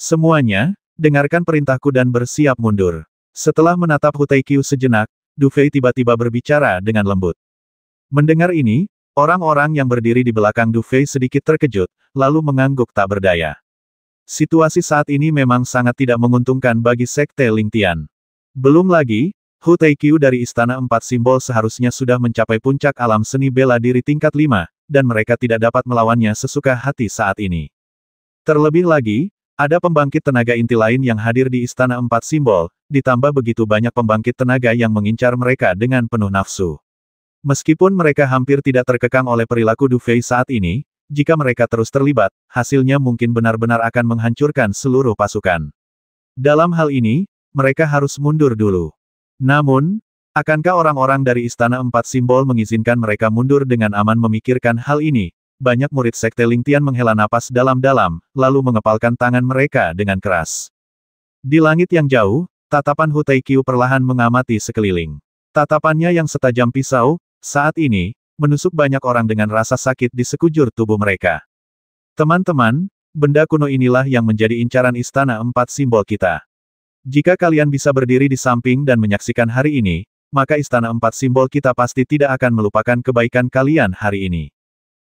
Semuanya, dengarkan perintahku dan bersiap mundur. Setelah menatap Hu Taikyu sejenak, Du Fei tiba-tiba berbicara dengan lembut. Mendengar ini, orang-orang yang berdiri di belakang Du Fei sedikit terkejut, lalu mengangguk tak berdaya. Situasi saat ini memang sangat tidak menguntungkan bagi Sekte Lingtian. Belum lagi, Hu Taikyu dari Istana Empat Simbol seharusnya sudah mencapai puncak alam seni bela diri tingkat 5, dan mereka tidak dapat melawannya sesuka hati saat ini. Terlebih lagi, ada pembangkit tenaga inti lain yang hadir di Istana Empat Simbol, ditambah begitu banyak pembangkit tenaga yang mengincar mereka dengan penuh nafsu. Meskipun mereka hampir tidak terkekang oleh perilaku Du Fei saat ini, jika mereka terus terlibat, hasilnya mungkin benar-benar akan menghancurkan seluruh pasukan. Dalam hal ini, mereka harus mundur dulu. Namun, akankah orang-orang dari Istana Empat Simbol mengizinkan mereka mundur dengan aman? Memikirkan hal ini, banyak murid Sekte Lingtian menghela napas dalam-dalam, lalu mengepalkan tangan mereka dengan keras. Di langit yang jauh, tatapan Hu Taikyu perlahan mengamati sekeliling. Tatapannya yang setajam pisau, saat ini, menusuk banyak orang dengan rasa sakit di sekujur tubuh mereka. Teman-teman, benda kuno inilah yang menjadi incaran Istana Empat Simbol kita. Jika kalian bisa berdiri di samping dan menyaksikan hari ini, maka Istana Empat Simbol kita pasti tidak akan melupakan kebaikan kalian hari ini.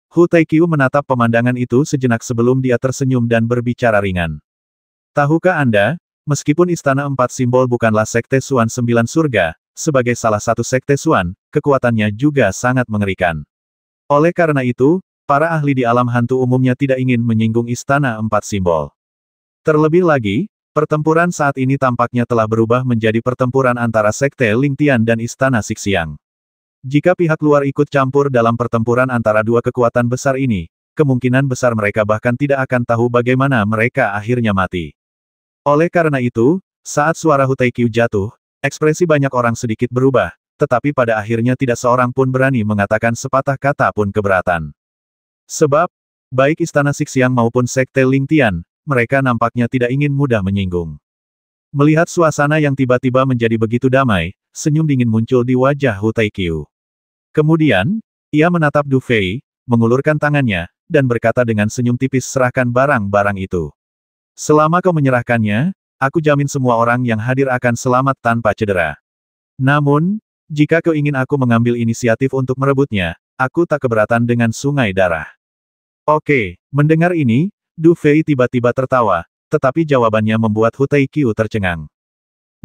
Hu Taikyu menatap pemandangan itu sejenak sebelum dia tersenyum dan berbicara ringan. Tahukah Anda, meskipun Istana Empat Simbol bukanlah Sekte Suan Sembilan Surga, sebagai salah satu Sekte Suan, kekuatannya juga sangat mengerikan. Oleh karena itu, para ahli di alam hantu umumnya tidak ingin menyinggung Istana Empat Simbol. Terlebih lagi, pertempuran saat ini tampaknya telah berubah menjadi pertempuran antara Sekte Lingtian dan Istana Sixiang. Jika pihak luar ikut campur dalam pertempuran antara dua kekuatan besar ini, kemungkinan besar mereka bahkan tidak akan tahu bagaimana mereka akhirnya mati. Oleh karena itu, saat suara Hu Taikyu jatuh, ekspresi banyak orang sedikit berubah, tetapi pada akhirnya tidak seorang pun berani mengatakan sepatah kata pun keberatan. Sebab, baik Istana Sixiang maupun Sekte Lingtian, mereka nampaknya tidak ingin mudah menyinggung. Melihat suasana yang tiba-tiba menjadi begitu damai, senyum dingin muncul di wajah Hu Taikyu. Kemudian, ia menatap Du Fei, mengulurkan tangannya, dan berkata dengan senyum tipis, serahkan barang-barang itu. Selama kau menyerahkannya, aku jamin semua orang yang hadir akan selamat tanpa cedera. Namun, jika kau ingin aku mengambil inisiatif untuk merebutnya, aku tak keberatan dengan sungai darah. Oke, mendengar ini, Du Fei tiba-tiba tertawa, tetapi jawabannya membuat Hu Taikyu tercengang.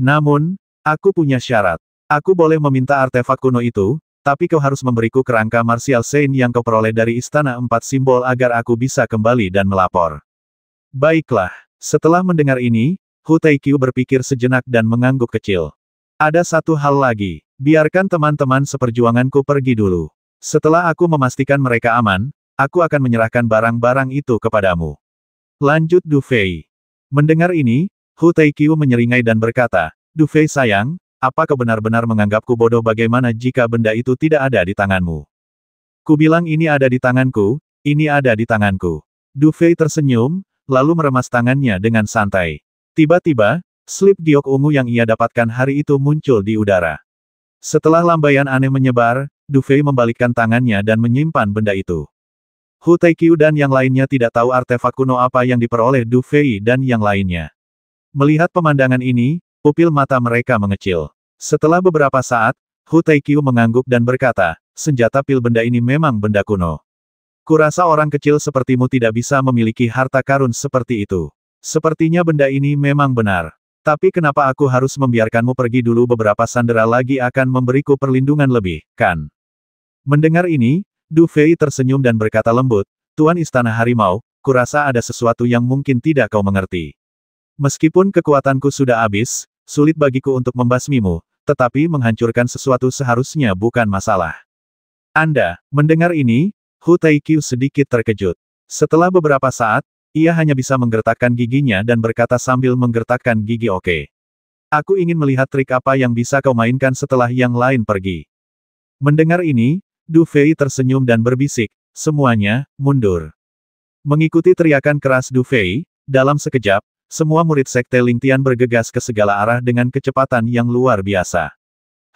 Namun, aku punya syarat. Aku boleh meminta artefak kuno itu, tapi kau harus memberiku kerangka martial Sein yang kau peroleh dari Istana Empat Simbol agar aku bisa kembali dan melapor. Baiklah, setelah mendengar ini, Hu Taikyu berpikir sejenak dan mengangguk kecil. Ada satu hal lagi, biarkan teman-teman seperjuanganku pergi dulu. Setelah aku memastikan mereka aman, aku akan menyerahkan barang-barang itu kepadamu. Lanjut Du Fei. Mendengar ini, Hu Taikyu menyeringai dan berkata, Du Fei sayang, apa kau benar-benar menganggapku bodoh? Bagaimana jika benda itu tidak ada di tanganmu? Ku bilang ini ada di tanganku, ini ada di tanganku. Du Fei tersenyum, lalu meremas tangannya dengan santai. Tiba-tiba, slip giok ungu yang ia dapatkan hari itu muncul di udara. Setelah lambaian aneh menyebar, Du Fei membalikkan tangannya dan menyimpan benda itu. Hu Taikyu dan yang lainnya tidak tahu artefak kuno apa yang diperoleh Du Fei dan yang lainnya. Melihat pemandangan ini, pupil mata mereka mengecil. Setelah beberapa saat, Hu Taikyu mengangguk dan berkata, senjata pil benda ini memang benda kuno. Kurasa orang kecil sepertimu tidak bisa memiliki harta karun seperti itu. Sepertinya benda ini memang benar. Tapi kenapa aku harus membiarkanmu pergi dulu? Beberapa sandera lagi akan memberiku perlindungan lebih, kan? Mendengar ini, Du Fei tersenyum dan berkata lembut, Tuan Istana Harimau, kurasa ada sesuatu yang mungkin tidak kau mengerti. Meskipun kekuatanku sudah habis, sulit bagiku untuk membasmimu, tetapi menghancurkan sesuatu seharusnya bukan masalah. Anda, mendengar ini, Hu Taikyu sedikit terkejut. Setelah beberapa saat, ia hanya bisa menggertakkan giginya dan berkata sambil menggertakkan gigi, oke. Aku ingin melihat trik apa yang bisa kau mainkan setelah yang lain pergi. Mendengar ini, Du Fei tersenyum dan berbisik, semuanya, mundur. Mengikuti teriakan keras Du Fei, dalam sekejap, semua murid Sekte Lingtian bergegas ke segala arah dengan kecepatan yang luar biasa.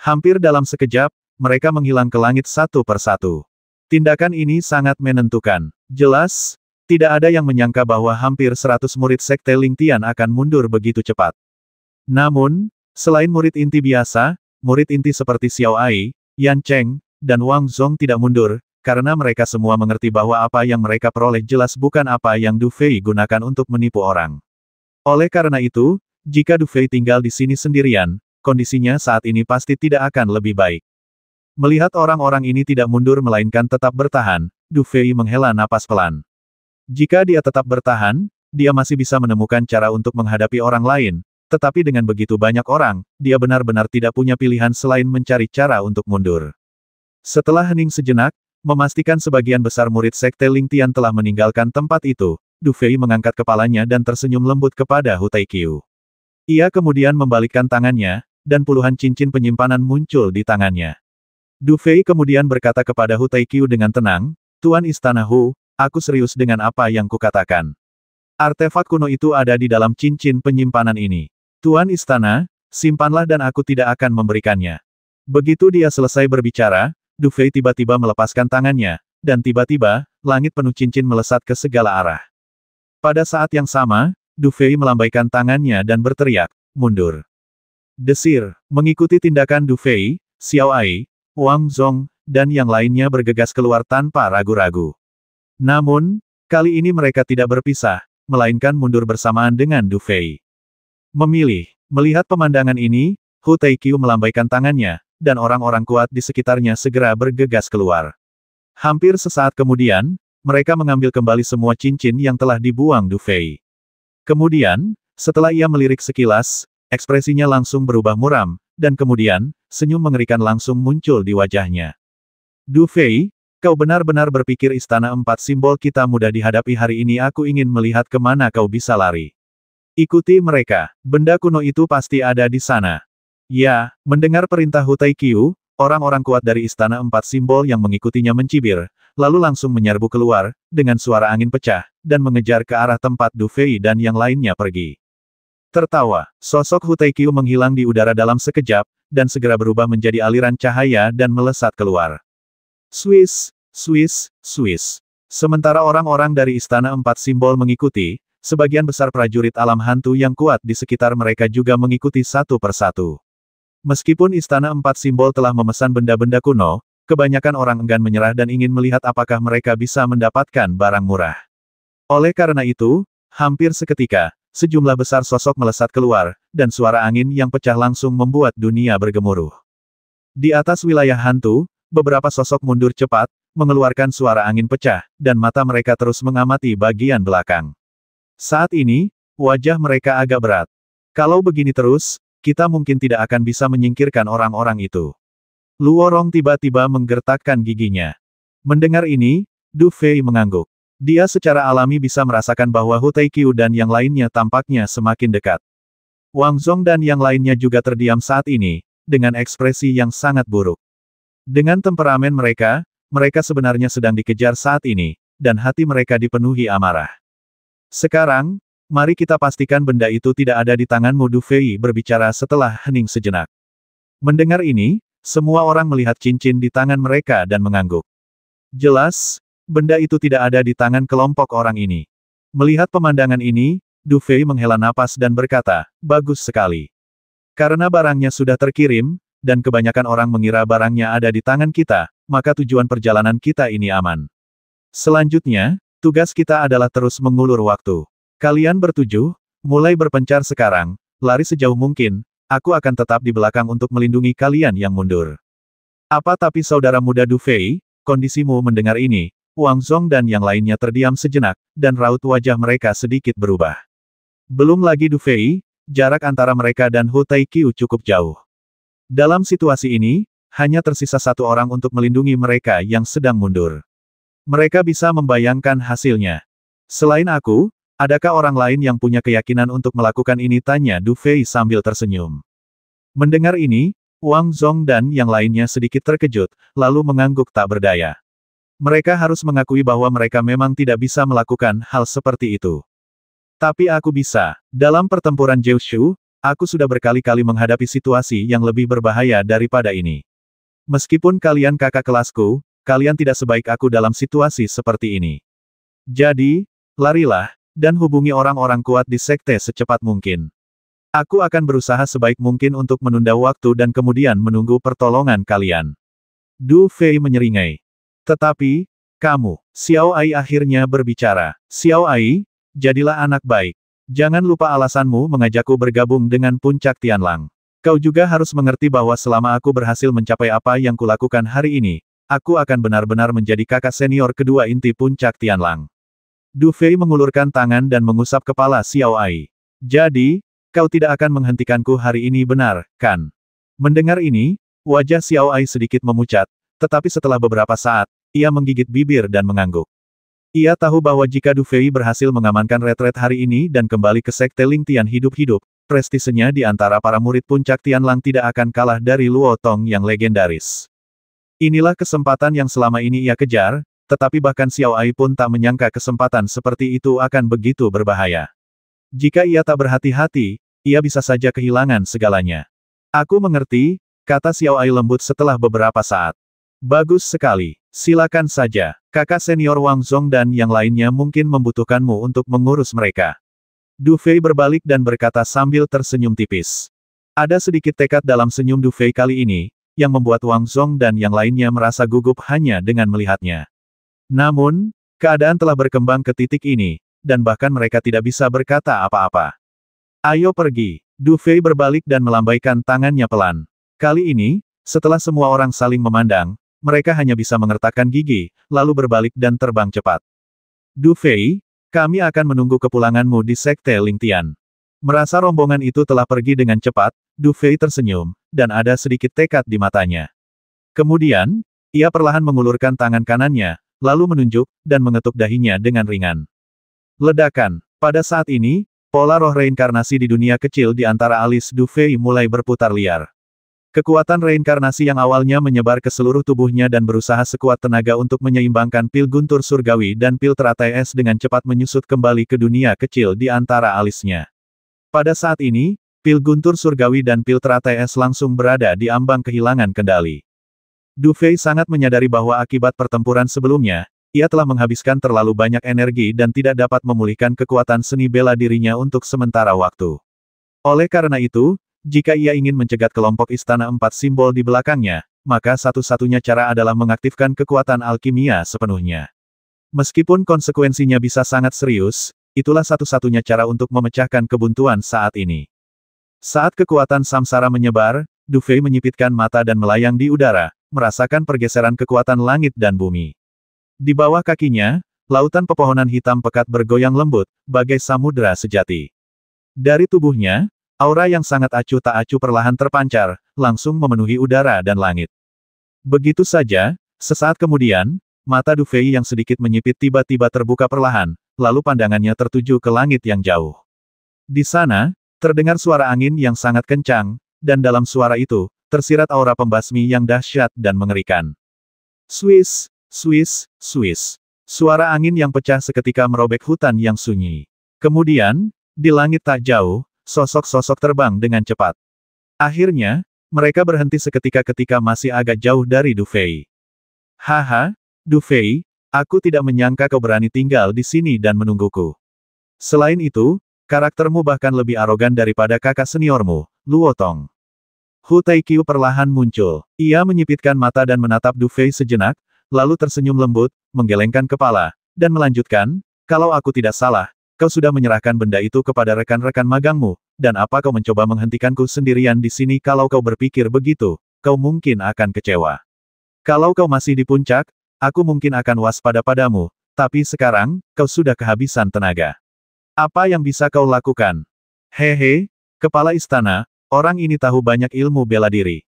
Hampir dalam sekejap, mereka menghilang ke langit satu persatu. Tindakan ini sangat menentukan. Jelas, Tidak ada yang menyangka bahwa hampir 100 murid Sekte Lingtian akan mundur begitu cepat. Namun, selain murid inti biasa, murid inti seperti Xiao Ai, Yan Cheng, dan Wang Zong tidak mundur, karena mereka semua mengerti bahwa apa yang mereka peroleh jelas bukan apa yang Du Fei gunakan untuk menipu orang. Oleh karena itu, jika Du Fei tinggal di sini sendirian, kondisinya saat ini pasti tidak akan lebih baik. Melihat orang-orang ini tidak mundur melainkan tetap bertahan, Du Fei menghela napas pelan. Jika dia tetap bertahan, dia masih bisa menemukan cara untuk menghadapi orang lain, tetapi dengan begitu banyak orang, dia benar-benar tidak punya pilihan selain mencari cara untuk mundur. Setelah hening sejenak, memastikan sebagian besar murid Sekte Lingtian telah meninggalkan tempat itu, Du Fei mengangkat kepalanya dan tersenyum lembut kepada Hu Taiqiu. Ia kemudian membalikkan tangannya, dan puluhan cincin penyimpanan muncul di tangannya. Du Fei kemudian berkata kepada Hu Taiqiu dengan tenang, "Tuan Istana Hu, aku serius dengan apa yang kukatakan. Artefak kuno itu ada di dalam cincin penyimpanan ini. Tuan Istana, simpanlah dan aku tidak akan memberikannya." Begitu dia selesai berbicara, Du Fei tiba-tiba melepaskan tangannya, dan tiba-tiba, langit penuh cincin melesat ke segala arah. Pada saat yang sama, Du Fei melambaikan tangannya dan berteriak, "Mundur!" Desir, mengikuti tindakan Du Fei, Xiao Ai, Wang Zong, dan yang lainnya bergegas keluar tanpa ragu-ragu. Namun, kali ini mereka tidak berpisah, melainkan mundur bersamaan dengan Du Fei. Melihat pemandangan ini, Hu Taiqiu melambaikan tangannya, dan orang-orang kuat di sekitarnya segera bergegas keluar. Hampir sesaat kemudian, mereka mengambil kembali semua cincin yang telah dibuang Du Fei. Kemudian, setelah ia melirik sekilas, ekspresinya langsung berubah muram, dan kemudian, senyum mengerikan langsung muncul di wajahnya. Du Fei, kau benar-benar berpikir istana 4 simbol kita mudah dihadapi hari ini. Aku ingin melihat kemana kau bisa lari. Ikuti mereka, benda kuno itu pasti ada di sana. Ya, mendengar perintah Hu Taiqiu, orang-orang kuat dari istana 4 simbol yang mengikutinya mencibir, lalu langsung menyerbu keluar, dengan suara angin pecah, dan mengejar ke arah tempat Du Fei dan yang lainnya pergi. Tertawa, sosok Hu Taiqiu menghilang di udara dalam sekejap, dan segera berubah menjadi aliran cahaya dan melesat keluar. Swiss, Swiss, Swiss. Sementara orang-orang dari istana 4 simbol mengikuti, sebagian besar prajurit alam hantu yang kuat di sekitar mereka juga mengikuti satu persatu. Meskipun istana 4 simbol telah memesan benda-benda kuno, kebanyakan orang enggan menyerah dan ingin melihat apakah mereka bisa mendapatkan barang murah. Oleh karena itu, hampir seketika, sejumlah besar sosok melesat keluar, dan suara angin yang pecah langsung membuat dunia bergemuruh. Di atas wilayah hantu, beberapa sosok mundur cepat, mengeluarkan suara angin pecah, dan mata mereka terus mengamati bagian belakang. Saat ini, wajah mereka agak berat. Kalau begini terus, kita mungkin tidak akan bisa menyingkirkan orang-orang itu. Luorong tiba-tiba menggertakkan giginya. Mendengar ini, Du Fei mengangguk. Dia secara alami bisa merasakan bahwa Hu Taiqiu dan yang lainnya tampaknya semakin dekat. Wang Zong dan yang lainnya juga terdiam saat ini, dengan ekspresi yang sangat buruk. Dengan temperamen mereka, mereka sebenarnya sedang dikejar saat ini, dan hati mereka dipenuhi amarah. Sekarang, mari kita pastikan benda itu tidak ada di tanganmu. Du Fei berbicara setelah hening sejenak. Mendengar ini, semua orang melihat cincin di tangan mereka dan mengangguk. Jelas, benda itu tidak ada di tangan kelompok orang ini. Melihat pemandangan ini, Du Fei menghela napas dan berkata, "Bagus sekali. Karena barangnya sudah terkirim, dan kebanyakan orang mengira barangnya ada di tangan kita, maka tujuan perjalanan kita ini aman. Selanjutnya, tugas kita adalah terus mengulur waktu. Kalian bertujuh, mulai berpencar sekarang, lari sejauh mungkin, aku akan tetap di belakang untuk melindungi kalian yang mundur." Apa tapi saudara muda Du Fei, kondisimu? Mendengar ini, Wang Zong dan yang lainnya terdiam sejenak, dan raut wajah mereka sedikit berubah. Belum lagi Du Fei, jarak antara mereka dan Hu Taiqiu cukup jauh. Dalam situasi ini, hanya tersisa satu orang untuk melindungi mereka yang sedang mundur. Mereka bisa membayangkan hasilnya. Selain aku, adakah orang lain yang punya keyakinan untuk melakukan ini? Tanya Du Fei sambil tersenyum. Mendengar ini, Wang Zong dan yang lainnya sedikit terkejut, lalu mengangguk tak berdaya. Mereka harus mengakui bahwa mereka memang tidak bisa melakukan hal seperti itu. Tapi aku bisa. Dalam pertempuran Jiushu, aku sudah berkali-kali menghadapi situasi yang lebih berbahaya daripada ini. Meskipun kalian kakak kelasku, kalian tidak sebaik aku dalam situasi seperti ini. Jadi, larilah, dan hubungi orang-orang kuat di sekte secepat mungkin. Aku akan berusaha sebaik mungkin untuk menunda waktu dan kemudian menunggu pertolongan kalian. Du Fei menyeringai. Tetapi, kamu, Xiao Ai akhirnya berbicara. Xiao Ai, jadilah anak baik. Jangan lupa alasanmu mengajakku bergabung dengan Puncak Tianlang. Kau juga harus mengerti bahwa selama aku berhasil mencapai apa yang kulakukan hari ini, aku akan benar-benar menjadi kakak senior kedua inti Puncak Tianlang. Du Fei mengulurkan tangan dan mengusap kepala Xiao Ai. Jadi, kau tidak akan menghentikanku hari ini benar, kan? Mendengar ini, wajah Xiao Ai sedikit memucat, tetapi setelah beberapa saat, ia menggigit bibir dan mengangguk. Ia tahu bahwa jika Du Fei berhasil mengamankan retret hari ini dan kembali ke sekte Ling Tian hidup-hidup, prestisenya di antara para murid Puncak Tianlang tidak akan kalah dari Luo Tong yang legendaris. Inilah kesempatan yang selama ini ia kejar, tetapi bahkan Xiao Ai pun tak menyangka kesempatan seperti itu akan begitu berbahaya. Jika ia tak berhati-hati, ia bisa saja kehilangan segalanya. Aku mengerti, kata Xiao Ai lembut setelah beberapa saat. Bagus sekali, silakan saja, kakak senior Wang Zong dan yang lainnya mungkin membutuhkanmu untuk mengurus mereka. Du Fei berbalik dan berkata sambil tersenyum tipis. Ada sedikit tekad dalam senyum Du Fei kali ini, yang membuat Wang Zong dan yang lainnya merasa gugup hanya dengan melihatnya. Namun, keadaan telah berkembang ke titik ini, dan bahkan mereka tidak bisa berkata apa-apa. Ayo pergi. Du Fei berbalik dan melambaikan tangannya pelan. Kali ini, setelah semua orang saling memandang, mereka hanya bisa mengertakkan gigi, lalu berbalik dan terbang cepat. Du Fei, kami akan menunggu kepulanganmu di sekte Ling Tian. Merasa rombongan itu telah pergi dengan cepat, Du Fei tersenyum, dan ada sedikit tekad di matanya. Kemudian, ia perlahan mengulurkan tangan kanannya, lalu menunjuk, dan mengetuk dahinya dengan ringan. Ledakan. Pada saat ini, pola roh reinkarnasi di dunia kecil di antara alis Du Fei mulai berputar liar. Kekuatan reinkarnasi yang awalnya menyebar ke seluruh tubuhnya dan berusaha sekuat tenaga untuk menyeimbangkan pil guntur surgawi dan pil teratai es dengan cepat menyusut kembali ke dunia kecil di antara alisnya. Pada saat ini, pil guntur surgawi dan pil teratai es langsung berada di ambang kehilangan kendali. Du Fei sangat menyadari bahwa akibat pertempuran sebelumnya, ia telah menghabiskan terlalu banyak energi dan tidak dapat memulihkan kekuatan seni bela dirinya untuk sementara waktu. Oleh karena itu, jika ia ingin mencegat kelompok Istana Empat Simbol di belakangnya, maka satu-satunya cara adalah mengaktifkan kekuatan alkimia sepenuhnya. Meskipun konsekuensinya bisa sangat serius, itulah satu-satunya cara untuk memecahkan kebuntuan saat ini. Saat kekuatan samsara menyebar, Du Fei menyipitkan mata dan melayang di udara, merasakan pergeseran kekuatan langit dan bumi. Di bawah kakinya, lautan pepohonan hitam pekat bergoyang lembut, bagai samudera sejati. Dari tubuhnya, aura yang sangat acuh tak acuh perlahan terpancar, langsung memenuhi udara dan langit. Begitu saja, sesaat kemudian, mata Du Fei yang sedikit menyipit tiba-tiba terbuka perlahan, lalu pandangannya tertuju ke langit yang jauh. Di sana, terdengar suara angin yang sangat kencang, dan dalam suara itu, tersirat aura pembasmi yang dahsyat dan mengerikan. Swish, swish, swish. Suara angin yang pecah seketika merobek hutan yang sunyi. Kemudian, di langit tak jauh, sosok-sosok terbang dengan cepat. Akhirnya, mereka berhenti seketika ketika masih agak jauh dari Du Fei. Haha, Du Fei, aku tidak menyangka kau berani tinggal di sini dan menungguku. Selain itu, karaktermu bahkan lebih arogan daripada kakak seniormu, Luo Tong. Hu Taiqiu perlahan muncul. Ia menyipitkan mata dan menatap Du Fei sejenak, lalu tersenyum lembut, menggelengkan kepala, dan melanjutkan, kalau aku tidak salah, kau sudah menyerahkan benda itu kepada rekan-rekan magangmu, dan apa kau mencoba menghentikanku sendirian di sini? Kalau kau berpikir begitu, kau mungkin akan kecewa. Kalau kau masih di puncak, aku mungkin akan waspada padamu, tapi sekarang, kau sudah kehabisan tenaga. Apa yang bisa kau lakukan? Hehe, kepala istana, orang ini tahu banyak ilmu bela diri.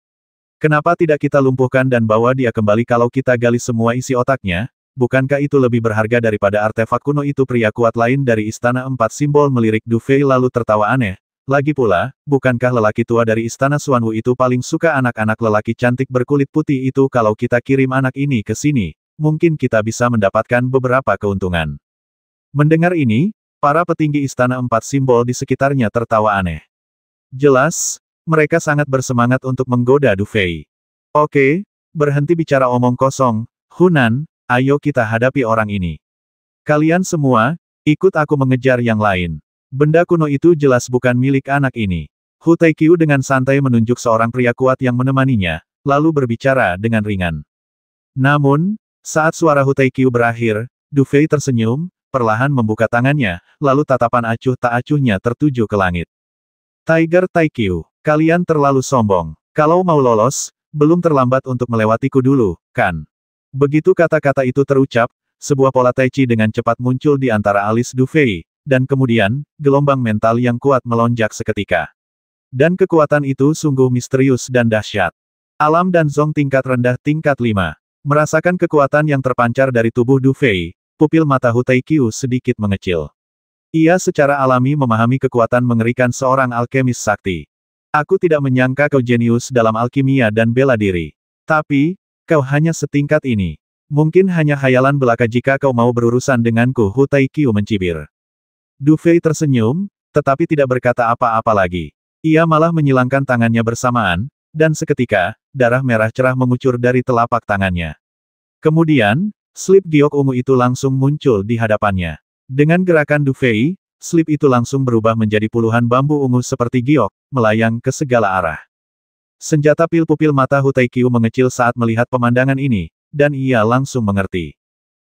Kenapa tidak kita lumpuhkan dan bawa dia kembali? Kalau kita gali semua isi otaknya, bukankah itu lebih berharga daripada artefak kuno itu? Pria kuat lain dari Istana Empat Simbol melirik Du Fei lalu tertawa aneh. Lagi pula, bukankah lelaki tua dari Istana Xuanwu itu paling suka anak-anak lelaki cantik berkulit putih itu? Kalau kita kirim anak ini ke sini, mungkin kita bisa mendapatkan beberapa keuntungan. Mendengar ini, para petinggi Istana Empat Simbol di sekitarnya tertawa aneh. Jelas, mereka sangat bersemangat untuk menggoda Du Fei. Oke, berhenti bicara omong kosong, Hunan, ayo kita hadapi orang ini. Kalian semua, Ikut aku mengejar yang lain. Benda kuno itu jelas bukan milik anak ini. Hu Taiqiu dengan santai menunjuk seorang pria kuat yang menemaninya, lalu berbicara dengan ringan. Namun, saat suara Hu Taiqiu berakhir, Du Fei tersenyum, perlahan membuka tangannya, lalu tatapan acuh tak acuhnya tertuju ke langit. Tiger Taiqiu, kalian terlalu sombong. Kalau mau lolos, belum terlambat untuk melewatiku dulu, kan? Begitu kata-kata itu terucap, sebuah pola tai chi dengan cepat muncul di antara alis Du Fei, dan kemudian, gelombang mental yang kuat melonjak seketika. Dan kekuatan itu sungguh misterius dan dahsyat. Alam dan Zong tingkat rendah tingkat 5. Merasakan kekuatan yang terpancar dari tubuh Du Fei, pupil mata Hu Taiqiu sedikit mengecil. Ia secara alami memahami kekuatan mengerikan seorang alkemis sakti. Aku tidak menyangka kau jenius dalam alkimia dan bela diri. Tapi, kau hanya setingkat ini. Mungkin hanya khayalan belaka jika kau mau berurusan denganku. Hu Taiqiu mencibir. Du Fei tersenyum, tetapi tidak berkata apa-apa lagi. Ia malah menyilangkan tangannya bersamaan, dan seketika, darah merah cerah mengucur dari telapak tangannya. Kemudian, slip giok ungu itu langsung muncul di hadapannya. Dengan gerakan Du Fei, slip itu langsung berubah menjadi puluhan bambu ungu seperti giok, melayang ke segala arah. Senjata pil-pupil mata Hu Taiqiu mengecil saat melihat pemandangan ini, dan ia langsung mengerti.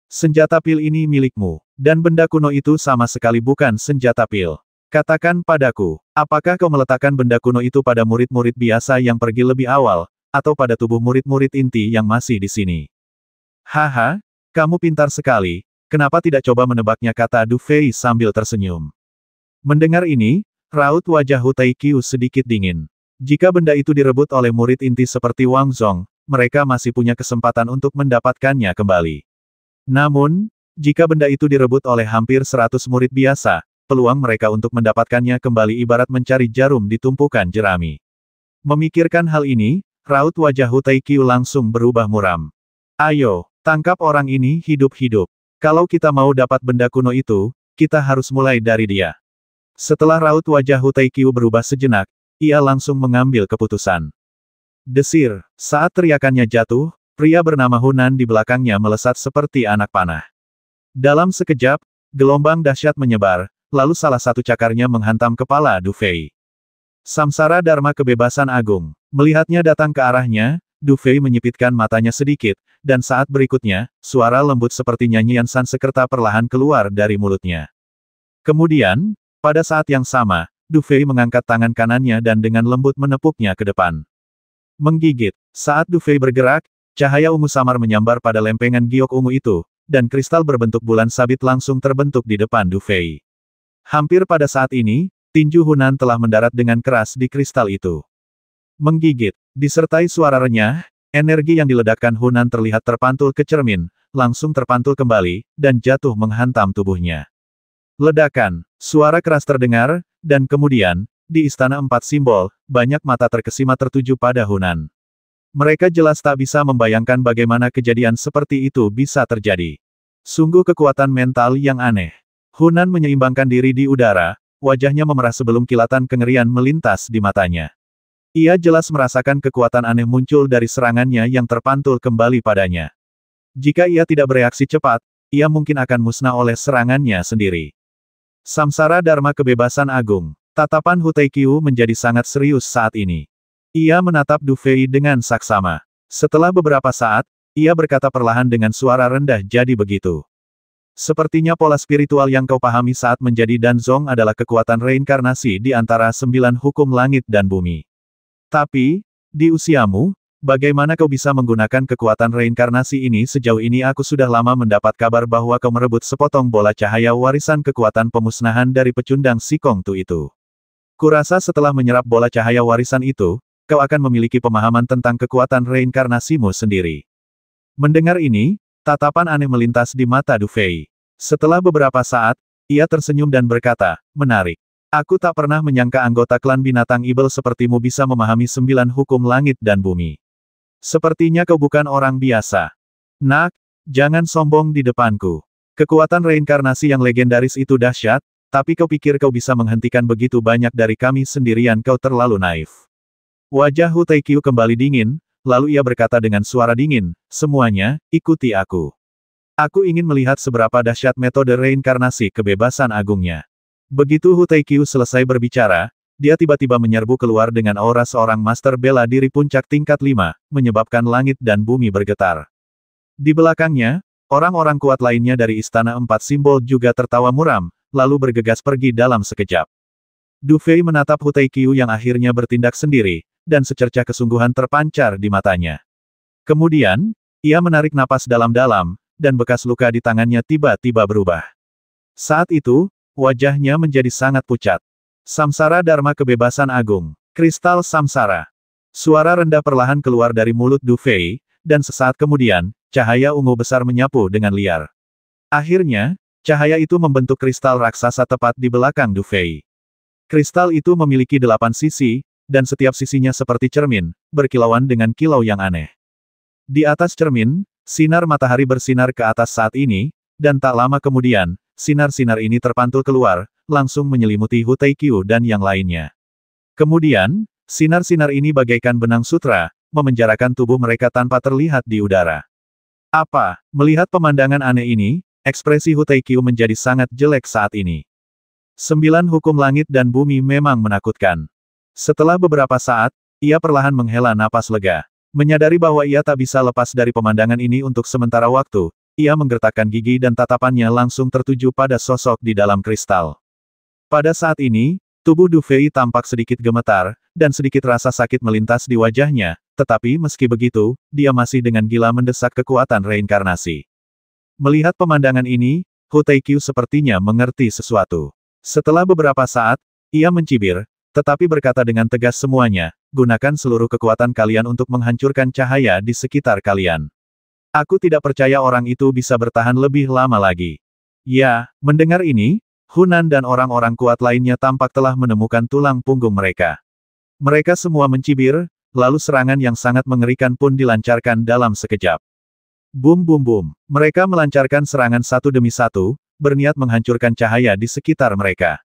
Senjata pil ini milikmu, dan benda kuno itu sama sekali bukan senjata pil. Katakan padaku, apakah kau meletakkan benda kuno itu pada murid-murid biasa yang pergi lebih awal, atau pada tubuh murid-murid inti yang masih di sini? Haha, kamu pintar sekali, kenapa tidak coba menebaknya, kata Du Fei sambil tersenyum. Mendengar ini, raut wajah Hu Taiqiu sedikit dingin. Jika benda itu direbut oleh murid inti seperti Wang Zong, mereka masih punya kesempatan untuk mendapatkannya kembali. Namun, jika benda itu direbut oleh hampir 100 murid biasa, peluang mereka untuk mendapatkannya kembali ibarat mencari jarum di tumpukan jerami. Memikirkan hal ini, raut wajah Hu Taiqiu langsung berubah muram. Ayo, tangkap orang ini hidup-hidup. Kalau kita mau dapat benda kuno itu, kita harus mulai dari dia. Setelah raut wajah Hu Taiqiu berubah sejenak, ia langsung mengambil keputusan. Desir, saat teriakannya jatuh, pria bernama Hunan di belakangnya melesat seperti anak panah. Dalam sekejap, gelombang dahsyat menyebar, lalu salah satu cakarnya menghantam kepala Du Fei. Samsara Dharma Kebebasan Agung. Melihatnya datang ke arahnya, Du Fei menyipitkan matanya sedikit, dan saat berikutnya, suara lembut seperti nyanyian Sansekerta perlahan keluar dari mulutnya. Kemudian, pada saat yang sama, Du Fei mengangkat tangan kanannya dan dengan lembut menepuknya ke depan. Menggigit. Saat Du Fei bergerak, cahaya ungu samar menyambar pada lempengan giok ungu itu, dan kristal berbentuk bulan sabit langsung terbentuk di depan Du Fei. Hampir pada saat ini, tinju Hunan telah mendarat dengan keras di kristal itu. Menggigit. Disertai suara renyah, energi yang diledakkan Hunan terlihat terpantul ke cermin, langsung terpantul kembali, dan jatuh menghantam tubuhnya. Ledakan. Suara keras terdengar, dan kemudian, di Istana Empat Simbol, banyak mata terkesima tertuju pada Hunan. Mereka jelas tak bisa membayangkan bagaimana kejadian seperti itu bisa terjadi. Sungguh kekuatan mental yang aneh. Hunan menyeimbangkan diri di udara, wajahnya memerah sebelum kilatan kengerian melintas di matanya. Ia jelas merasakan kekuatan aneh muncul dari serangannya yang terpantul kembali padanya. Jika ia tidak bereaksi cepat, ia mungkin akan musnah oleh serangannya sendiri. Samsara Dharma Kebebasan Agung. Tatapan Hu Taiqiu menjadi sangat serius saat ini. Ia menatap Du Fei dengan saksama. Setelah beberapa saat, ia berkata perlahan dengan suara rendah, jadi begitu. Sepertinya pola spiritual yang kau pahami saat menjadi Danzong adalah kekuatan reinkarnasi di antara 9 hukum langit dan bumi. Tapi, di usiamu, bagaimana kau bisa menggunakan kekuatan reinkarnasi ini? Sejauh ini aku sudah lama mendapat kabar bahwa kau merebut sepotong bola cahaya warisan kekuatan pemusnahan dari pecundang si Kongtu itu. Kurasa setelah menyerap bola cahaya warisan itu, kau akan memiliki pemahaman tentang kekuatan reinkarnasimu sendiri. Mendengar ini, tatapan aneh melintas di mata Du Fei. Setelah beberapa saat, ia tersenyum dan berkata, menarik. Aku tak pernah menyangka anggota klan binatang Ibel sepertimu bisa memahami 9 hukum langit dan bumi. Sepertinya kau bukan orang biasa. Nak, jangan sombong di depanku. Kekuatan reinkarnasi yang legendaris itu dahsyat, tapi kau pikir kau bisa menghentikan begitu banyak dari kami sendirian? Kau terlalu naif. Wajah Hu Taiqiu kembali dingin, lalu ia berkata dengan suara dingin, semuanya, ikuti aku. Aku ingin melihat seberapa dahsyat metode reinkarnasi kebebasan agungnya. Begitu Hu Taikyu selesai berbicara, dia tiba-tiba menyerbu keluar dengan aura seorang master bela diri puncak tingkat 5, menyebabkan langit dan bumi bergetar. Di belakangnya, orang-orang kuat lainnya dari Istana Empat Simbol juga tertawa muram, lalu bergegas pergi dalam sekejap. Du Fei menatap Hu Taikyu yang akhirnya bertindak sendiri, dan secercah kesungguhan terpancar di matanya. Kemudian, ia menarik napas dalam-dalam, dan bekas luka di tangannya tiba-tiba berubah. Saat itu, wajahnya menjadi sangat pucat. Samsara Dharma Kebebasan Agung. Kristal Samsara. Suara rendah perlahan keluar dari mulut Du Fei, dan sesaat kemudian, cahaya ungu besar menyapu dengan liar. Akhirnya, cahaya itu membentuk kristal raksasa tepat di belakang Du Fei. Kristal itu memiliki 8 sisi, dan setiap sisinya seperti cermin, berkilauan dengan kilau yang aneh. Di atas cermin, sinar matahari bersinar ke atas saat ini, dan tak lama kemudian, sinar-sinar ini terpantul keluar, langsung menyelimuti Hu Taikyu dan yang lainnya. Kemudian, sinar-sinar ini bagaikan benang sutra, memenjarakan tubuh mereka tanpa terlihat di udara. Apa? Melihat pemandangan aneh ini, ekspresi Hu Taikyu menjadi sangat jelek saat ini. 9 hukum langit dan bumi memang menakutkan. Setelah beberapa saat, ia perlahan menghela napas lega. Menyadari bahwa ia tak bisa lepas dari pemandangan ini untuk sementara waktu, ia menggertakkan gigi dan tatapannya langsung tertuju pada sosok di dalam kristal. Pada saat ini, tubuh Du Fei tampak sedikit gemetar, dan sedikit rasa sakit melintas di wajahnya, tetapi meski begitu, dia masih dengan gila mendesak kekuatan reinkarnasi. Melihat pemandangan ini, Hu Taikyu sepertinya mengerti sesuatu. Setelah beberapa saat, ia mencibir, tetapi berkata dengan tegas semuanya, gunakan seluruh kekuatan kalian untuk menghancurkan cahaya di sekitar kalian. Aku tidak percaya orang itu bisa bertahan lebih lama lagi. Ya, mendengar ini, Hunan dan orang-orang kuat lainnya tampak telah menemukan tulang punggung mereka. Mereka semua mencibir, lalu serangan yang sangat mengerikan pun dilancarkan dalam sekejap. Bum bum bum. Mereka melancarkan serangan satu demi satu, berniat menghancurkan cahaya di sekitar mereka.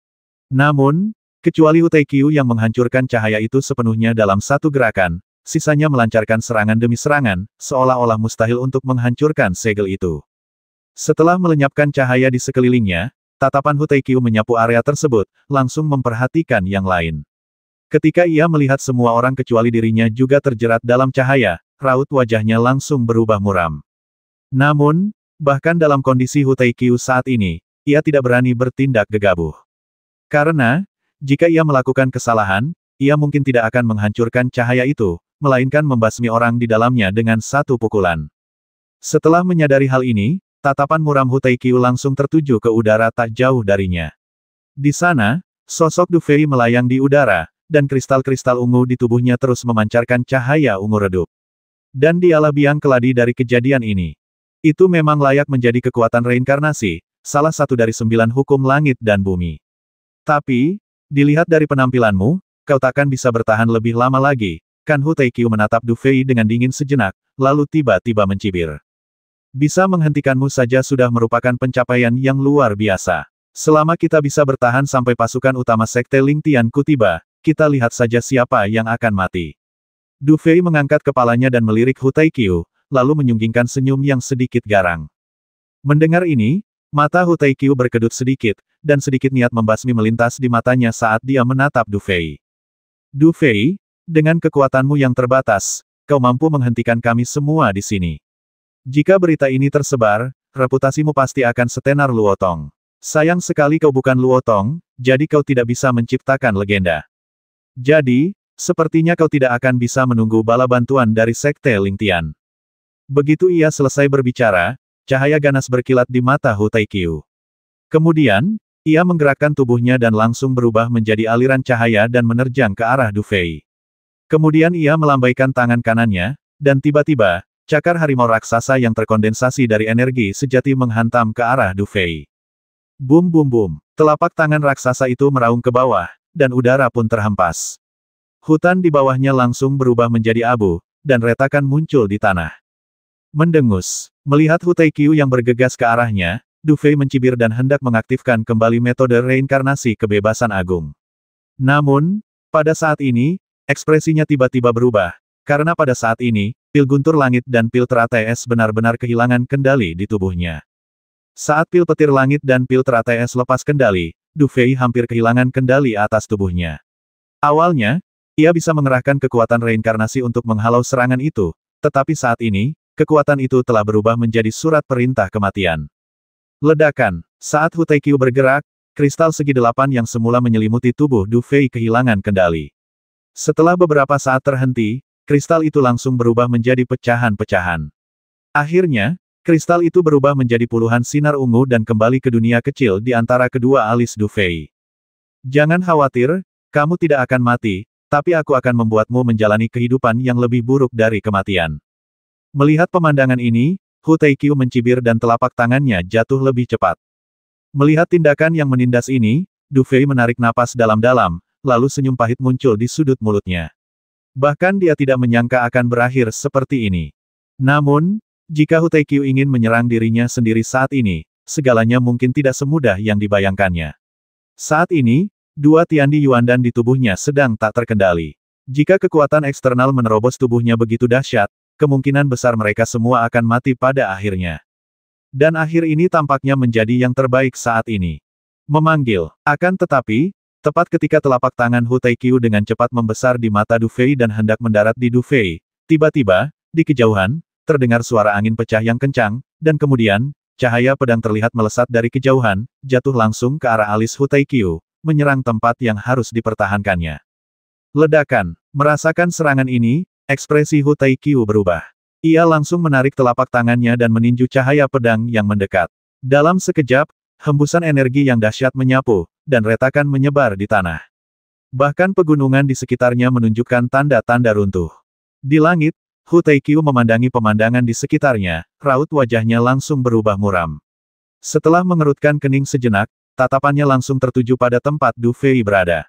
Namun, kecuali Hu Taikyu yang menghancurkan cahaya itu sepenuhnya dalam satu gerakan, sisanya melancarkan serangan demi serangan, seolah-olah mustahil untuk menghancurkan segel itu. Setelah melenyapkan cahaya di sekelilingnya, tatapan Hu Taikyu menyapu area tersebut, langsung memperhatikan yang lain. Ketika ia melihat semua orang kecuali dirinya juga terjerat dalam cahaya, raut wajahnya langsung berubah muram. Namun, bahkan dalam kondisi Hu Taikyu saat ini, ia tidak berani bertindak gegabah. Karena, jika ia melakukan kesalahan, ia mungkin tidak akan menghancurkan cahaya itu, melainkan membasmi orang di dalamnya dengan satu pukulan. Setelah menyadari hal ini, tatapan muram Hu Taikyu langsung tertuju ke udara tak jauh darinya. Di sana, sosok Du Fei melayang di udara, dan kristal-kristal ungu di tubuhnya terus memancarkan cahaya ungu redup. Dan dialah biang keladi dari kejadian ini. Itu memang layak menjadi kekuatan reinkarnasi, salah satu dari 9 hukum langit dan bumi. Tapi, dilihat dari penampilanmu, kau takkan bisa bertahan lebih lama lagi. Kan Hu Taikyu menatap Du Fei dengan dingin sejenak, lalu tiba-tiba mencibir. Bisa menghentikanmu saja sudah merupakan pencapaian yang luar biasa. Selama kita bisa bertahan sampai pasukan utama Sekte Ling Tianku tiba, kita lihat saja siapa yang akan mati. Du Fei mengangkat kepalanya dan melirik Hu Taikyu, lalu menyunggingkan senyum yang sedikit garang. Mendengar ini, mata Hu Taikyu berkedut sedikit, dan sedikit niat membasmi melintas di matanya saat dia menatap Du Fei. Du Fei, dengan kekuatanmu yang terbatas, kau mampu menghentikan kami semua di sini. Jika berita ini tersebar, reputasimu pasti akan setenar Luotong. Sayang sekali kau bukan Luotong, jadi kau tidak bisa menciptakan legenda. Jadi, sepertinya kau tidak akan bisa menunggu bala bantuan dari Sekte Ling Tian. Begitu ia selesai berbicara, cahaya ganas berkilat di mata Hu Taikyu. Kemudian, ia menggerakkan tubuhnya dan langsung berubah menjadi aliran cahaya dan menerjang ke arah Du Fei. Kemudian ia melambaikan tangan kanannya, dan tiba-tiba, cakar harimau raksasa yang terkondensasi dari energi sejati menghantam ke arah Du Fei. Bum bum bum, telapak tangan raksasa itu meraung ke bawah, dan udara pun terhempas. Hutan di bawahnya langsung berubah menjadi abu, dan retakan muncul di tanah. Mendengus, melihat Hu Taikyu yang bergegas ke arahnya, Du Fei mencibir dan hendak mengaktifkan kembali metode reinkarnasi kebebasan agung. Namun, pada saat ini, ekspresinya tiba-tiba berubah, karena pada saat ini, pil guntur langit dan pil teratai es benar-benar kehilangan kendali di tubuhnya. Saat pil petir langit dan pil teratai es lepas kendali, Du Fei hampir kehilangan kendali atas tubuhnya. Awalnya, ia bisa mengerahkan kekuatan reinkarnasi untuk menghalau serangan itu, tetapi saat ini, kekuatan itu telah berubah menjadi surat perintah kematian. Ledakan. Saat Hu Taikyu bergerak, kristal segi delapan yang semula menyelimuti tubuh Du Fei kehilangan kendali. Setelah beberapa saat terhenti, kristal itu langsung berubah menjadi pecahan-pecahan. Akhirnya, kristal itu berubah menjadi puluhan sinar ungu dan kembali ke dunia kecil di antara kedua alis Du Fei. Jangan khawatir, kamu tidak akan mati, tapi aku akan membuatmu menjalani kehidupan yang lebih buruk dari kematian. Melihat pemandangan ini, Hu Taikyu mencibir dan telapak tangannya jatuh lebih cepat. Melihat tindakan yang menindas ini, Du Fei menarik napas dalam-dalam, lalu senyum pahit muncul di sudut mulutnya. Bahkan dia tidak menyangka akan berakhir seperti ini. Namun, jika Hu Taikyu ingin menyerang dirinya sendiri saat ini, segalanya mungkin tidak semudah yang dibayangkannya. Saat ini, dua Tiandi Yuandan di tubuhnya sedang tak terkendali. Jika kekuatan eksternal menerobos tubuhnya begitu dahsyat, kemungkinan besar mereka semua akan mati pada akhirnya. Dan akhir ini tampaknya menjadi yang terbaik saat ini. Memanggil. Akan tetapi, tepat ketika telapak tangan Hu Taikyu dengan cepat membesar di mata Du Fei dan hendak mendarat di Du Fei, tiba-tiba, di kejauhan, terdengar suara angin pecah yang kencang, dan kemudian, cahaya pedang terlihat melesat dari kejauhan, jatuh langsung ke arah alis Hu Taikyu, menyerang tempat yang harus dipertahankannya. Ledakan. Merasakan serangan ini, ekspresi Hu Taikyu berubah. Ia langsung menarik telapak tangannya dan meninju cahaya pedang yang mendekat. Dalam sekejap, hembusan energi yang dahsyat menyapu, dan retakan menyebar di tanah. Bahkan pegunungan di sekitarnya menunjukkan tanda-tanda runtuh. Di langit, Hu Taikyu memandangi pemandangan di sekitarnya, raut wajahnya langsung berubah muram. Setelah mengerutkan kening sejenak, tatapannya langsung tertuju pada tempat Du Fei berada.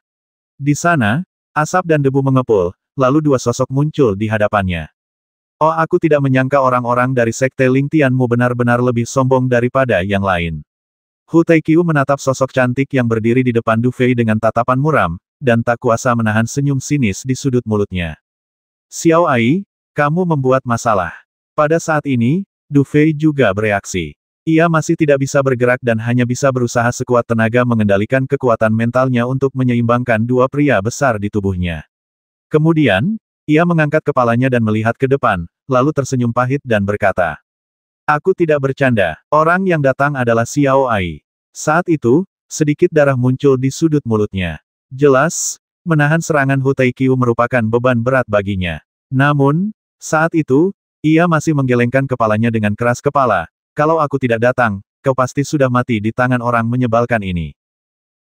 Di sana, asap dan debu mengepul, lalu dua sosok muncul di hadapannya. Oh, aku tidak menyangka orang-orang dari Sekte Ling Tianmu benar-benar lebih sombong daripada yang lain. Hu Taikyu menatap sosok cantik yang berdiri di depan Du Fei dengan tatapan muram, dan tak kuasa menahan senyum sinis di sudut mulutnya. Xiao Ai, kamu membuat masalah. Pada saat ini, Du Fei juga bereaksi. Ia masih tidak bisa bergerak dan hanya bisa berusaha sekuat tenaga mengendalikan kekuatan mentalnya untuk menyeimbangkan dua pria besar di tubuhnya. Kemudian, ia mengangkat kepalanya dan melihat ke depan, lalu tersenyum pahit dan berkata, "Aku tidak bercanda, orang yang datang adalah Xiao Ai." Saat itu, sedikit darah muncul di sudut mulutnya. Jelas, menahan serangan Hu Taikyu merupakan beban berat baginya. Namun, saat itu, ia masih menggelengkan kepalanya dengan keras kepala. Kalau aku tidak datang, kau pasti sudah mati di tangan orang menyebalkan ini.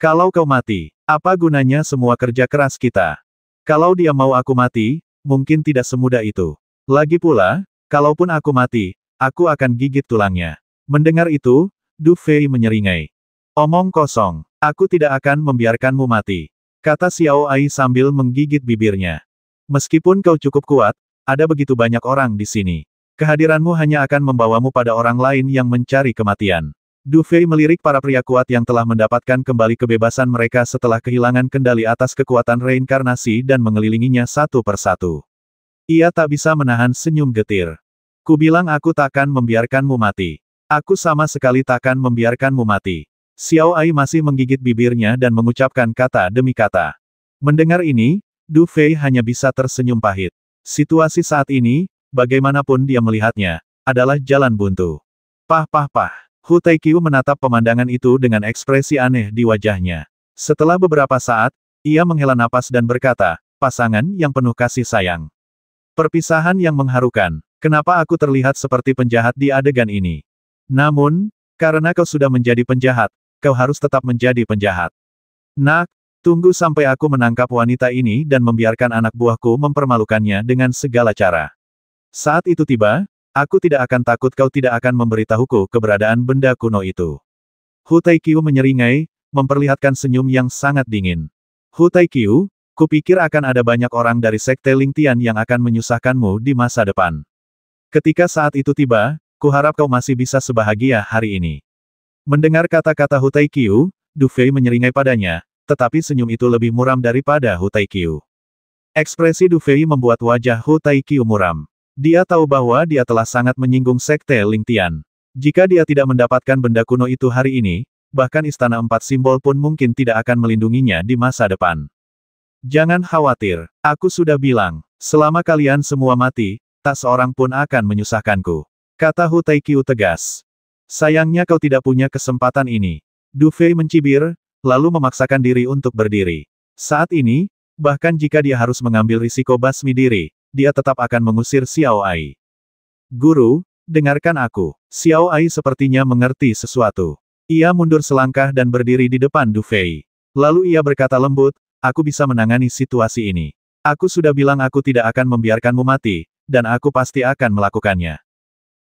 Kalau kau mati, apa gunanya semua kerja keras kita? Kalau dia mau aku mati, mungkin tidak semudah itu. Lagi pula, kalaupun aku mati, aku akan gigit tulangnya. Mendengar itu, Du Fei menyeringai. Omong kosong, aku tidak akan membiarkanmu mati, kata Xiao Ai sambil menggigit bibirnya. Meskipun kau cukup kuat, ada begitu banyak orang di sini. Kehadiranmu hanya akan membawamu pada orang lain yang mencari kematian. Du Fei melirik para pria kuat yang telah mendapatkan kembali kebebasan mereka setelah kehilangan kendali atas kekuatan reinkarnasi dan mengelilinginya satu persatu. Ia tak bisa menahan senyum getir. Kubilang aku takkan membiarkanmu mati. Aku sama sekali takkan membiarkanmu mati. Xiao Ai masih menggigit bibirnya dan mengucapkan kata demi kata. Mendengar ini, Du Fei hanya bisa tersenyum pahit. Situasi saat ini, bagaimanapun dia melihatnya, adalah jalan buntu. Pah. Hu Taikyu menatap pemandangan itu dengan ekspresi aneh di wajahnya. Setelah beberapa saat, ia menghela napas dan berkata, pasangan yang penuh kasih sayang. Perpisahan yang mengharukan, kenapa aku terlihat seperti penjahat di adegan ini? Namun, karena kau sudah menjadi penjahat, kau harus tetap menjadi penjahat. Nak, tunggu sampai aku menangkap wanita ini dan membiarkan anak buahku mempermalukannya dengan segala cara. Saat itu tiba, aku tidak akan takut kau tidak akan memberitahuku keberadaan benda kuno itu. Hu Taikyu menyeringai, memperlihatkan senyum yang sangat dingin. Hu Taikyu, kupikir akan ada banyak orang dari Sekte Ling Tian yang akan menyusahkanmu di masa depan. Ketika saat itu tiba, kuharap kau masih bisa sebahagia hari ini. Mendengar kata-kata Hu Taikyu, Du Fei menyeringai padanya, tetapi senyum itu lebih muram daripada Hu Taikyu. Ekspresi Du Fei membuat wajah Hu Taikyu muram. Dia tahu bahwa dia telah sangat menyinggung Sekte Lingtian. Jika dia tidak mendapatkan benda kuno itu hari ini, bahkan Istana Empat Simbol pun mungkin tidak akan melindunginya di masa depan. Jangan khawatir, aku sudah bilang, selama kalian semua mati, tak seorang pun akan menyusahkanku. Kata Hu Taiqiu tegas. Sayangnya kau tidak punya kesempatan ini. Du Fei mencibir, lalu memaksakan diri untuk berdiri. Saat ini, bahkan jika dia harus mengambil risiko basmi diri, dia tetap akan mengusir Xiao Ai. Guru, dengarkan aku. Xiao Ai sepertinya mengerti sesuatu. Ia mundur selangkah dan berdiri di depan Du Fei. Lalu ia berkata lembut, aku bisa menangani situasi ini. Aku sudah bilang aku tidak akan membiarkanmu mati, dan aku pasti akan melakukannya.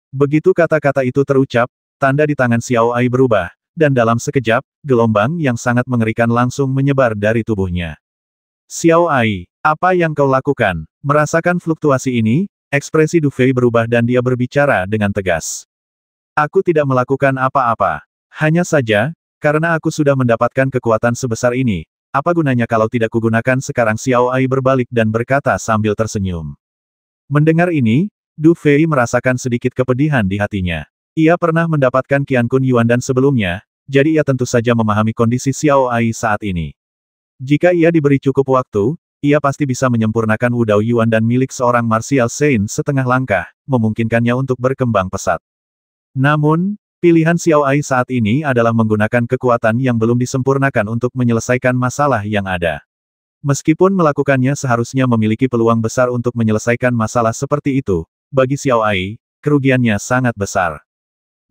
Begitu kata-kata itu terucap, tanda di tangan Xiao Ai berubah, dan dalam sekejap, gelombang yang sangat mengerikan langsung menyebar dari tubuhnya. Xiao Ai, apa yang kau lakukan? Merasakan fluktuasi ini, ekspresi Du Fei berubah dan dia berbicara dengan tegas. Aku tidak melakukan apa-apa. Hanya saja, karena aku sudah mendapatkan kekuatan sebesar ini, apa gunanya kalau tidak kugunakan sekarang? Xiao Ai berbalik dan berkata sambil tersenyum. Mendengar ini, Du Fei merasakan sedikit kepedihan di hatinya. Ia pernah mendapatkan Qian Kun Yuan dan sebelumnya, jadi ia tentu saja memahami kondisi Xiao Ai saat ini. Jika ia diberi cukup waktu, ia pasti bisa menyempurnakan Wudao Yuan dan milik seorang Martial Saint setengah langkah, memungkinkannya untuk berkembang pesat. Namun, pilihan Xiao Ai saat ini adalah menggunakan kekuatan yang belum disempurnakan untuk menyelesaikan masalah yang ada. Meskipun melakukannya seharusnya memiliki peluang besar untuk menyelesaikan masalah seperti itu, bagi Xiao Ai, kerugiannya sangat besar.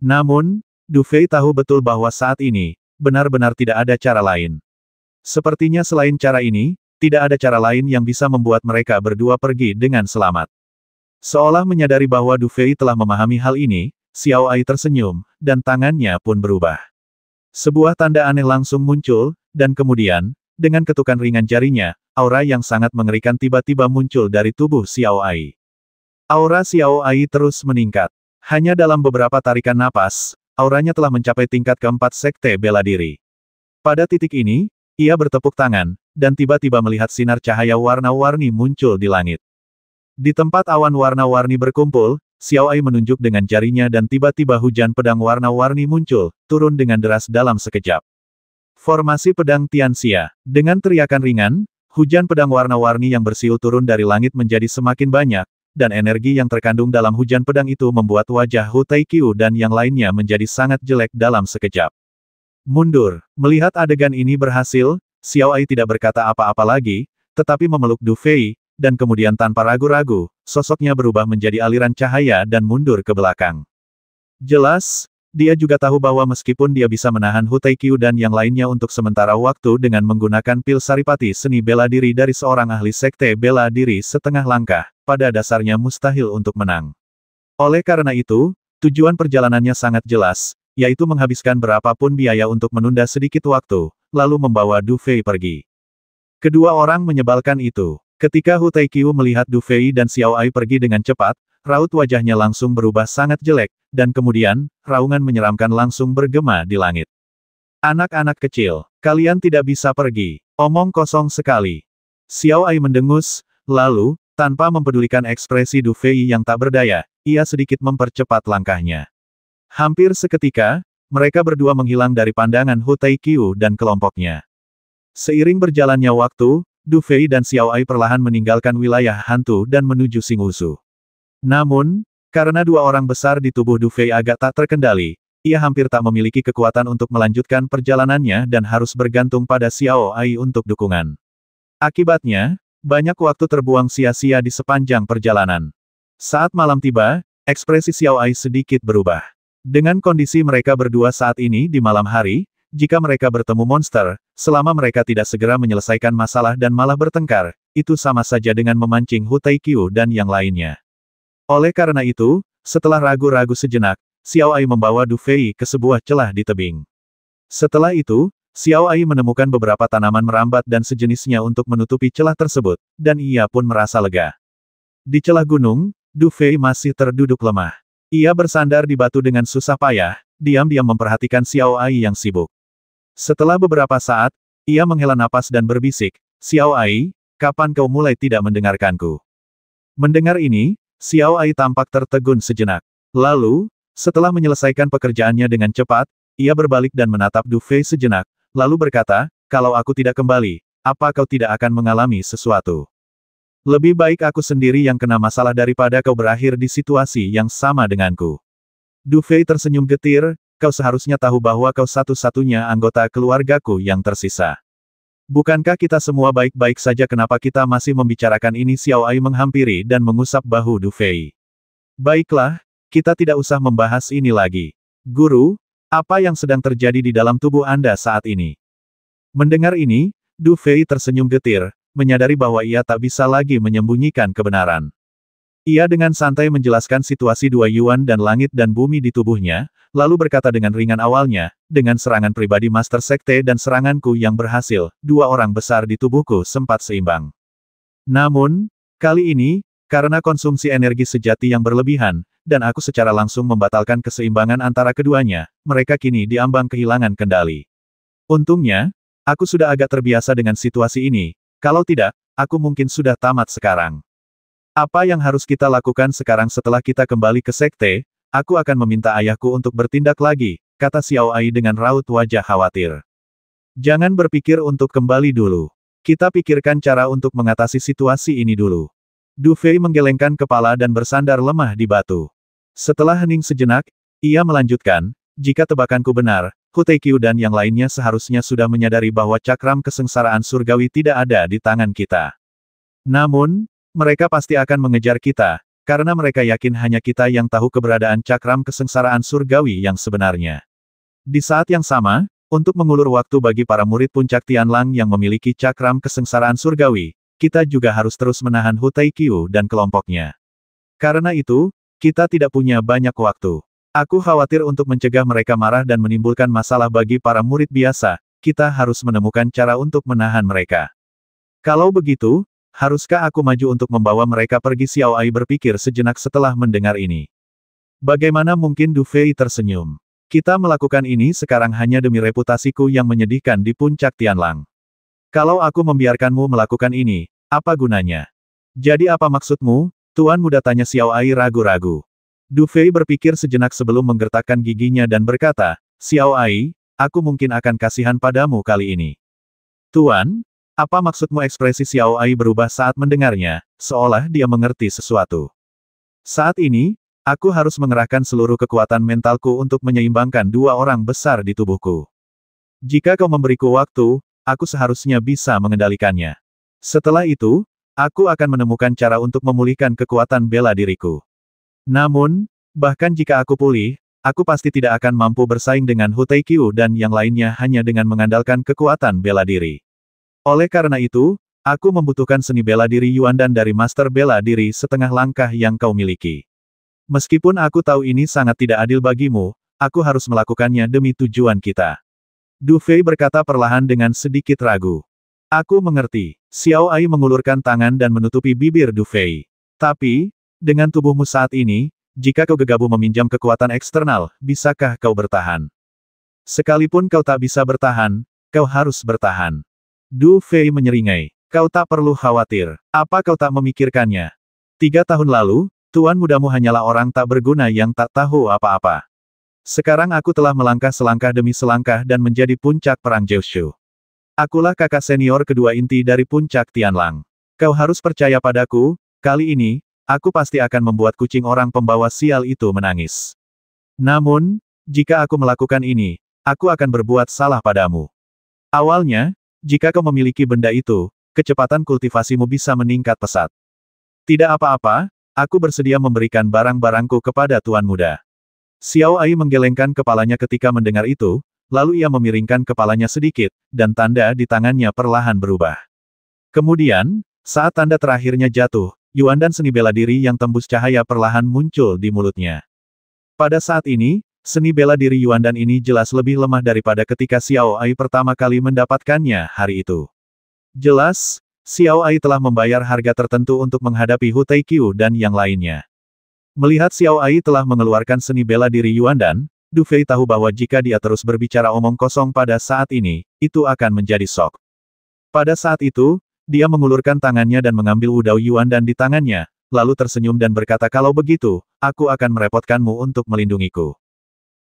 Namun, Du Fei tahu betul bahwa saat ini, benar-benar tidak ada cara lain. Sepertinya selain cara ini, tidak ada cara lain yang bisa membuat mereka berdua pergi dengan selamat. Seolah menyadari bahwa Du Fei telah memahami hal ini, Xiao Ai tersenyum, dan tangannya pun berubah. Sebuah tanda aneh langsung muncul, dan kemudian, dengan ketukan ringan jarinya, aura yang sangat mengerikan tiba-tiba muncul dari tubuh Xiao Ai. Aura Xiao Ai terus meningkat. Hanya dalam beberapa tarikan napas, auranya telah mencapai tingkat keempat Sekte Bela Diri. Pada titik ini, ia bertepuk tangan, dan tiba-tiba melihat sinar cahaya warna-warni muncul di langit. Di tempat awan warna-warni berkumpul, Xiao Ai menunjuk dengan jarinya dan tiba-tiba hujan pedang warna-warni muncul, turun dengan deras dalam sekejap. Formasi pedang Tianxia. Dengan teriakan ringan, hujan pedang warna-warni yang bersiul turun dari langit menjadi semakin banyak, dan energi yang terkandung dalam hujan pedang itu membuat wajah Hu Taiqiu dan yang lainnya menjadi sangat jelek dalam sekejap. Mundur. Melihat adegan ini berhasil, Xiao Ai tidak berkata apa-apa lagi, tetapi memeluk Du Fei, dan kemudian tanpa ragu-ragu, sosoknya berubah menjadi aliran cahaya dan mundur ke belakang. Jelas, dia juga tahu bahwa meskipun dia bisa menahan Hu Taiqiu dan yang lainnya untuk sementara waktu dengan menggunakan pil saripati seni bela diri dari seorang ahli sekte bela diri setengah langkah, pada dasarnya mustahil untuk menang. Oleh karena itu, tujuan perjalanannya sangat jelas, yaitu menghabiskan berapapun biaya untuk menunda sedikit waktu, lalu membawa Du Fei pergi. Kedua orang menyebalkan itu. Ketika Hu Taiqiu melihat Du Fei dan Xiao Ai pergi dengan cepat, raut wajahnya langsung berubah sangat jelek, dan kemudian, raungan menyeramkan langsung bergema di langit. Anak-anak kecil, kalian tidak bisa pergi. Omong kosong sekali. Xiao Ai mendengus, lalu, tanpa mempedulikan ekspresi Du Fei yang tak berdaya, ia sedikit mempercepat langkahnya. Hampir seketika, mereka berdua menghilang dari pandangan Hu Taiqiu dan kelompoknya. Seiring berjalannya waktu, Du Fei dan Xiao Ai perlahan meninggalkan wilayah hantu dan menuju Xinghusu. Namun, karena dua orang besar di tubuh Du Fei agak tak terkendali, ia hampir tak memiliki kekuatan untuk melanjutkan perjalanannya dan harus bergantung pada Xiao Ai untuk dukungan. Akibatnya, banyak waktu terbuang sia-sia di sepanjang perjalanan. Saat malam tiba, ekspresi Xiao Ai sedikit berubah. Dengan kondisi mereka berdua saat ini di malam hari, jika mereka bertemu monster, selama mereka tidak segera menyelesaikan masalah dan malah bertengkar, itu sama saja dengan memancing Hu Taiqiu dan yang lainnya. Oleh karena itu, setelah ragu-ragu sejenak, Xiao Ai membawa Du Fei ke sebuah celah di tebing. Setelah itu, Xiao Ai menemukan beberapa tanaman merambat dan sejenisnya untuk menutupi celah tersebut, dan ia pun merasa lega. Di celah gunung, Du Fei masih terduduk lemah. Ia bersandar di batu dengan susah payah, diam-diam memperhatikan Xiao Ai yang sibuk. Setelah beberapa saat, ia menghela napas dan berbisik, "Xiao Ai, kapan kau mulai tidak mendengarkanku?" Mendengar ini, Xiao Ai tampak tertegun sejenak. Lalu, setelah menyelesaikan pekerjaannya dengan cepat, ia berbalik dan menatap Du Fei sejenak, lalu berkata, kalau aku tidak kembali, apa kau tidak akan mengalami sesuatu? Lebih baik aku sendiri yang kena masalah daripada kau berakhir di situasi yang sama denganku. Du Fei tersenyum getir, kau seharusnya tahu bahwa kau satu-satunya anggota keluargaku yang tersisa. Bukankah kita semua baik-baik saja, kenapa kita masih membicarakan ini? Xiao Ai menghampiri dan mengusap bahu Du Fei. Baiklah, kita tidak usah membahas ini lagi. Guru, apa yang sedang terjadi di dalam tubuh Anda saat ini? Mendengar ini, Du Fei tersenyum getir, menyadari bahwa ia tak bisa lagi menyembunyikan kebenaran. Ia dengan santai menjelaskan situasi dua Yuan dan langit dan bumi di tubuhnya, lalu berkata dengan ringan, awalnya, dengan serangan pribadi Master Sekte dan seranganku yang berhasil, dua orang besar di tubuhku sempat seimbang. Namun, kali ini, karena konsumsi energi sejati yang berlebihan, dan aku secara langsung membatalkan keseimbangan antara keduanya, mereka kini diambang kehilangan kendali. Untungnya, aku sudah agak terbiasa dengan situasi ini, kalau tidak, aku mungkin sudah tamat sekarang. Apa yang harus kita lakukan sekarang setelah kita kembali ke sekte? Aku akan meminta ayahku untuk bertindak lagi, kata Xiao Ai dengan raut wajah khawatir. Jangan berpikir untuk kembali dulu. Kita pikirkan cara untuk mengatasi situasi ini dulu. Du Fei menggelengkan kepala dan bersandar lemah di batu. Setelah hening sejenak, ia melanjutkan, jika tebakanku benar, Hu Taiqiu dan yang lainnya seharusnya sudah menyadari bahwa cakram kesengsaraan surgawi tidak ada di tangan kita. Namun, mereka pasti akan mengejar kita, karena mereka yakin hanya kita yang tahu keberadaan cakram kesengsaraan surgawi yang sebenarnya. Di saat yang sama, untuk mengulur waktu bagi para murid puncak Tianlang yang memiliki cakram kesengsaraan surgawi, kita juga harus terus menahan Hu Taiqiu dan kelompoknya. Karena itu, kita tidak punya banyak waktu. Aku khawatir untuk mencegah mereka marah dan menimbulkan masalah bagi para murid biasa, kita harus menemukan cara untuk menahan mereka. Kalau begitu, haruskah aku maju untuk membawa mereka pergi? Xiao Ai berpikir sejenak setelah mendengar ini. Bagaimana mungkin? Du Fei tersenyum. Kita melakukan ini sekarang hanya demi reputasiku yang menyedihkan di puncak Tianlang. Kalau aku membiarkanmu melakukan ini, apa gunanya? Jadi apa maksudmu, Tuan Muda? Tanya Xiao Ai ragu-ragu. Du Fei berpikir sejenak sebelum menggertakkan giginya dan berkata, Xiao Ai, aku mungkin akan kasihan padamu kali ini. Tuan, apa maksudmu? Ekspresi Xiao Ai berubah saat mendengarnya, seolah dia mengerti sesuatu. Saat ini, aku harus mengerahkan seluruh kekuatan mentalku untuk menyeimbangkan dua orang besar di tubuhku. Jika kau memberiku waktu, aku seharusnya bisa mengendalikannya. Setelah itu, aku akan menemukan cara untuk memulihkan kekuatan bela diriku. Namun, bahkan jika aku pulih, aku pasti tidak akan mampu bersaing dengan Hu Taiqiu dan yang lainnya hanya dengan mengandalkan kekuatan bela diri. Oleh karena itu, aku membutuhkan seni bela diri Yuandan dari Master Bela Diri setengah langkah yang kau miliki. Meskipun aku tahu ini sangat tidak adil bagimu, aku harus melakukannya demi tujuan kita. Du Fei berkata perlahan dengan sedikit ragu. Aku mengerti. Xiao Ai mengulurkan tangan dan menutupi bibir Du Fei. Tapi, dengan tubuhmu saat ini, jika kau gegabah meminjam kekuatan eksternal, bisakah kau bertahan? Sekalipun kau tak bisa bertahan, kau harus bertahan. Du Fei menyeringai. Kau tak perlu khawatir. Apa kau tak memikirkannya? 3 tahun lalu, Tuan mudamu hanyalah orang tak berguna yang tak tahu apa-apa. Sekarang aku telah melangkah selangkah demi selangkah dan menjadi puncak perang Jiushu. Akulah kakak senior kedua inti dari puncak Tianlang. Kau harus percaya padaku, kali ini, aku pasti akan membuat kucing orang pembawa sial itu menangis. Namun, jika aku melakukan ini, aku akan berbuat salah padamu. Awalnya, jika kau memiliki benda itu, kecepatan kultivasimu bisa meningkat pesat. Tidak apa-apa, aku bersedia memberikan barang-barangku kepada Tuan Muda. Xiao Ai menggelengkan kepalanya ketika mendengar itu, lalu ia memiringkan kepalanya sedikit, dan tanda di tangannya perlahan berubah. Kemudian, saat tanda terakhirnya jatuh, Yuandan seni bela diri yang tembus cahaya perlahan muncul di mulutnya. Pada saat ini, seni bela diri Yuandan ini jelas lebih lemah daripada ketika Xiao Ai pertama kali mendapatkannya hari itu. Jelas, Xiao Ai telah membayar harga tertentu untuk menghadapi Hu Taiqiu dan yang lainnya. Melihat Xiao Ai telah mengeluarkan seni bela diri Yuandan, Du Fei tahu bahwa jika dia terus berbicara omong kosong pada saat ini, itu akan menjadi shock. Pada saat itu, dia mengulurkan tangannya dan mengambil wudao Yuandan di tangannya, lalu tersenyum dan berkata kalau begitu, aku akan merepotkanmu untuk melindungiku.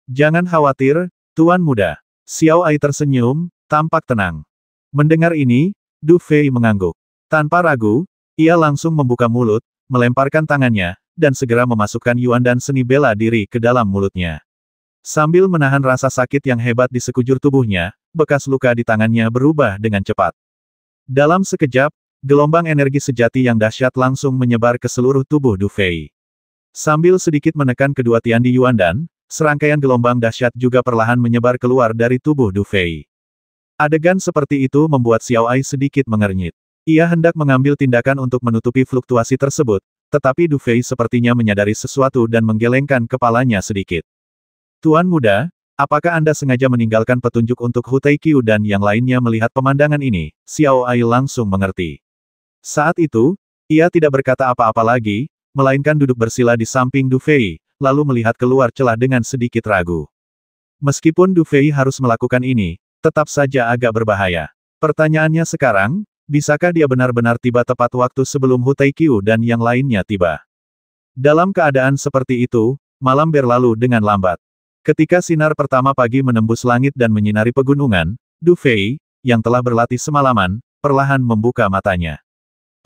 Jangan khawatir, Tuan Muda. Xiao Ai tersenyum, tampak tenang. Mendengar ini, Du Fei mengangguk. Tanpa ragu, ia langsung membuka mulut, melemparkan tangannya, dan segera memasukkan Yuan dan seni bela diri ke dalam mulutnya. Sambil menahan rasa sakit yang hebat di sekujur tubuhnya, bekas luka di tangannya berubah dengan cepat. Dalam sekejap, gelombang energi sejati yang dahsyat langsung menyebar ke seluruh tubuh Du Fei. Sambil sedikit menekan kedua tian di Yuan dan, serangkaian gelombang dahsyat juga perlahan menyebar keluar dari tubuh Du Fei. Adegan seperti itu membuat Xiao Ai sedikit mengernyit. Ia hendak mengambil tindakan untuk menutupi fluktuasi tersebut, tetapi Du Fei sepertinya menyadari sesuatu dan menggelengkan kepalanya sedikit. Tuan Muda, apakah Anda sengaja meninggalkan petunjuk untuk Hu Taikyu dan yang lainnya melihat pemandangan ini? Xiao Ai langsung mengerti. Saat itu, ia tidak berkata apa-apa lagi, melainkan duduk bersila di samping Du Fei, lalu melihat keluar celah dengan sedikit ragu. Meskipun Du Fei harus melakukan ini, tetap saja agak berbahaya. Pertanyaannya sekarang, bisakah dia benar-benar tiba tepat waktu sebelum Hu Taikyu dan yang lainnya tiba? Dalam keadaan seperti itu, malam berlalu dengan lambat. Ketika sinar pertama pagi menembus langit dan menyinari pegunungan, Du Fei, yang telah berlatih semalaman, perlahan membuka matanya.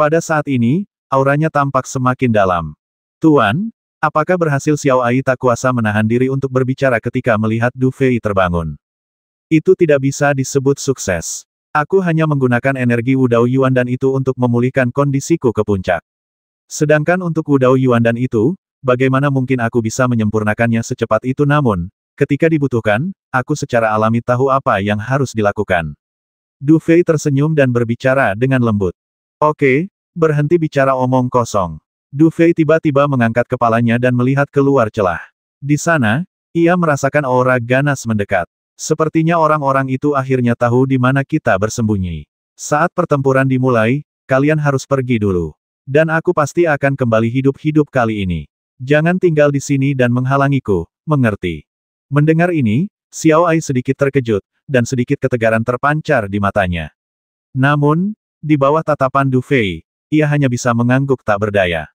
Pada saat ini, auranya tampak semakin dalam. Tuan, apakah berhasil Xiao Ai tak kuasa menahan diri untuk berbicara ketika melihat Du Fei terbangun? Itu tidak bisa disebut sukses. Aku hanya menggunakan energi Wudao Yuan dan itu untuk memulihkan kondisiku ke puncak. Sedangkan untuk Wudao Yuan dan itu, bagaimana mungkin aku bisa menyempurnakannya secepat itu namun, ketika dibutuhkan, aku secara alami tahu apa yang harus dilakukan. Du Fei tersenyum dan berbicara dengan lembut. Oke, berhenti bicara omong kosong. Du Fei tiba-tiba mengangkat kepalanya dan melihat keluar celah. Di sana, ia merasakan aura ganas mendekat. Sepertinya orang-orang itu akhirnya tahu di mana kita bersembunyi. Saat pertempuran dimulai, kalian harus pergi dulu. Dan aku pasti akan kembali hidup-hidup kali ini. Jangan tinggal di sini dan menghalangiku, mengerti? Mendengar ini, Xiao Ai sedikit terkejut, dan sedikit ketegaran terpancar di matanya. Namun, di bawah tatapan Du Fei, ia hanya bisa mengangguk tak berdaya.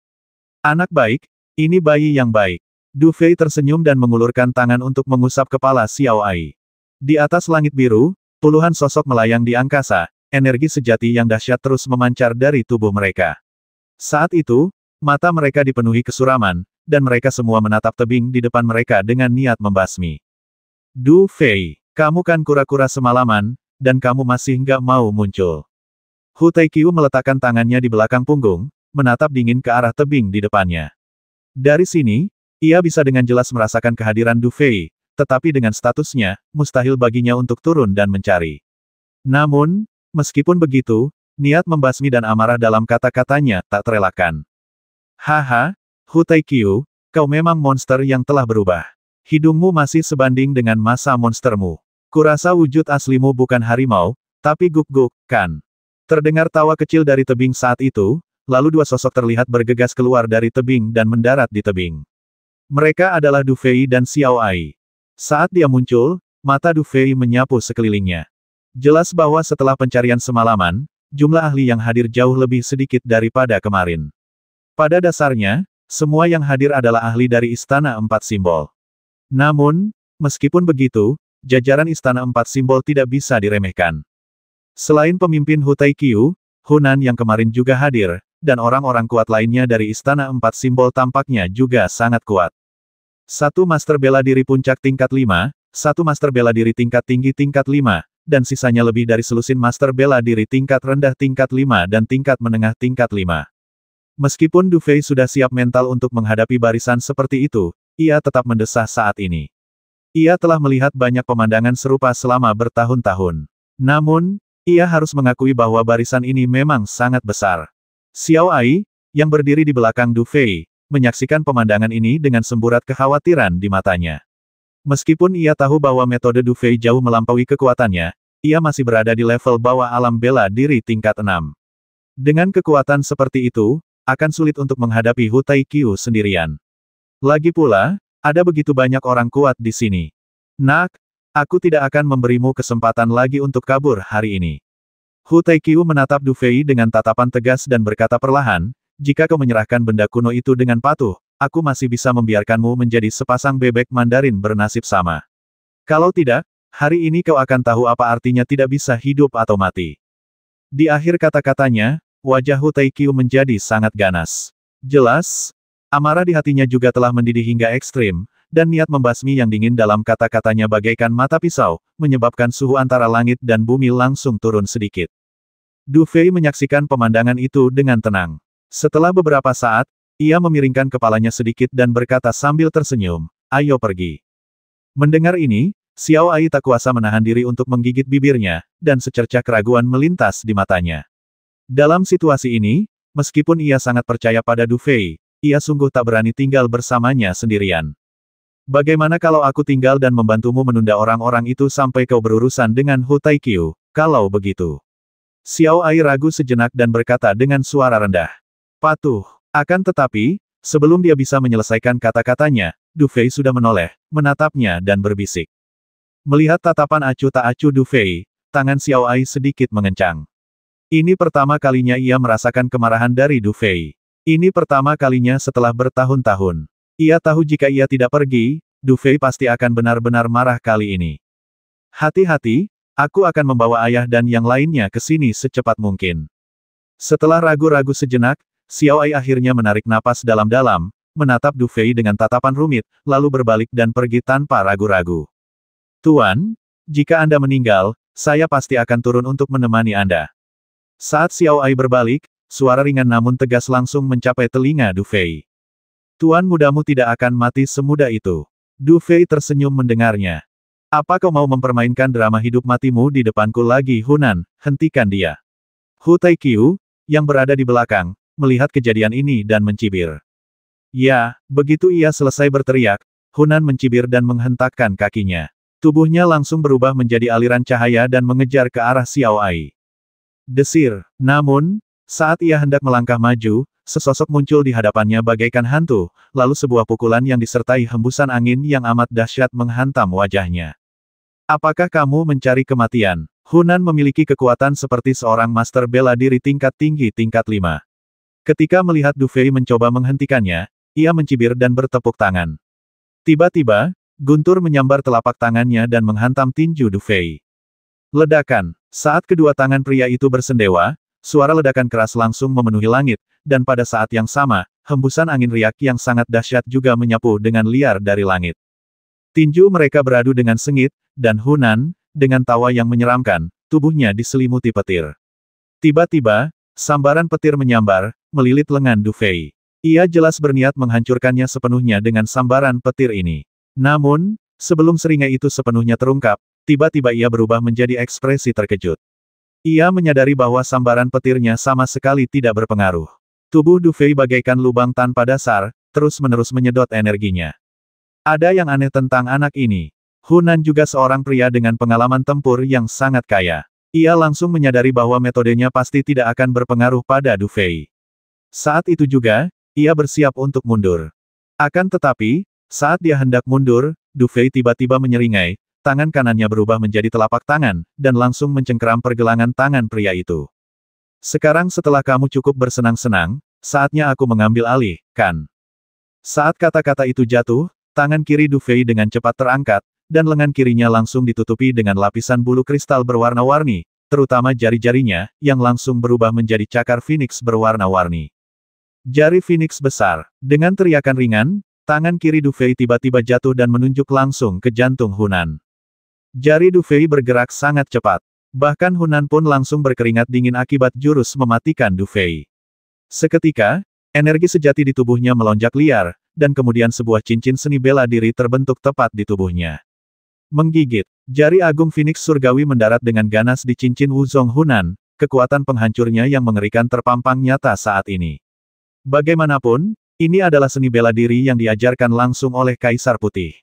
Anak baik, ini bayi yang baik. Du Fei tersenyum dan mengulurkan tangan untuk mengusap kepala Xiao Ai. Di atas langit biru, puluhan sosok melayang di angkasa, energi sejati yang dahsyat terus memancar dari tubuh mereka. Saat itu, mata mereka dipenuhi kesuraman, dan mereka semua menatap tebing di depan mereka dengan niat membasmi. Du Fei, kamu kan kura-kura semalaman, dan kamu masih nggak mau muncul. Hu Taikyu meletakkan tangannya di belakang punggung, menatap dingin ke arah tebing di depannya. Dari sini, ia bisa dengan jelas merasakan kehadiran Du Fei, tetapi dengan statusnya, mustahil baginya untuk turun dan mencari. Namun, meskipun begitu, niat membasmi dan amarah dalam kata-katanya tak terelakkan. Haha, Hu Taikyu, kau memang monster yang telah berubah. Hidungmu masih sebanding dengan masa monstermu. Kurasa wujud aslimu bukan harimau, tapi guk-guk, kan? Terdengar tawa kecil dari tebing saat itu, lalu dua sosok terlihat bergegas keluar dari tebing dan mendarat di tebing. Mereka adalah Du Fei dan Xiao Ai. Saat dia muncul, mata Du Fei menyapu sekelilingnya. Jelas bahwa setelah pencarian semalaman, jumlah ahli yang hadir jauh lebih sedikit daripada kemarin. Pada dasarnya, semua yang hadir adalah ahli dari Istana Empat Simbol. Namun, meskipun begitu, jajaran Istana Empat Simbol tidak bisa diremehkan. Selain pemimpin Hu Taikyu, Hunan yang kemarin juga hadir, dan orang-orang kuat lainnya dari Istana Empat Simbol tampaknya juga sangat kuat. Satu Master Bela Diri Puncak tingkat 5, satu Master Bela Diri tingkat tinggi tingkat 5, dan sisanya lebih dari selusin Master Bela Diri tingkat rendah tingkat 5 dan tingkat menengah tingkat 5. Meskipun Du Fei sudah siap mental untuk menghadapi barisan seperti itu, ia tetap mendesah saat ini. Ia telah melihat banyak pemandangan serupa selama bertahun-tahun. Namun, ia harus mengakui bahwa barisan ini memang sangat besar. Xiao Ai, yang berdiri di belakang Du Fei, menyaksikan pemandangan ini dengan semburat kekhawatiran di matanya. Meskipun ia tahu bahwa metode Du Fei jauh melampaui kekuatannya, ia masih berada di level bawah alam bela diri tingkat 6. Dengan kekuatan seperti itu, akan sulit untuk menghadapi Hu Taikyu sendirian. Lagi pula, ada begitu banyak orang kuat di sini. Nak, aku tidak akan memberimu kesempatan lagi untuk kabur hari ini. Hu Taikyu menatap Du Fei dengan tatapan tegas dan berkata perlahan, jika kau menyerahkan benda kuno itu dengan patuh, aku masih bisa membiarkanmu menjadi sepasang bebek Mandarin bernasib sama. Kalau tidak, hari ini kau akan tahu apa artinya tidak bisa hidup atau mati. Di akhir kata-katanya, wajah Hu Taikyu menjadi sangat ganas. Jelas, amarah di hatinya juga telah mendidih hingga ekstrim, dan niat membasmi yang dingin dalam kata-katanya bagaikan mata pisau, menyebabkan suhu antara langit dan bumi langsung turun sedikit. Du Fei menyaksikan pemandangan itu dengan tenang. Setelah beberapa saat, ia memiringkan kepalanya sedikit dan berkata sambil tersenyum, "Ayo pergi." Mendengar ini, Xiao Ai tak kuasa menahan diri untuk menggigit bibirnya, dan secercah keraguan melintas di matanya. Dalam situasi ini, meskipun ia sangat percaya pada Du Fei, ia sungguh tak berani tinggal bersamanya sendirian. Bagaimana kalau aku tinggal dan membantumu menunda orang-orang itu sampai kau berurusan dengan Hu Taikyu, kalau begitu? Xiao Ai ragu sejenak dan berkata dengan suara rendah. Patuh. Akan tetapi, sebelum dia bisa menyelesaikan kata-katanya, Du Fei sudah menoleh, menatapnya dan berbisik. Melihat tatapan acuh tak acuh Du Fei, tangan Xiao Ai sedikit mengencang. Ini pertama kalinya ia merasakan kemarahan dari Du Fei. Ini pertama kalinya setelah bertahun-tahun. Ia tahu jika ia tidak pergi, Du Fei pasti akan benar-benar marah kali ini. Hati-hati, aku akan membawa ayah dan yang lainnya ke sini secepat mungkin. Setelah ragu-ragu sejenak, Xiao Ai akhirnya menarik napas dalam-dalam, menatap Du Fei dengan tatapan rumit, lalu berbalik dan pergi tanpa ragu-ragu. Tuan, jika Anda meninggal, saya pasti akan turun untuk menemani Anda. Saat Xiao Ai berbalik, suara ringan namun tegas langsung mencapai telinga Du Fei. Tuan mudamu tidak akan mati semudah itu. Du Fei tersenyum mendengarnya. Apa kau mau mempermainkan drama hidup matimu di depanku lagi Hunan, hentikan dia. Hu Taikyu, yang berada di belakang, melihat kejadian ini dan mencibir. Ya, begitu ia selesai berteriak, Hunan mencibir dan menghentakkan kakinya. Tubuhnya langsung berubah menjadi aliran cahaya dan mengejar ke arah Xiao Ai. Desir. Namun, saat ia hendak melangkah maju, sesosok muncul di hadapannya bagaikan hantu, lalu sebuah pukulan yang disertai hembusan angin yang amat dahsyat menghantam wajahnya. Apakah kamu mencari kematian? Hunan memiliki kekuatan seperti seorang master bela diri tingkat tinggi tingkat 5. Ketika melihat Du Fei mencoba menghentikannya, ia mencibir dan bertepuk tangan. Tiba-tiba, guntur menyambar telapak tangannya dan menghantam tinju Du Fei. Ledakan. Saat kedua tangan pria itu bersendewa, suara ledakan keras langsung memenuhi langit, dan pada saat yang sama, hembusan angin riak yang sangat dahsyat juga menyapu dengan liar dari langit. Tinju mereka beradu dengan sengit, dan Hunan, dengan tawa yang menyeramkan, tubuhnya diselimuti petir. Tiba-tiba, sambaran petir menyambar, melilit lengan Du Fei. Ia jelas berniat menghancurkannya sepenuhnya dengan sambaran petir ini. Namun, sebelum seringai itu sepenuhnya terungkap, tiba-tiba ia berubah menjadi ekspresi terkejut. Ia menyadari bahwa sambaran petirnya sama sekali tidak berpengaruh. Tubuh Du Fei bagaikan lubang tanpa dasar, terus-menerus menyedot energinya. Ada yang aneh tentang anak ini. Hunan juga seorang pria dengan pengalaman tempur yang sangat kaya. Ia langsung menyadari bahwa metodenya pasti tidak akan berpengaruh pada Du Fei. Saat itu juga, ia bersiap untuk mundur. Akan tetapi, saat dia hendak mundur, Du Fei tiba-tiba menyeringai, tangan kanannya berubah menjadi telapak tangan, dan langsung mencengkeram pergelangan tangan pria itu. Sekarang setelah kamu cukup bersenang-senang, saatnya aku mengambil alih, kan? Saat kata-kata itu jatuh, tangan kiri Du Fei dengan cepat terangkat, dan lengan kirinya langsung ditutupi dengan lapisan bulu kristal berwarna-warni, terutama jari-jarinya, yang langsung berubah menjadi cakar Phoenix berwarna-warni. Jari Phoenix besar. Dengan teriakan ringan, tangan kiri Du Fei tiba-tiba jatuh dan menunjuk langsung ke jantung Hunan. Jari Du Fei bergerak sangat cepat. Bahkan Hunan pun langsung berkeringat dingin akibat jurus mematikan Du Fei. Seketika, energi sejati di tubuhnya melonjak liar, dan kemudian sebuah cincin seni bela diri terbentuk tepat di tubuhnya. Menggigit, jari agung Phoenix surgawi mendarat dengan ganas di cincin Wuzong Hunan, kekuatan penghancurnya yang mengerikan terpampang nyata saat ini. Bagaimanapun, ini adalah seni bela diri yang diajarkan langsung oleh Kaisar Putih.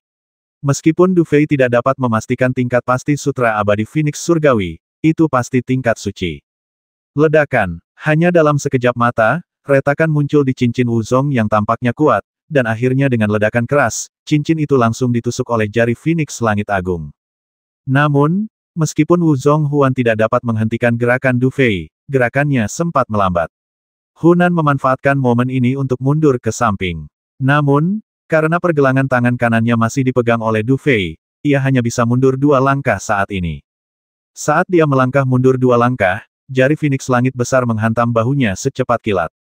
Meskipun Du Fei tidak dapat memastikan tingkat pasti sutra abadi Phoenix surgawi, itu pasti tingkat suci. Ledakan, hanya dalam sekejap mata, retakan muncul di cincin Wuzong yang tampaknya kuat, dan akhirnya dengan ledakan keras, cincin itu langsung ditusuk oleh jari Phoenix Langit Agung. Namun, meskipun Wuzong Huan tidak dapat menghentikan gerakan Du Fei, gerakannya sempat melambat. Hunan memanfaatkan momen ini untuk mundur ke samping. Namun, karena pergelangan tangan kanannya masih dipegang oleh Du Fei, ia hanya bisa mundur 2 langkah saat ini. Saat dia melangkah mundur 2 langkah, jari Phoenix Langit Besar menghantam bahunya secepat kilat.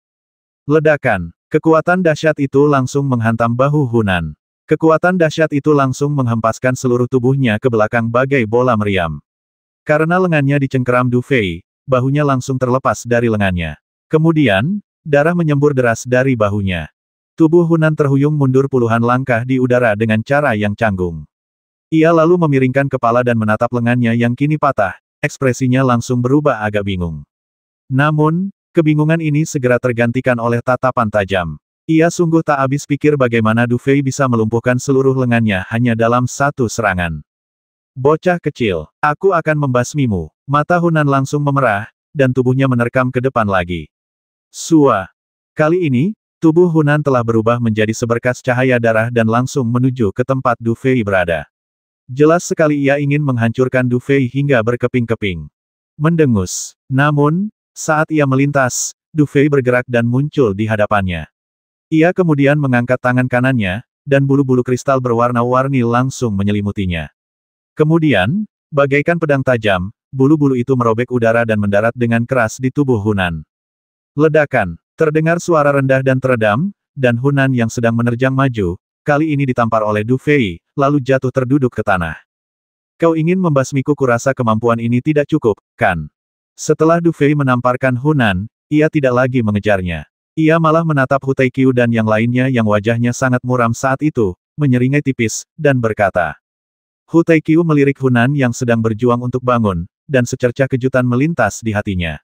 Ledakan. Kekuatan dahsyat itu langsung menghantam bahu Hunan. Kekuatan dahsyat itu langsung menghempaskan seluruh tubuhnya ke belakang bagai bola meriam. Karena lengannya dicengkeram Du Fei, bahunya langsung terlepas dari lengannya. Kemudian, darah menyembur deras dari bahunya. Tubuh Hunan terhuyung mundur puluhan langkah di udara dengan cara yang canggung. Ia lalu memiringkan kepala dan menatap lengannya yang kini patah, ekspresinya langsung berubah agak bingung. Namun, kebingungan ini segera tergantikan oleh tatapan tajam. Ia sungguh tak habis pikir bagaimana Du Fei bisa melumpuhkan seluruh lengannya hanya dalam satu serangan. Bocah kecil, aku akan membasmimu. Mata Hunan langsung memerah, dan tubuhnya menerkam ke depan lagi. Sua. Kali ini, tubuh Hunan telah berubah menjadi seberkas cahaya darah dan langsung menuju ke tempat Du Fei berada. Jelas sekali ia ingin menghancurkan Du Fei hingga berkeping-keping. Mendengus. Namun, saat ia melintas, Du Fei bergerak dan muncul di hadapannya. Ia kemudian mengangkat tangan kanannya, dan bulu-bulu kristal berwarna-warni langsung menyelimutinya. Kemudian, bagaikan pedang tajam, bulu-bulu itu merobek udara dan mendarat dengan keras di tubuh Hunan. Ledakan. Terdengar suara rendah dan teredam, dan Hunan yang sedang menerjang maju, kali ini ditampar oleh Du Fei, lalu jatuh terduduk ke tanah. Kau ingin membasmiku, kurasa kemampuan ini tidak cukup, kan? Setelah Du Fei menamparkan Hunan, ia tidak lagi mengejarnya. Ia malah menatap Hu Taikyu dan yang lainnya yang wajahnya sangat muram saat itu, menyeringai tipis, dan berkata. Hu Taikyu melirik Hunan yang sedang berjuang untuk bangun, dan secercah kejutan melintas di hatinya.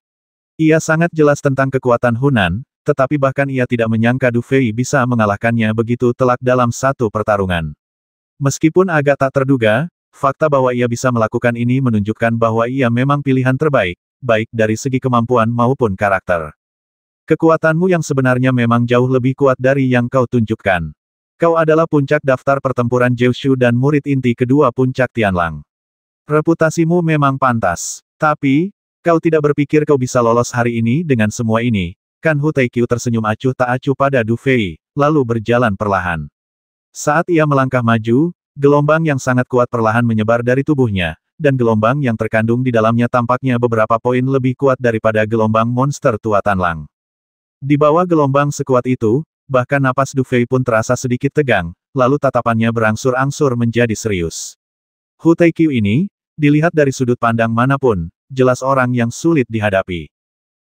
Ia sangat jelas tentang kekuatan Hunan, tetapi bahkan ia tidak menyangka Du Fei bisa mengalahkannya begitu telak dalam satu pertarungan. Meskipun agak tak terduga, fakta bahwa ia bisa melakukan ini menunjukkan bahwa ia memang pilihan terbaik, baik dari segi kemampuan maupun karakter. Kekuatanmu yang sebenarnya memang jauh lebih kuat dari yang kau tunjukkan. Kau adalah puncak daftar pertempuran Jiushu dan murid inti kedua puncak Tianlang. Reputasimu memang pantas. Tapi, kau tidak berpikir kau bisa lolos hari ini dengan semua ini, kan? Hu Taikyu tersenyum acuh tak acuh pada Du Fei, lalu berjalan perlahan. Saat ia melangkah maju, gelombang yang sangat kuat perlahan menyebar dari tubuhnya, dan gelombang yang terkandung di dalamnya tampaknya beberapa poin lebih kuat daripada gelombang monster tua Tanlang. Di bawah gelombang sekuat itu, bahkan napas Du Fei pun terasa sedikit tegang, lalu tatapannya berangsur-angsur menjadi serius. Hu Taikyu ini, dilihat dari sudut pandang manapun, jelas orang yang sulit dihadapi.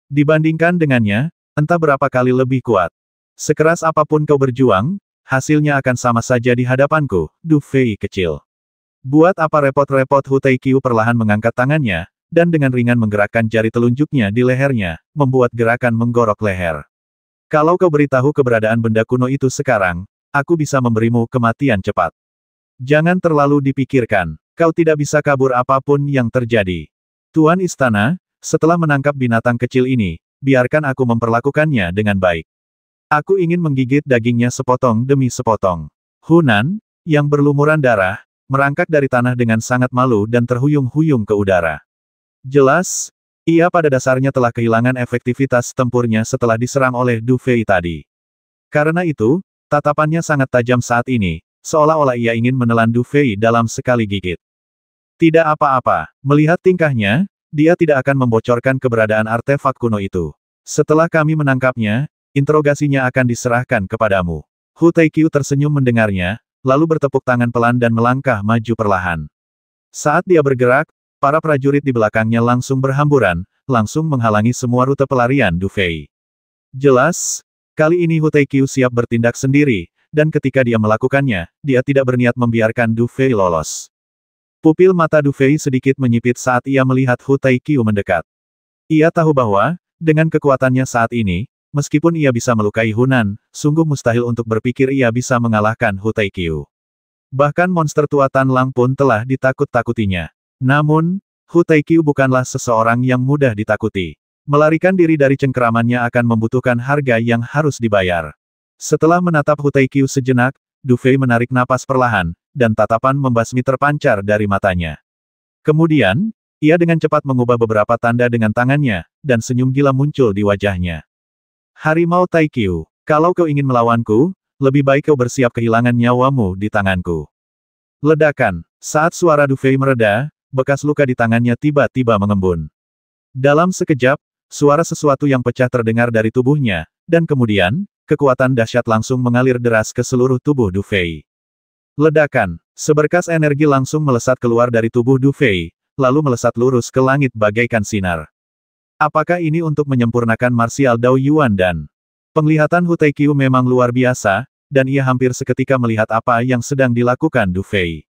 Dibandingkan dengannya, entah berapa kali lebih kuat. Sekeras apapun kau berjuang, hasilnya akan sama saja di hadapanku, Du Fei kecil. Buat apa repot-repot? Hu Taikyu perlahan mengangkat tangannya, dan dengan ringan menggerakkan jari telunjuknya di lehernya, membuat gerakan menggorok leher. Kalau kau beritahu keberadaan benda kuno itu sekarang, aku bisa memberimu kematian cepat. Jangan terlalu dipikirkan, kau tidak bisa kabur apapun yang terjadi. Tuan Istana, setelah menangkap binatang kecil ini, biarkan aku memperlakukannya dengan baik. Aku ingin menggigit dagingnya sepotong demi sepotong. Hunan, yang berlumuran darah, merangkak dari tanah dengan sangat malu dan terhuyung-huyung ke udara. Jelas, ia pada dasarnya telah kehilangan efektivitas tempurnya setelah diserang oleh Du Fei tadi. Karena itu, tatapannya sangat tajam saat ini, seolah-olah ia ingin menelan Du Fei dalam sekali gigit. Tidak apa-apa, melihat tingkahnya, dia tidak akan membocorkan keberadaan artefak kuno itu. Setelah kami menangkapnya, interogasinya akan diserahkan kepadamu. Hu Taikyu tersenyum mendengarnya, lalu bertepuk tangan pelan dan melangkah maju perlahan. Saat dia bergerak, para prajurit di belakangnya langsung berhamburan, langsung menghalangi semua rute pelarian Du Fei. Jelas, kali ini Hu Taikyu siap bertindak sendiri, dan ketika dia melakukannya, dia tidak berniat membiarkan Du Fei lolos. Pupil mata Du Fei sedikit menyipit saat ia melihat Hu Taikyu mendekat. Ia tahu bahwa, dengan kekuatannya saat ini, meskipun ia bisa melukai Hunan, sungguh mustahil untuk berpikir ia bisa mengalahkan Hu Taikyu. Bahkan monster tua Tanlang pun telah ditakut-takutinya. Namun, Hu Taikyu bukanlah seseorang yang mudah ditakuti. Melarikan diri dari cengkeramannya akan membutuhkan harga yang harus dibayar. Setelah menatap Hu Taikyu sejenak, Du Fei menarik napas perlahan, dan tatapan membasmi terpancar dari matanya. Kemudian, ia dengan cepat mengubah beberapa tanda dengan tangannya, dan senyum gila muncul di wajahnya. Harimau Taikyu, kalau kau ingin melawanku, lebih baik kau bersiap kehilangan nyawamu di tanganku. Ledakan. Saat suara Du Fei mereda, bekas luka di tangannya tiba-tiba mengembun. Dalam sekejap, suara sesuatu yang pecah terdengar dari tubuhnya, dan kemudian, kekuatan dahsyat langsung mengalir deras ke seluruh tubuh Du Fei. Ledakan. Seberkas energi langsung melesat keluar dari tubuh Du Fei, lalu melesat lurus ke langit bagaikan sinar. Apakah ini untuk menyempurnakan martial Dao Yuan dan? Penglihatan Hu Taikyu memang luar biasa, dan ia hampir seketika melihat apa yang sedang dilakukan Du Fei.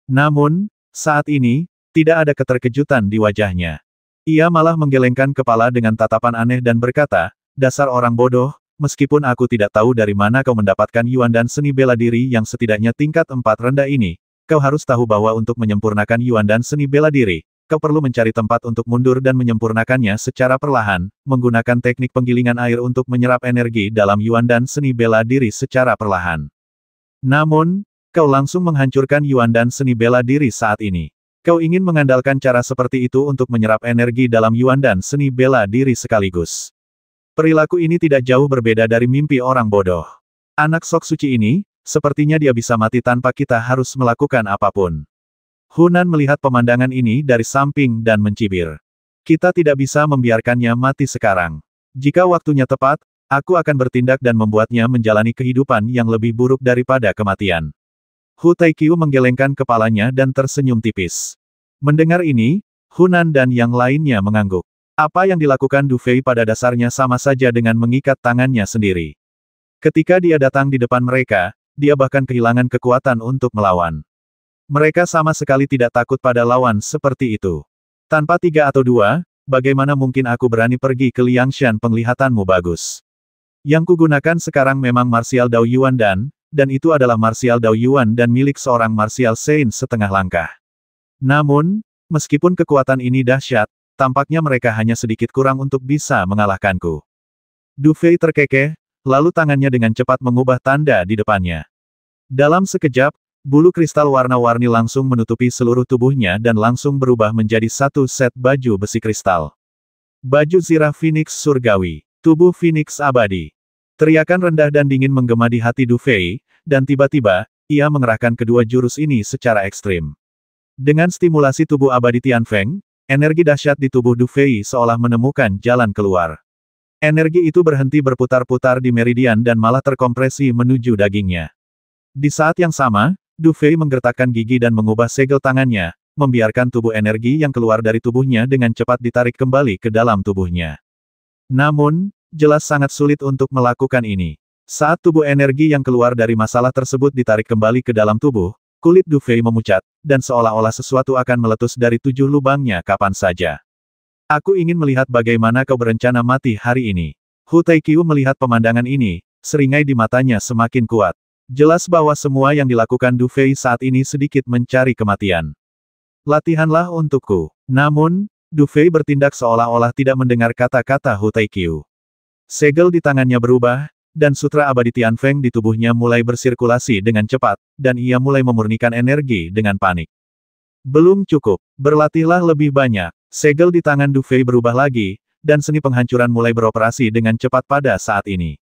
Namun, saat ini, tidak ada keterkejutan di wajahnya. Ia malah menggelengkan kepala dengan tatapan aneh dan berkata, dasar orang bodoh, meskipun aku tidak tahu dari mana kau mendapatkan Yuan dan seni bela diri yang setidaknya tingkat 4 rendah ini, kau harus tahu bahwa untuk menyempurnakan Yuan dan seni bela diri, kau perlu mencari tempat untuk mundur dan menyempurnakannya secara perlahan, menggunakan teknik penggilingan air untuk menyerap energi dalam Yuan dan seni bela diri secara perlahan. Namun, kau langsung menghancurkan Yuan dan seni bela diri saat ini. Kau ingin mengandalkan cara seperti itu untuk menyerap energi dalam Yuan dan seni bela diri sekaligus. Perilaku ini tidak jauh berbeda dari mimpi orang bodoh. Anak sok suci ini, sepertinya dia bisa mati tanpa kita harus melakukan apapun. Hunan melihat pemandangan ini dari samping dan mencibir. Kita tidak bisa membiarkannya mati sekarang. Jika waktunya tepat, aku akan bertindak dan membuatnya menjalani kehidupan yang lebih buruk daripada kematian. Hu Taikyu menggelengkan kepalanya dan tersenyum tipis. Mendengar ini, Hunan dan yang lainnya mengangguk. Apa yang dilakukan Du Fei pada dasarnya sama saja dengan mengikat tangannya sendiri. Ketika dia datang di depan mereka, dia bahkan kehilangan kekuatan untuk melawan. Mereka sama sekali tidak takut pada lawan seperti itu. Tanpa 3 atau 2, bagaimana mungkin aku berani pergi ke Liangshan? Penglihatanmu bagus. Yang kugunakan sekarang memang martial Dao Yuan dan itu adalah martial Dao Yuan dan milik seorang martial Saint setengah langkah. Namun, meskipun kekuatan ini dahsyat, tampaknya mereka hanya sedikit kurang untuk bisa mengalahkanku. Du Fei terkekeh, lalu tangannya dengan cepat mengubah tanda di depannya. Dalam sekejap, bulu kristal warna-warni langsung menutupi seluruh tubuhnya dan langsung berubah menjadi satu set baju besi kristal. Baju zirah Phoenix Surgawi, tubuh Phoenix abadi. Teriakan rendah dan dingin menggema di hati Du Fei, dan tiba-tiba, ia mengerahkan kedua jurus ini secara ekstrim. Dengan stimulasi tubuh abadi Tianfeng, energi dahsyat di tubuh Du Fei seolah menemukan jalan keluar. Energi itu berhenti berputar-putar di meridian dan malah terkompresi menuju dagingnya. Di saat yang sama, Du Fei menggertakkan gigi dan mengubah segel tangannya, membiarkan tubuh energi yang keluar dari tubuhnya dengan cepat ditarik kembali ke dalam tubuhnya. Namun, jelas sangat sulit untuk melakukan ini. Saat tubuh energi yang keluar dari masalah tersebut ditarik kembali ke dalam tubuh, kulit Du Fei memucat, dan seolah-olah sesuatu akan meletus dari 7 lubangnya kapan saja. Aku ingin melihat bagaimana kau berencana mati hari ini. Hu Taikyu melihat pemandangan ini, seringai di matanya semakin kuat. Jelas bahwa semua yang dilakukan Du Fei saat ini sedikit mencari kematian. Latihanlah untukku. Namun, Du Fei bertindak seolah-olah tidak mendengar kata-kata Hu Taikyu. Segel di tangannya berubah, dan sutra abadi Tianfeng di tubuhnya mulai bersirkulasi dengan cepat, dan ia mulai memurnikan energi dengan panik. Belum cukup, berlatihlah lebih banyak. Segel di tangan Du Fei berubah lagi, dan seni penghancuran mulai beroperasi dengan cepat pada saat ini.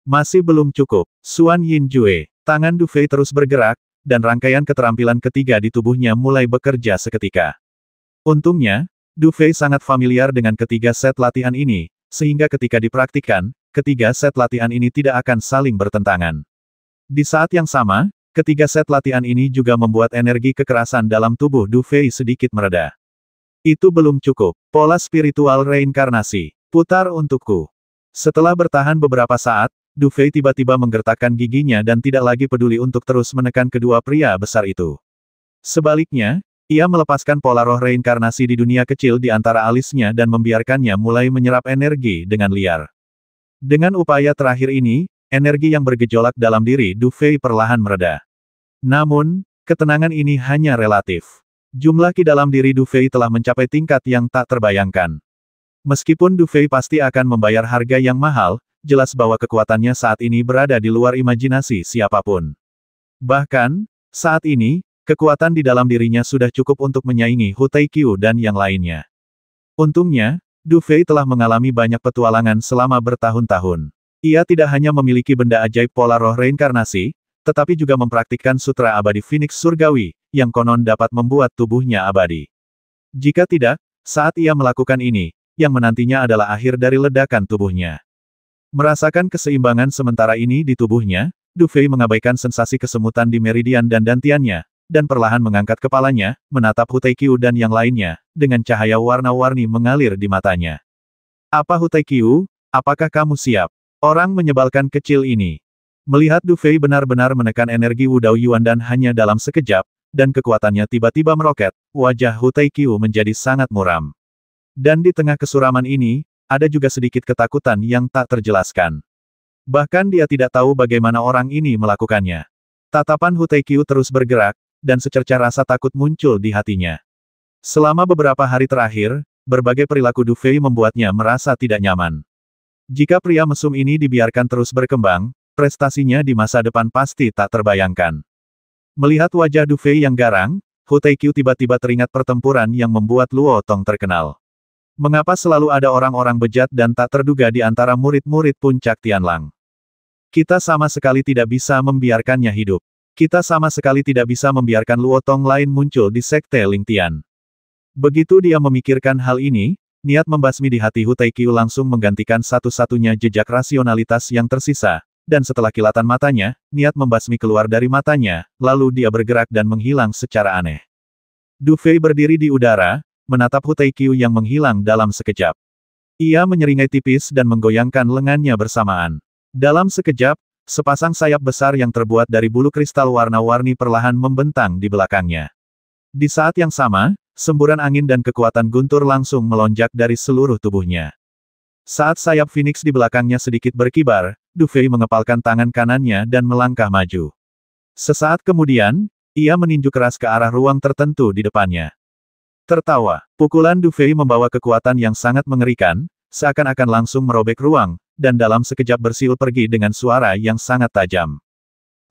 Masih belum cukup, Xuan Yin Jue. Tangan Du Fei terus bergerak, dan rangkaian keterampilan ketiga di tubuhnya mulai bekerja seketika. Untungnya, Du Fei sangat familiar dengan ketiga set latihan ini, sehingga ketika dipraktikkan, ketiga set latihan ini tidak akan saling bertentangan. Di saat yang sama, ketiga set latihan ini juga membuat energi kekerasan dalam tubuh Du Fei sedikit mereda. Itu belum cukup. Pola spiritual reinkarnasi. Putar untukku. Setelah bertahan beberapa saat, Du Fei tiba-tiba menggertakkan giginya dan tidak lagi peduli untuk terus menekan kedua pria besar itu. Sebaliknya, ia melepaskan pola roh reinkarnasi di dunia kecil di antara alisnya dan membiarkannya mulai menyerap energi dengan liar. Dengan upaya terakhir ini, energi yang bergejolak dalam diri Du Fei perlahan mereda. Namun, ketenangan ini hanya relatif. Jumlah ki dalam diri Du Fei telah mencapai tingkat yang tak terbayangkan. Meskipun Du Fei pasti akan membayar harga yang mahal, jelas bahwa kekuatannya saat ini berada di luar imajinasi siapapun. Bahkan, saat ini, kekuatan di dalam dirinya sudah cukup untuk menyaingi Hu Taikyu dan yang lainnya. Untungnya, Du Fei telah mengalami banyak petualangan selama bertahun-tahun. Ia tidak hanya memiliki benda ajaib pola roh reinkarnasi, tetapi juga mempraktikkan sutra abadi Phoenix Surgawi, yang konon dapat membuat tubuhnya abadi. Jika tidak, saat ia melakukan ini, yang menantinya adalah akhir dari ledakan tubuhnya. Merasakan keseimbangan sementara ini di tubuhnya, Du Fei mengabaikan sensasi kesemutan di meridian dan dantiannya, dan perlahan mengangkat kepalanya, menatap Hu Taikyu dan yang lainnya, dengan cahaya warna-warni mengalir di matanya. Apa Hu Taikyu, apakah kamu siap? Orang menyebalkan kecil ini. Melihat Du Fei benar-benar menekan energi Wu Dao Yuan dan hanya dalam sekejap, dan kekuatannya tiba-tiba meroket, wajah Hu Taikyu menjadi sangat muram. Dan di tengah kesuraman ini, ada juga sedikit ketakutan yang tak terjelaskan. Bahkan dia tidak tahu bagaimana orang ini melakukannya. Tatapan Hu Taikyu terus bergerak, dan secercah rasa takut muncul di hatinya. Selama beberapa hari terakhir, berbagai perilaku Du Fei membuatnya merasa tidak nyaman. Jika pria mesum ini dibiarkan terus berkembang, prestasinya di masa depan pasti tak terbayangkan. Melihat wajah Du Fei yang garang, Hu Taikyu tiba-tiba teringat pertempuran yang membuat Luo Tong terkenal. Mengapa selalu ada orang-orang bejat dan tak terduga di antara murid-murid puncak Tianlang? Kita sama sekali tidak bisa membiarkannya hidup. Kita sama sekali tidak bisa membiarkan Luo Tong lain muncul di Sekte Ling Tian. Begitu dia memikirkan hal ini, niat membasmi di hati Hu Taikyu langsung menggantikan satu-satunya jejak rasionalitas yang tersisa, dan setelah kilatan matanya, niat membasmi keluar dari matanya, lalu dia bergerak dan menghilang secara aneh. Du Fei berdiri di udara, menatap Hu Taikyu yang menghilang dalam sekejap. Ia menyeringai tipis dan menggoyangkan lengannya bersamaan. Dalam sekejap, sepasang sayap besar yang terbuat dari bulu kristal warna-warni perlahan membentang di belakangnya. Di saat yang sama, semburan angin dan kekuatan guntur langsung melonjak dari seluruh tubuhnya. Saat sayap Phoenix di belakangnya sedikit berkibar, Du Fei mengepalkan tangan kanannya dan melangkah maju. Sesaat kemudian, ia meninju keras ke arah ruang tertentu di depannya. Tertawa, pukulan Du Fei membawa kekuatan yang sangat mengerikan, seakan-akan langsung merobek ruang, dan dalam sekejap bersiul pergi dengan suara yang sangat tajam.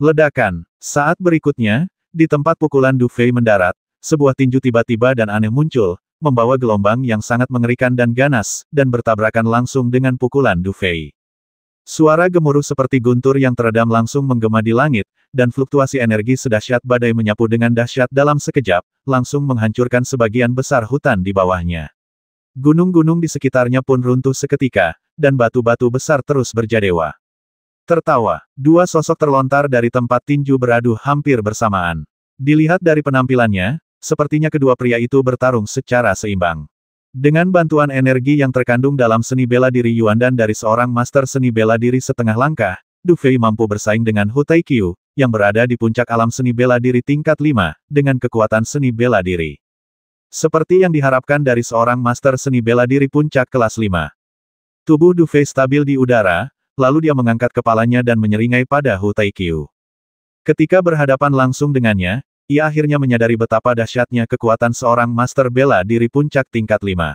Ledakan. Saat berikutnya, di tempat pukulan Du Fei mendarat, sebuah tinju tiba-tiba dan aneh muncul, membawa gelombang yang sangat mengerikan dan ganas, dan bertabrakan langsung dengan pukulan Du Fei. Suara gemuruh seperti guntur yang teredam langsung menggema di langit, dan fluktuasi energi sedahsyat badai menyapu dengan dahsyat dalam sekejap, langsung menghancurkan sebagian besar hutan di bawahnya. Gunung-gunung di sekitarnya pun runtuh seketika, dan batu-batu besar terus berjadewa. Tertawa, dua sosok terlontar dari tempat tinju beradu hampir bersamaan. Dilihat dari penampilannya, sepertinya kedua pria itu bertarung secara seimbang. Dengan bantuan energi yang terkandung dalam seni bela diri Yuandan dari seorang master seni bela diri setengah langkah, Du Fei mampu bersaing dengan Hu Taikyu, yang berada di puncak alam seni bela diri tingkat 5, dengan kekuatan seni bela diri. Seperti yang diharapkan dari seorang master seni bela diri puncak kelas 5. Tubuh Du Fei stabil di udara, lalu dia mengangkat kepalanya dan menyeringai pada Hu Taikyu. Ketika berhadapan langsung dengannya, ia akhirnya menyadari betapa dahsyatnya kekuatan seorang master bela diri puncak tingkat 5.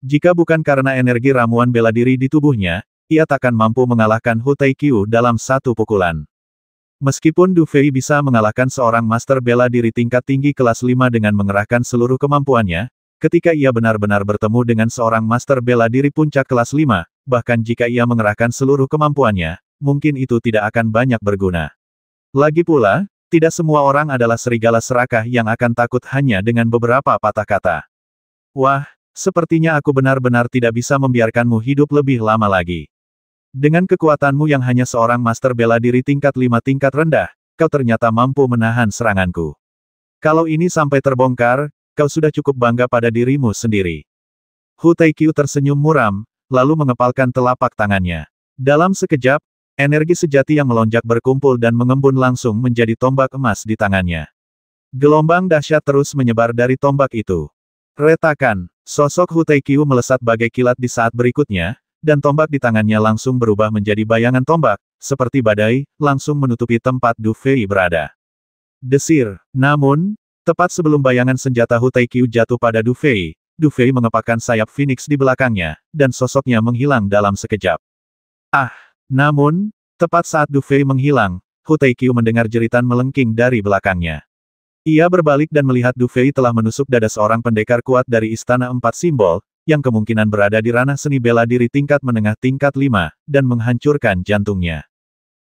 Jika bukan karena energi ramuan bela diri di tubuhnya, ia takkan mampu mengalahkan Hu Taikyu dalam satu pukulan. Meskipun Du Fei bisa mengalahkan seorang master bela diri tingkat tinggi kelas 5 dengan mengerahkan seluruh kemampuannya, ketika ia benar-benar bertemu dengan seorang master bela diri puncak kelas 5, bahkan jika ia mengerahkan seluruh kemampuannya, mungkin itu tidak akan banyak berguna. Lagi pula, tidak semua orang adalah serigala serakah yang akan takut hanya dengan beberapa patah kata. Wah, sepertinya aku benar-benar tidak bisa membiarkanmu hidup lebih lama lagi. Dengan kekuatanmu yang hanya seorang master bela diri tingkat 5 tingkat rendah, kau ternyata mampu menahan seranganku. Kalau ini sampai terbongkar, kau sudah cukup bangga pada dirimu sendiri. Hu Taikyu tersenyum muram, lalu mengepalkan telapak tangannya. Dalam sekejap, energi sejati yang melonjak berkumpul dan mengembun langsung menjadi tombak emas di tangannya. Gelombang dahsyat terus menyebar dari tombak itu. Retakan, sosok Hu Taikyu melesat bagai kilat di saat berikutnya, dan tombak di tangannya langsung berubah menjadi bayangan tombak, seperti badai, langsung menutupi tempat Du Fei berada. Desir. Namun, tepat sebelum bayangan senjata Hu Taikyu jatuh pada Du Fei mengepakkan sayap Phoenix di belakangnya, dan sosoknya menghilang dalam sekejap. Ah! Namun, tepat saat Du Fei menghilang, Hu Taikyu mendengar jeritan melengking dari belakangnya. Ia berbalik dan melihat Du Fei telah menusuk dada seorang pendekar kuat dari Istana Empat Simbol, yang kemungkinan berada di ranah seni bela diri tingkat menengah tingkat 5, dan menghancurkan jantungnya.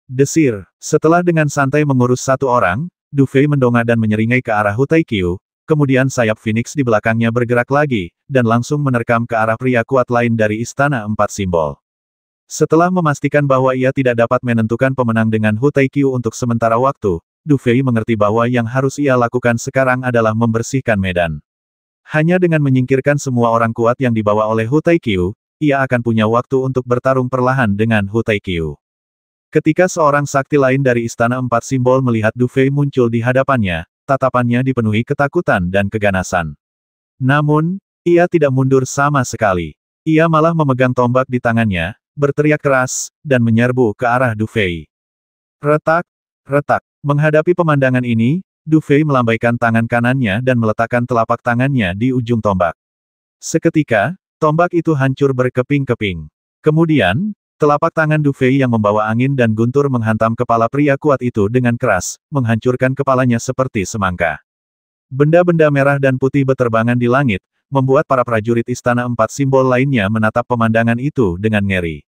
Desir, setelah dengan santai mengurus satu orang, Du Fei mendongak dan menyeringai ke arah Hu Taikyu, kemudian sayap Phoenix di belakangnya bergerak lagi, dan langsung menerkam ke arah pria kuat lain dari Istana Empat Simbol. Setelah memastikan bahwa ia tidak dapat menentukan pemenang dengan Hu Taikyu untuk sementara waktu, Du Fei mengerti bahwa yang harus ia lakukan sekarang adalah membersihkan medan. Hanya dengan menyingkirkan semua orang kuat yang dibawa oleh Hu Taikyu, ia akan punya waktu untuk bertarung perlahan dengan Hu Taikyu. Ketika seorang sakti lain dari Istana Empat Simbol melihat Du Fei muncul di hadapannya, tatapannya dipenuhi ketakutan dan keganasan. Namun, ia tidak mundur sama sekali. Ia malah memegang tombak di tangannya, berteriak keras, dan menyerbu ke arah Du Fei. Retak, retak. Menghadapi pemandangan ini, Du Fei melambaikan tangan kanannya dan meletakkan telapak tangannya di ujung tombak. Seketika, tombak itu hancur berkeping-keping. Kemudian, telapak tangan Du Fei yang membawa angin dan guntur menghantam kepala pria kuat itu dengan keras, menghancurkan kepalanya seperti semangka. Benda-benda merah dan putih beterbangan di langit, membuat para prajurit Istana Empat Simbol lainnya menatap pemandangan itu dengan ngeri.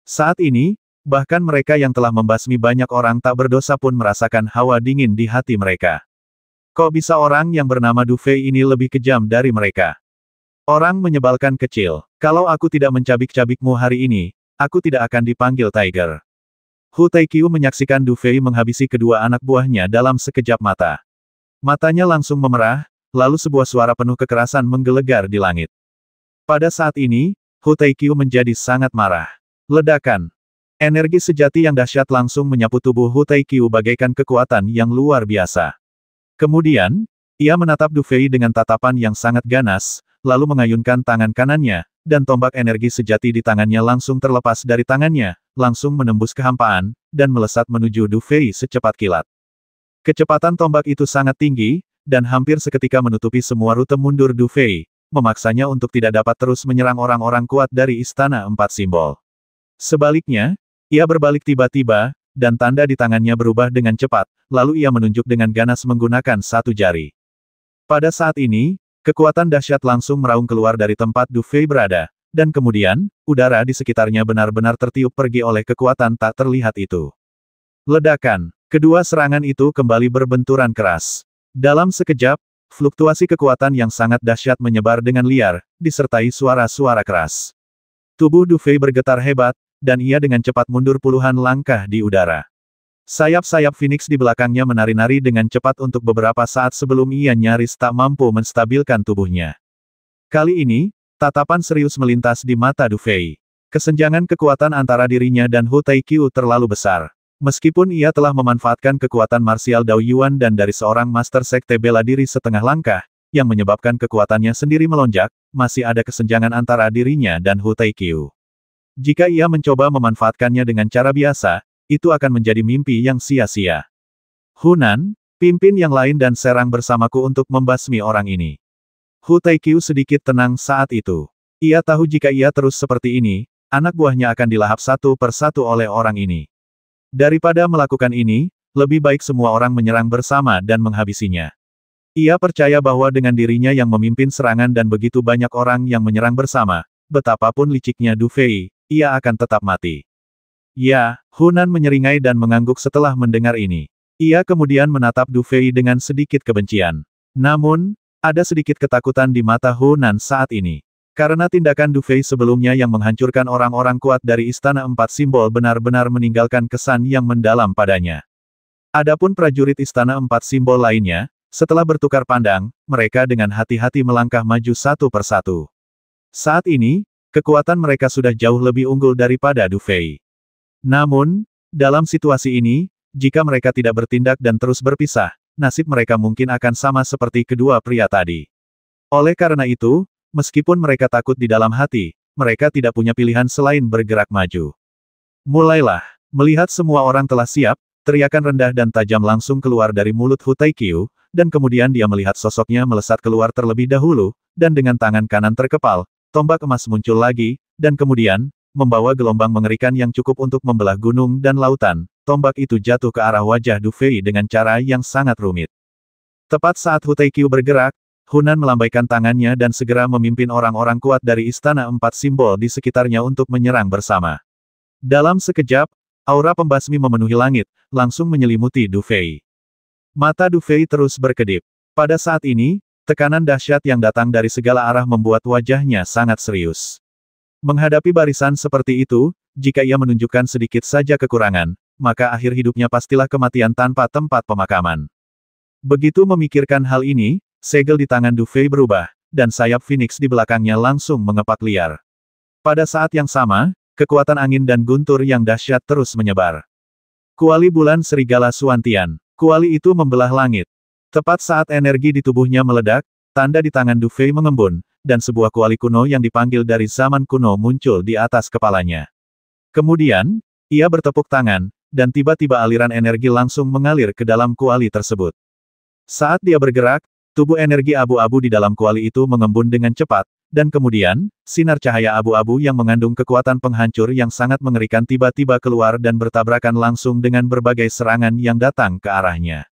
Saat ini, bahkan mereka yang telah membasmi banyak orang tak berdosa pun merasakan hawa dingin di hati mereka. Kok bisa orang yang bernama Du Fei ini lebih kejam dari mereka? Orang menyebalkan kecil. Kalau aku tidak mencabik-cabikmu hari ini, aku tidak akan dipanggil Tiger. Hu Taikyu menyaksikan Du Fei menghabisi kedua anak buahnya dalam sekejap mata. Matanya langsung memerah, lalu sebuah suara penuh kekerasan menggelegar di langit. Pada saat ini, Hu Taikyu menjadi sangat marah. Ledakan. Energi sejati yang dahsyat langsung menyapu tubuh Hu Taikyu bagaikan kekuatan yang luar biasa. Kemudian, ia menatap Du Fei dengan tatapan yang sangat ganas, lalu mengayunkan tangan kanannya, dan tombak energi sejati di tangannya langsung terlepas dari tangannya, langsung menembus kehampaan, dan melesat menuju Du Fei secepat kilat. Kecepatan tombak itu sangat tinggi, dan hampir seketika menutupi semua rute mundur Du Fei, memaksanya untuk tidak dapat terus menyerang orang-orang kuat dari Istana Empat Simbol. Sebaliknya, ia berbalik tiba-tiba, dan tanda di tangannya berubah dengan cepat, lalu ia menunjuk dengan ganas menggunakan satu jari. Pada saat ini, kekuatan dahsyat langsung meraung keluar dari tempat Du Fei berada, dan kemudian, udara di sekitarnya benar-benar tertiup pergi oleh kekuatan tak terlihat itu. Ledakan. Kedua serangan itu kembali berbenturan keras. Dalam sekejap, fluktuasi kekuatan yang sangat dahsyat menyebar dengan liar, disertai suara-suara keras. Tubuh Du Fei bergetar hebat, dan ia dengan cepat mundur puluhan langkah di udara. Sayap-sayap Phoenix di belakangnya menari-nari dengan cepat untuk beberapa saat sebelum ia nyaris tak mampu menstabilkan tubuhnya. Kali ini, tatapan serius melintas di mata Du Fei. Kesenjangan kekuatan antara dirinya dan Hu Taikyu terlalu besar. Meskipun ia telah memanfaatkan kekuatan marsial Dao Yuan dan dari seorang master sekte bela diri setengah langkah, yang menyebabkan kekuatannya sendiri melonjak, masih ada kesenjangan antara dirinya dan Hu Taikyu. Jika ia mencoba memanfaatkannya dengan cara biasa, itu akan menjadi mimpi yang sia-sia. Hunan, pimpin yang lain dan serang bersamaku untuk membasmi orang ini. Hu Taikyu sedikit tenang saat itu. Ia tahu jika ia terus seperti ini, anak buahnya akan dilahap satu persatu oleh orang ini. Daripada melakukan ini, lebih baik semua orang menyerang bersama dan menghabisinya. Ia percaya bahwa dengan dirinya yang memimpin serangan dan begitu banyak orang yang menyerang bersama, betapapun liciknya Du Fei, ia akan tetap mati. Ya, Hunan menyeringai dan mengangguk setelah mendengar ini. Ia kemudian menatap Du Fei dengan sedikit kebencian. Namun, ada sedikit ketakutan di mata Hunan saat ini. Karena tindakan Du Fei sebelumnya yang menghancurkan orang-orang kuat dari Istana Empat Simbol benar-benar meninggalkan kesan yang mendalam padanya. Adapun prajurit Istana Empat Simbol lainnya, setelah bertukar pandang, mereka dengan hati-hati melangkah maju satu persatu. Saat ini, kekuatan mereka sudah jauh lebih unggul daripada Du Fei. Namun, dalam situasi ini, jika mereka tidak bertindak dan terus berpisah, nasib mereka mungkin akan sama seperti kedua pria tadi. Oleh karena itu, meskipun mereka takut di dalam hati, mereka tidak punya pilihan selain bergerak maju. Mulailah. Melihat semua orang telah siap, teriakan rendah dan tajam langsung keluar dari mulut Hu Taikyu, dan kemudian dia melihat sosoknya melesat keluar terlebih dahulu, dan dengan tangan kanan terkepal, tombak emas muncul lagi, dan kemudian, membawa gelombang mengerikan yang cukup untuk membelah gunung dan lautan, tombak itu jatuh ke arah wajah Du Fei dengan cara yang sangat rumit. Tepat saat Hu Taikyu bergerak, Hunan melambaikan tangannya dan segera memimpin orang-orang kuat dari Istana Empat Simbol di sekitarnya untuk menyerang bersama. Dalam sekejap, aura pembasmi memenuhi langit, langsung menyelimuti Du Fei. Mata Du Fei terus berkedip. Pada saat ini, tekanan dahsyat yang datang dari segala arah membuat wajahnya sangat serius. Menghadapi barisan seperti itu, jika ia menunjukkan sedikit saja kekurangan, maka akhir hidupnya pastilah kematian tanpa tempat pemakaman. Begitu memikirkan hal ini, segel di tangan Du Fei berubah, dan sayap Phoenix di belakangnya langsung mengepak liar. Pada saat yang sama, kekuatan angin dan guntur yang dahsyat terus menyebar. Kuali bulan serigala Suantian. Kuali itu membelah langit. Tepat saat energi di tubuhnya meledak, tanda di tangan Du Fei mengembun, dan sebuah kuali kuno yang dipanggil dari zaman kuno muncul di atas kepalanya. Kemudian, ia bertepuk tangan, dan tiba-tiba aliran energi langsung mengalir ke dalam kuali tersebut. Saat dia bergerak, tubuh energi abu-abu di dalam kuali itu mengembun dengan cepat, dan kemudian, sinar cahaya abu-abu yang mengandung kekuatan penghancur yang sangat mengerikan tiba-tiba keluar dan bertabrakan langsung dengan berbagai serangan yang datang ke arahnya.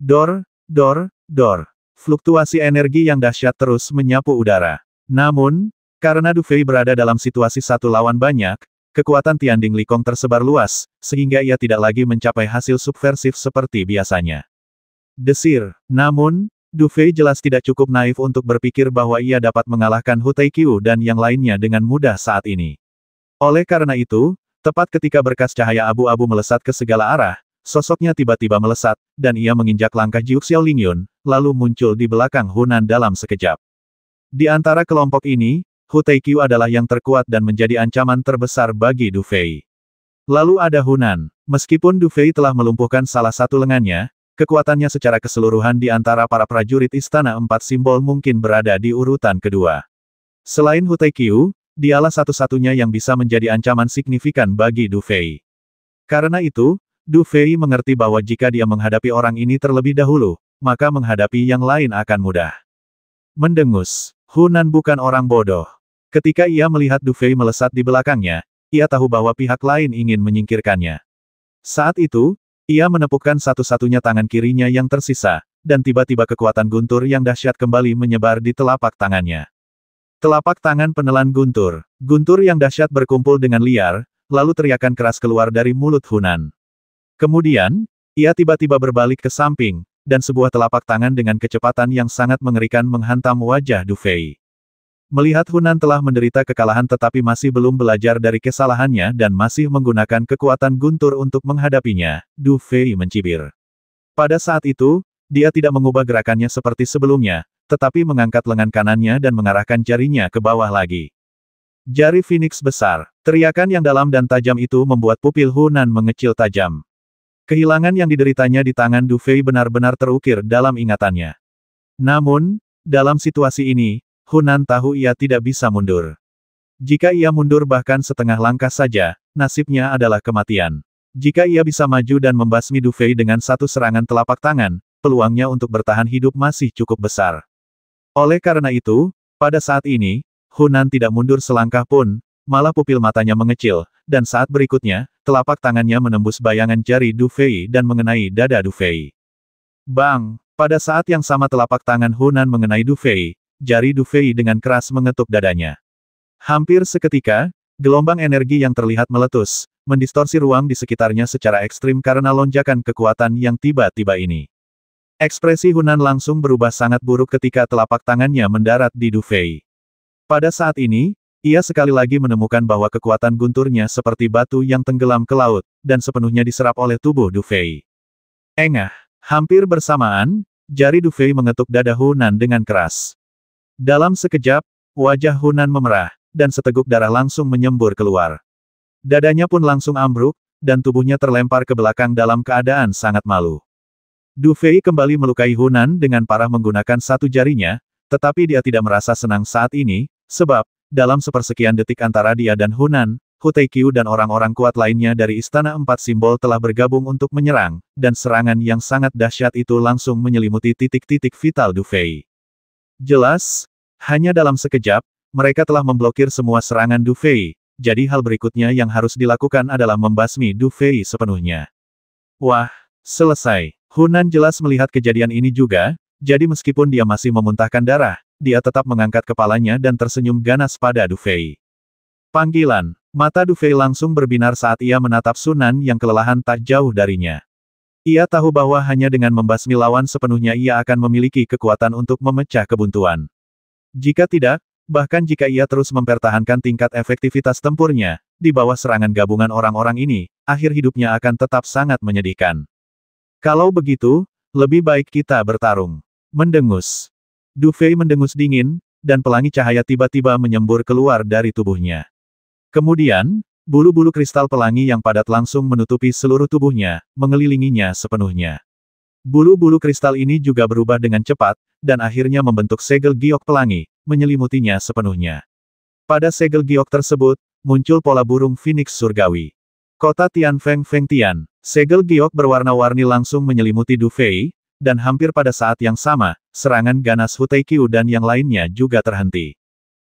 Dor, dor, dor. Fluktuasi energi yang dahsyat terus menyapu udara. Namun, karena Du Fei berada dalam situasi satu lawan banyak, kekuatan Tianding Likong tersebar luas, sehingga ia tidak lagi mencapai hasil subversif seperti biasanya. Desir. Namun, Du Fei jelas tidak cukup naif untuk berpikir bahwa ia dapat mengalahkan Hu Taiqiu dan yang lainnya dengan mudah saat ini. Oleh karena itu, tepat ketika berkas cahaya abu-abu melesat ke segala arah, sosoknya tiba-tiba melesat, dan ia menginjak langkah Jiu Xiaolingyun, lalu muncul di belakang Hunan dalam sekejap. Di antara kelompok ini, Hu Taiqiu adalah yang terkuat dan menjadi ancaman terbesar bagi Du Fei. Lalu ada Hunan. Meskipun Du Fei telah melumpuhkan salah satu lengannya, kekuatannya secara keseluruhan di antara para prajurit Istana Empat Simbol mungkin berada di urutan kedua. Selain Hu Taiqiu, dialah satu-satunya yang bisa menjadi ancaman signifikan bagi Du Fei. Karena itu, Du Fei mengerti bahwa jika dia menghadapi orang ini terlebih dahulu, maka menghadapi yang lain akan mudah. Mendengus. Hunan bukan orang bodoh. Ketika ia melihat Du Fei melesat di belakangnya, ia tahu bahwa pihak lain ingin menyingkirkannya. Saat itu, ia menepukkan satu-satunya tangan kirinya yang tersisa, dan tiba-tiba kekuatan guntur yang dahsyat kembali menyebar di telapak tangannya. Telapak tangan penelan guntur. Guntur yang dahsyat berkumpul dengan liar, lalu teriakan keras keluar dari mulut Hunan. Kemudian, ia tiba-tiba berbalik ke samping, dan sebuah telapak tangan dengan kecepatan yang sangat mengerikan menghantam wajah Du Fei. Melihat Hunan telah menderita kekalahan tetapi masih belum belajar dari kesalahannya dan masih menggunakan kekuatan guntur untuk menghadapinya, Du Fei mencibir. Pada saat itu, dia tidak mengubah gerakannya seperti sebelumnya, tetapi mengangkat lengan kanannya dan mengarahkan jarinya ke bawah lagi. Jari Phoenix besar. Teriakan yang dalam dan tajam itu membuat pupil Hunan mengecil tajam. Kehilangan yang dideritanya di tangan Du Fei benar-benar terukir dalam ingatannya. Namun, dalam situasi ini, Hunan tahu ia tidak bisa mundur. Jika ia mundur bahkan setengah langkah saja, nasibnya adalah kematian. Jika ia bisa maju dan membasmi Du Fei dengan satu serangan telapak tangan, peluangnya untuk bertahan hidup masih cukup besar. Oleh karena itu, pada saat ini, Hunan tidak mundur selangkah pun, malah pupil matanya mengecil, dan saat berikutnya, telapak tangannya menembus bayangan jari Du Fei dan mengenai dada Du Fei. Bang! Pada saat yang sama telapak tangan Hunan mengenai Du Fei, jari Du Fei dengan keras mengetuk dadanya. Hampir seketika, gelombang energi yang terlihat meletus, mendistorsi ruang di sekitarnya secara ekstrim karena lonjakan kekuatan yang tiba-tiba ini. Ekspresi Hunan langsung berubah sangat buruk ketika telapak tangannya mendarat di Du Fei. Pada saat ini, ia sekali lagi menemukan bahwa kekuatan gunturnya seperti batu yang tenggelam ke laut, dan sepenuhnya diserap oleh tubuh Du Fei. Engah! Hampir bersamaan, jari Du Fei mengetuk dada Hunan dengan keras. Dalam sekejap, wajah Hunan memerah, dan seteguk darah langsung menyembur keluar. Dadanya pun langsung ambruk, dan tubuhnya terlempar ke belakang dalam keadaan sangat malu. Du Fei kembali melukai Hunan dengan parah menggunakan satu jarinya, tetapi dia tidak merasa senang saat ini, sebab, dalam sepersekian detik antara dia dan Hunan, Hu Taiqiu dan orang-orang kuat lainnya dari Istana Empat Simbol telah bergabung untuk menyerang, dan serangan yang sangat dahsyat itu langsung menyelimuti titik-titik vital Du Fei. Jelas, hanya dalam sekejap, mereka telah memblokir semua serangan Du Fei, jadi hal berikutnya yang harus dilakukan adalah membasmi Du Fei sepenuhnya. Wah, selesai. Hunan jelas melihat kejadian ini juga, Jadi meskipun dia masih memuntahkan darah, dia tetap mengangkat kepalanya dan tersenyum ganas pada Du Fei. Panggilan. Mata Du Fei langsung berbinar saat ia menatap Sun Nan yang kelelahan tak jauh darinya. Ia tahu bahwa hanya dengan membasmi lawan sepenuhnya ia akan memiliki kekuatan untuk memecah kebuntuan. Jika tidak, bahkan jika ia terus mempertahankan tingkat efektivitas tempurnya, di bawah serangan gabungan orang-orang ini, akhir hidupnya akan tetap sangat menyedihkan. Kalau begitu, lebih baik kita bertarung. Mendengus. Du Fei mendengus dingin, dan pelangi cahaya tiba-tiba menyembur keluar dari tubuhnya. Kemudian, bulu-bulu kristal pelangi yang padat langsung menutupi seluruh tubuhnya, mengelilinginya sepenuhnya. Bulu-bulu kristal ini juga berubah dengan cepat, dan akhirnya membentuk segel giok pelangi, menyelimutinya sepenuhnya. Pada segel giok tersebut, muncul pola burung Phoenix surgawi. Kota Tian Feng Feng Tian. Segel giok berwarna-warni langsung menyelimuti Du Fei, dan hampir pada saat yang sama, serangan ganas Hu Taikyu dan yang lainnya juga terhenti.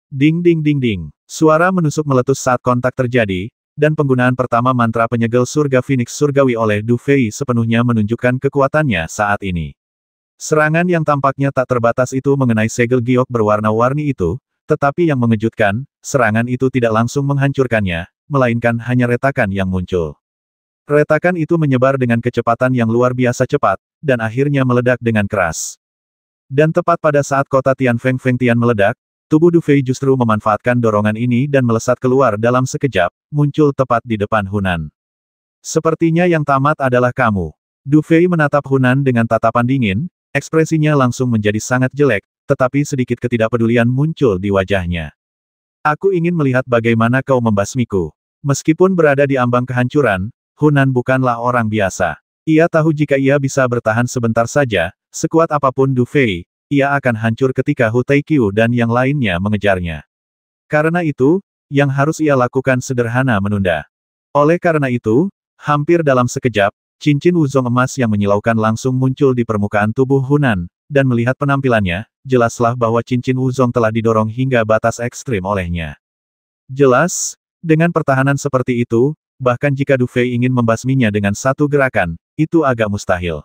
Ding ding ding ding. Suara menusuk meletus saat kontak terjadi, dan penggunaan pertama mantra penyegel surga Phoenix surgawi oleh Du Fei sepenuhnya menunjukkan kekuatannya saat ini. Serangan yang tampaknya tak terbatas itu mengenai segel giok berwarna-warni itu, tetapi yang mengejutkan, serangan itu tidak langsung menghancurkannya, melainkan hanya retakan yang muncul. Retakan itu menyebar dengan kecepatan yang luar biasa cepat, dan akhirnya meledak dengan keras. Dan tepat pada saat kota Tian Feng Feng Tian meledak, tubuh Du Fei justru memanfaatkan dorongan ini dan melesat keluar dalam sekejap, muncul tepat di depan Hunan. Sepertinya yang tamat adalah kamu. Du Fei menatap Hunan dengan tatapan dingin, ekspresinya langsung menjadi sangat jelek, tetapi sedikit ketidakpedulian muncul di wajahnya. Aku ingin melihat bagaimana kau membasmiku. Meskipun berada di ambang kehancuran, Hunan bukanlah orang biasa. Ia tahu jika ia bisa bertahan sebentar saja, sekuat apapun Du Fei, ia akan hancur ketika Hu Taikyu dan yang lainnya mengejarnya. Karena itu, yang harus ia lakukan sederhana menunda. Oleh karena itu, hampir dalam sekejap, cincin wuzong emas yang menyilaukan langsung muncul di permukaan tubuh Hunan, dan melihat penampilannya, jelaslah bahwa cincin wuzong telah didorong hingga batas ekstrim olehnya. Jelas, dengan pertahanan seperti itu, bahkan jika Du Fei ingin membasminya dengan satu gerakan, itu agak mustahil.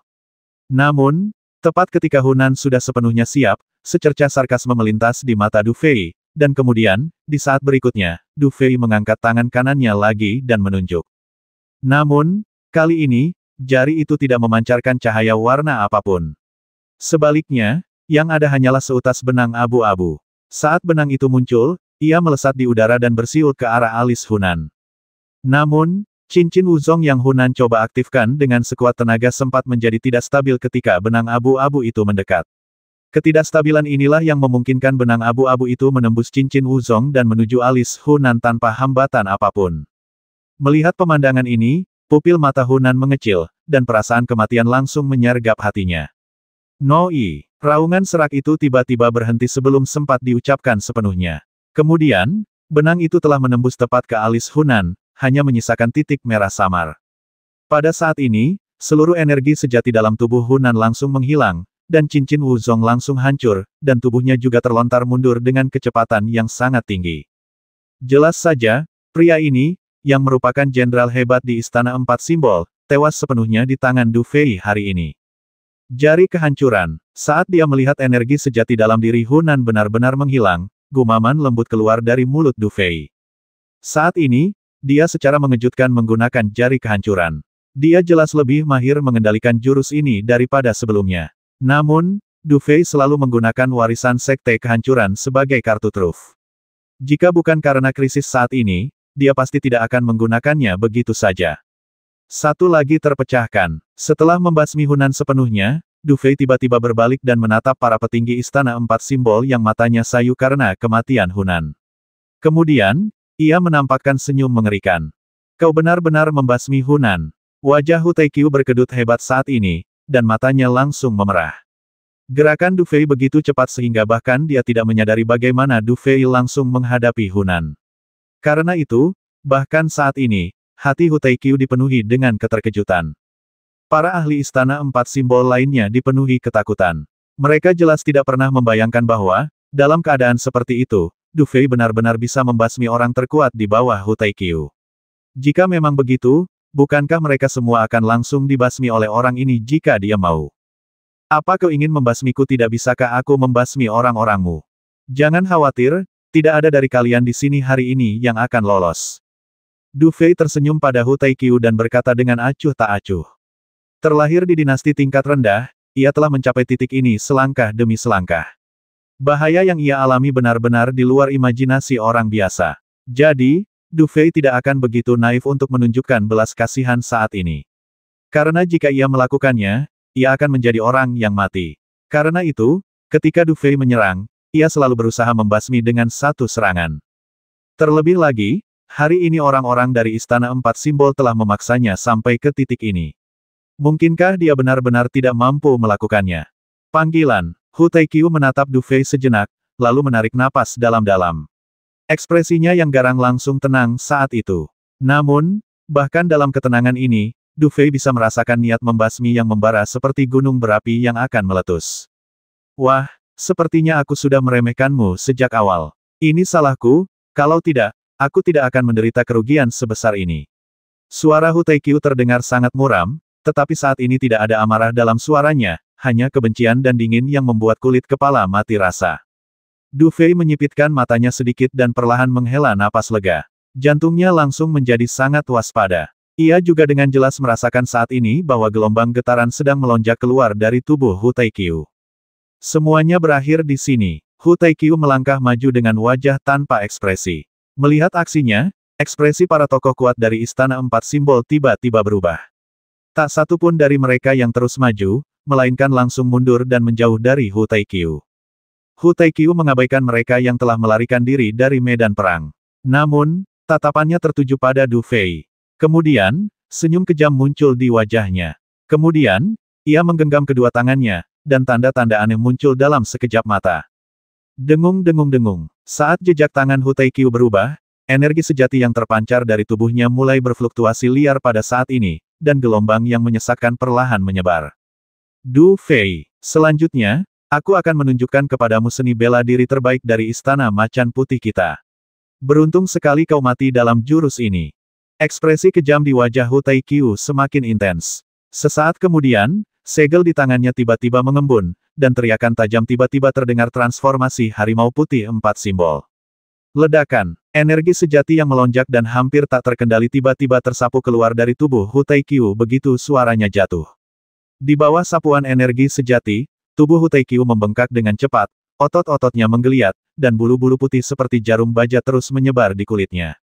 Namun, tepat ketika Hunan sudah sepenuhnya siap, secercah sarkasme melintas di mata Du Fei, dan kemudian, di saat berikutnya, Du Fei mengangkat tangan kanannya lagi dan menunjuk. Namun, kali ini, jari itu tidak memancarkan cahaya warna apapun. Sebaliknya, yang ada hanyalah seutas benang abu-abu. Saat benang itu muncul, ia melesat di udara dan bersiul ke arah alis Hunan. Namun, cincin wuzong yang Hunan coba aktifkan dengan sekuat tenaga sempat menjadi tidak stabil ketika benang abu-abu itu mendekat. Ketidakstabilan inilah yang memungkinkan benang abu-abu itu menembus cincin wuzong dan menuju alis Hunan tanpa hambatan apapun. Melihat pemandangan ini, pupil mata Hunan mengecil, dan perasaan kematian langsung menyergap hatinya. Noi, raungan serak itu tiba-tiba berhenti sebelum sempat diucapkan sepenuhnya. Kemudian, benang itu telah menembus tepat ke alis Hunan, hanya menyisakan titik merah samar. Pada saat ini, seluruh energi sejati dalam tubuh Hunan langsung menghilang, dan cincin wuzong langsung hancur, dan tubuhnya juga terlontar mundur dengan kecepatan yang sangat tinggi. Jelas saja, pria ini, yang merupakan jenderal hebat di Istana Empat Simbol, tewas sepenuhnya di tangan Du Fei hari ini. Jari kehancuran. Saat dia melihat energi sejati dalam diri Hunan benar-benar menghilang, gumaman lembut keluar dari mulut Du Fei. Saat ini, dia secara mengejutkan menggunakan jari kehancuran. Dia jelas lebih mahir mengendalikan jurus ini daripada sebelumnya. Namun, Du Fei selalu menggunakan warisan Sekte Kehancuran sebagai kartu truf. Jika bukan karena krisis saat ini, dia pasti tidak akan menggunakannya begitu saja. Satu lagi terpecahkan. Setelah membasmi Hunan sepenuhnya, Du Fei tiba-tiba berbalik dan menatap para petinggi Istana Empat Simbol yang matanya sayu karena kematian Hunan. Kemudian, ia menampakkan senyum mengerikan. Kau benar-benar membasmi Hunan. Wajah Hu Taikyu berkedut hebat saat ini, dan matanya langsung memerah. Gerakan Du Fei begitu cepat sehingga bahkan dia tidak menyadari bagaimana Du Fei langsung menghadapi Hunan. Karena itu, bahkan saat ini, hati Hu Taikyu dipenuhi dengan keterkejutan. Para ahli Istana Empat Simbol lainnya dipenuhi ketakutan. Mereka jelas tidak pernah membayangkan bahwa, dalam keadaan seperti itu, Du Fei benar-benar bisa membasmi orang terkuat di bawah Hu Taikyu. Jika memang begitu, bukankah mereka semua akan langsung dibasmi oleh orang ini jika dia mau? Apa kau ingin membasmiku? Tidak bisakah aku membasmi orang-orangmu? Jangan khawatir, tidak ada dari kalian di sini hari ini yang akan lolos. Du Fei tersenyum pada Hu Taiqiu dan berkata dengan acuh tak acuh. Terlahir di dinasti tingkat rendah, ia telah mencapai titik ini selangkah demi selangkah. Bahaya yang ia alami benar-benar di luar imajinasi orang biasa. Jadi, Du Fei tidak akan begitu naif untuk menunjukkan belas kasihan saat ini. Karena jika ia melakukannya, ia akan menjadi orang yang mati. Karena itu, ketika Du Fei menyerang, ia selalu berusaha membasmi dengan satu serangan. Terlebih lagi, hari ini orang-orang dari Istana Empat Simbol telah memaksanya sampai ke titik ini. Mungkinkah dia benar-benar tidak mampu melakukannya? Panggilan. Hu Taiqiu menatap Du Fei sejenak, lalu menarik napas dalam-dalam. Ekspresinya yang garang langsung tenang saat itu. Namun, bahkan dalam ketenangan ini, Du Fei bisa merasakan niat membasmi yang membara seperti gunung berapi yang akan meletus. Wah, sepertinya aku sudah meremehkanmu sejak awal. Ini salahku, kalau tidak, aku tidak akan menderita kerugian sebesar ini. Suara Hu Taiqiu terdengar sangat muram, tetapi saat ini tidak ada amarah dalam suaranya, hanya kebencian dan dingin yang membuat kulit kepala mati rasa. Du Fei menyipitkan matanya sedikit dan perlahan menghela napas lega. Jantungnya langsung menjadi sangat waspada. Ia juga dengan jelas merasakan saat ini bahwa gelombang getaran sedang melonjak keluar dari tubuh Hu Taiqiu. Semuanya berakhir di sini. Hu Taiqiu melangkah maju dengan wajah tanpa ekspresi. Melihat aksinya, ekspresi para tokoh kuat dari Istana Empat Simbol tiba-tiba berubah. Tak satu pun dari mereka yang terus maju, melainkan langsung mundur dan menjauh dari Hu Taiqiu. Hu Taiqiu mengabaikan mereka yang telah melarikan diri dari medan perang. Namun, tatapannya tertuju pada Du Fei. Kemudian, senyum kejam muncul di wajahnya. Kemudian, ia menggenggam kedua tangannya, dan tanda-tanda aneh muncul dalam sekejap mata. Dengung-dengung-dengung. Saat jejak tangan Hu Taiqiu berubah, energi sejati yang terpancar dari tubuhnya mulai berfluktuasi liar pada saat ini, dan gelombang yang menyesakkan perlahan menyebar. Du Fei, selanjutnya, aku akan menunjukkan kepadamu seni bela diri terbaik dari Istana Macan Putih kita. Beruntung sekali kau mati dalam jurus ini. Ekspresi kejam di wajah Hu Taiqiu semakin intens. Sesaat kemudian, segel di tangannya tiba-tiba mengembun, dan teriakan tajam tiba-tiba terdengar transformasi harimau putih empat simbol. Ledakan, energi sejati yang melonjak dan hampir tak terkendali tiba-tiba tersapu keluar dari tubuh Hu Taiqiu begitu suaranya jatuh. Di bawah sapuan energi sejati, tubuh Hu Taiqiu membengkak dengan cepat, otot-ototnya menggeliat, dan bulu-bulu putih seperti jarum baja terus menyebar di kulitnya.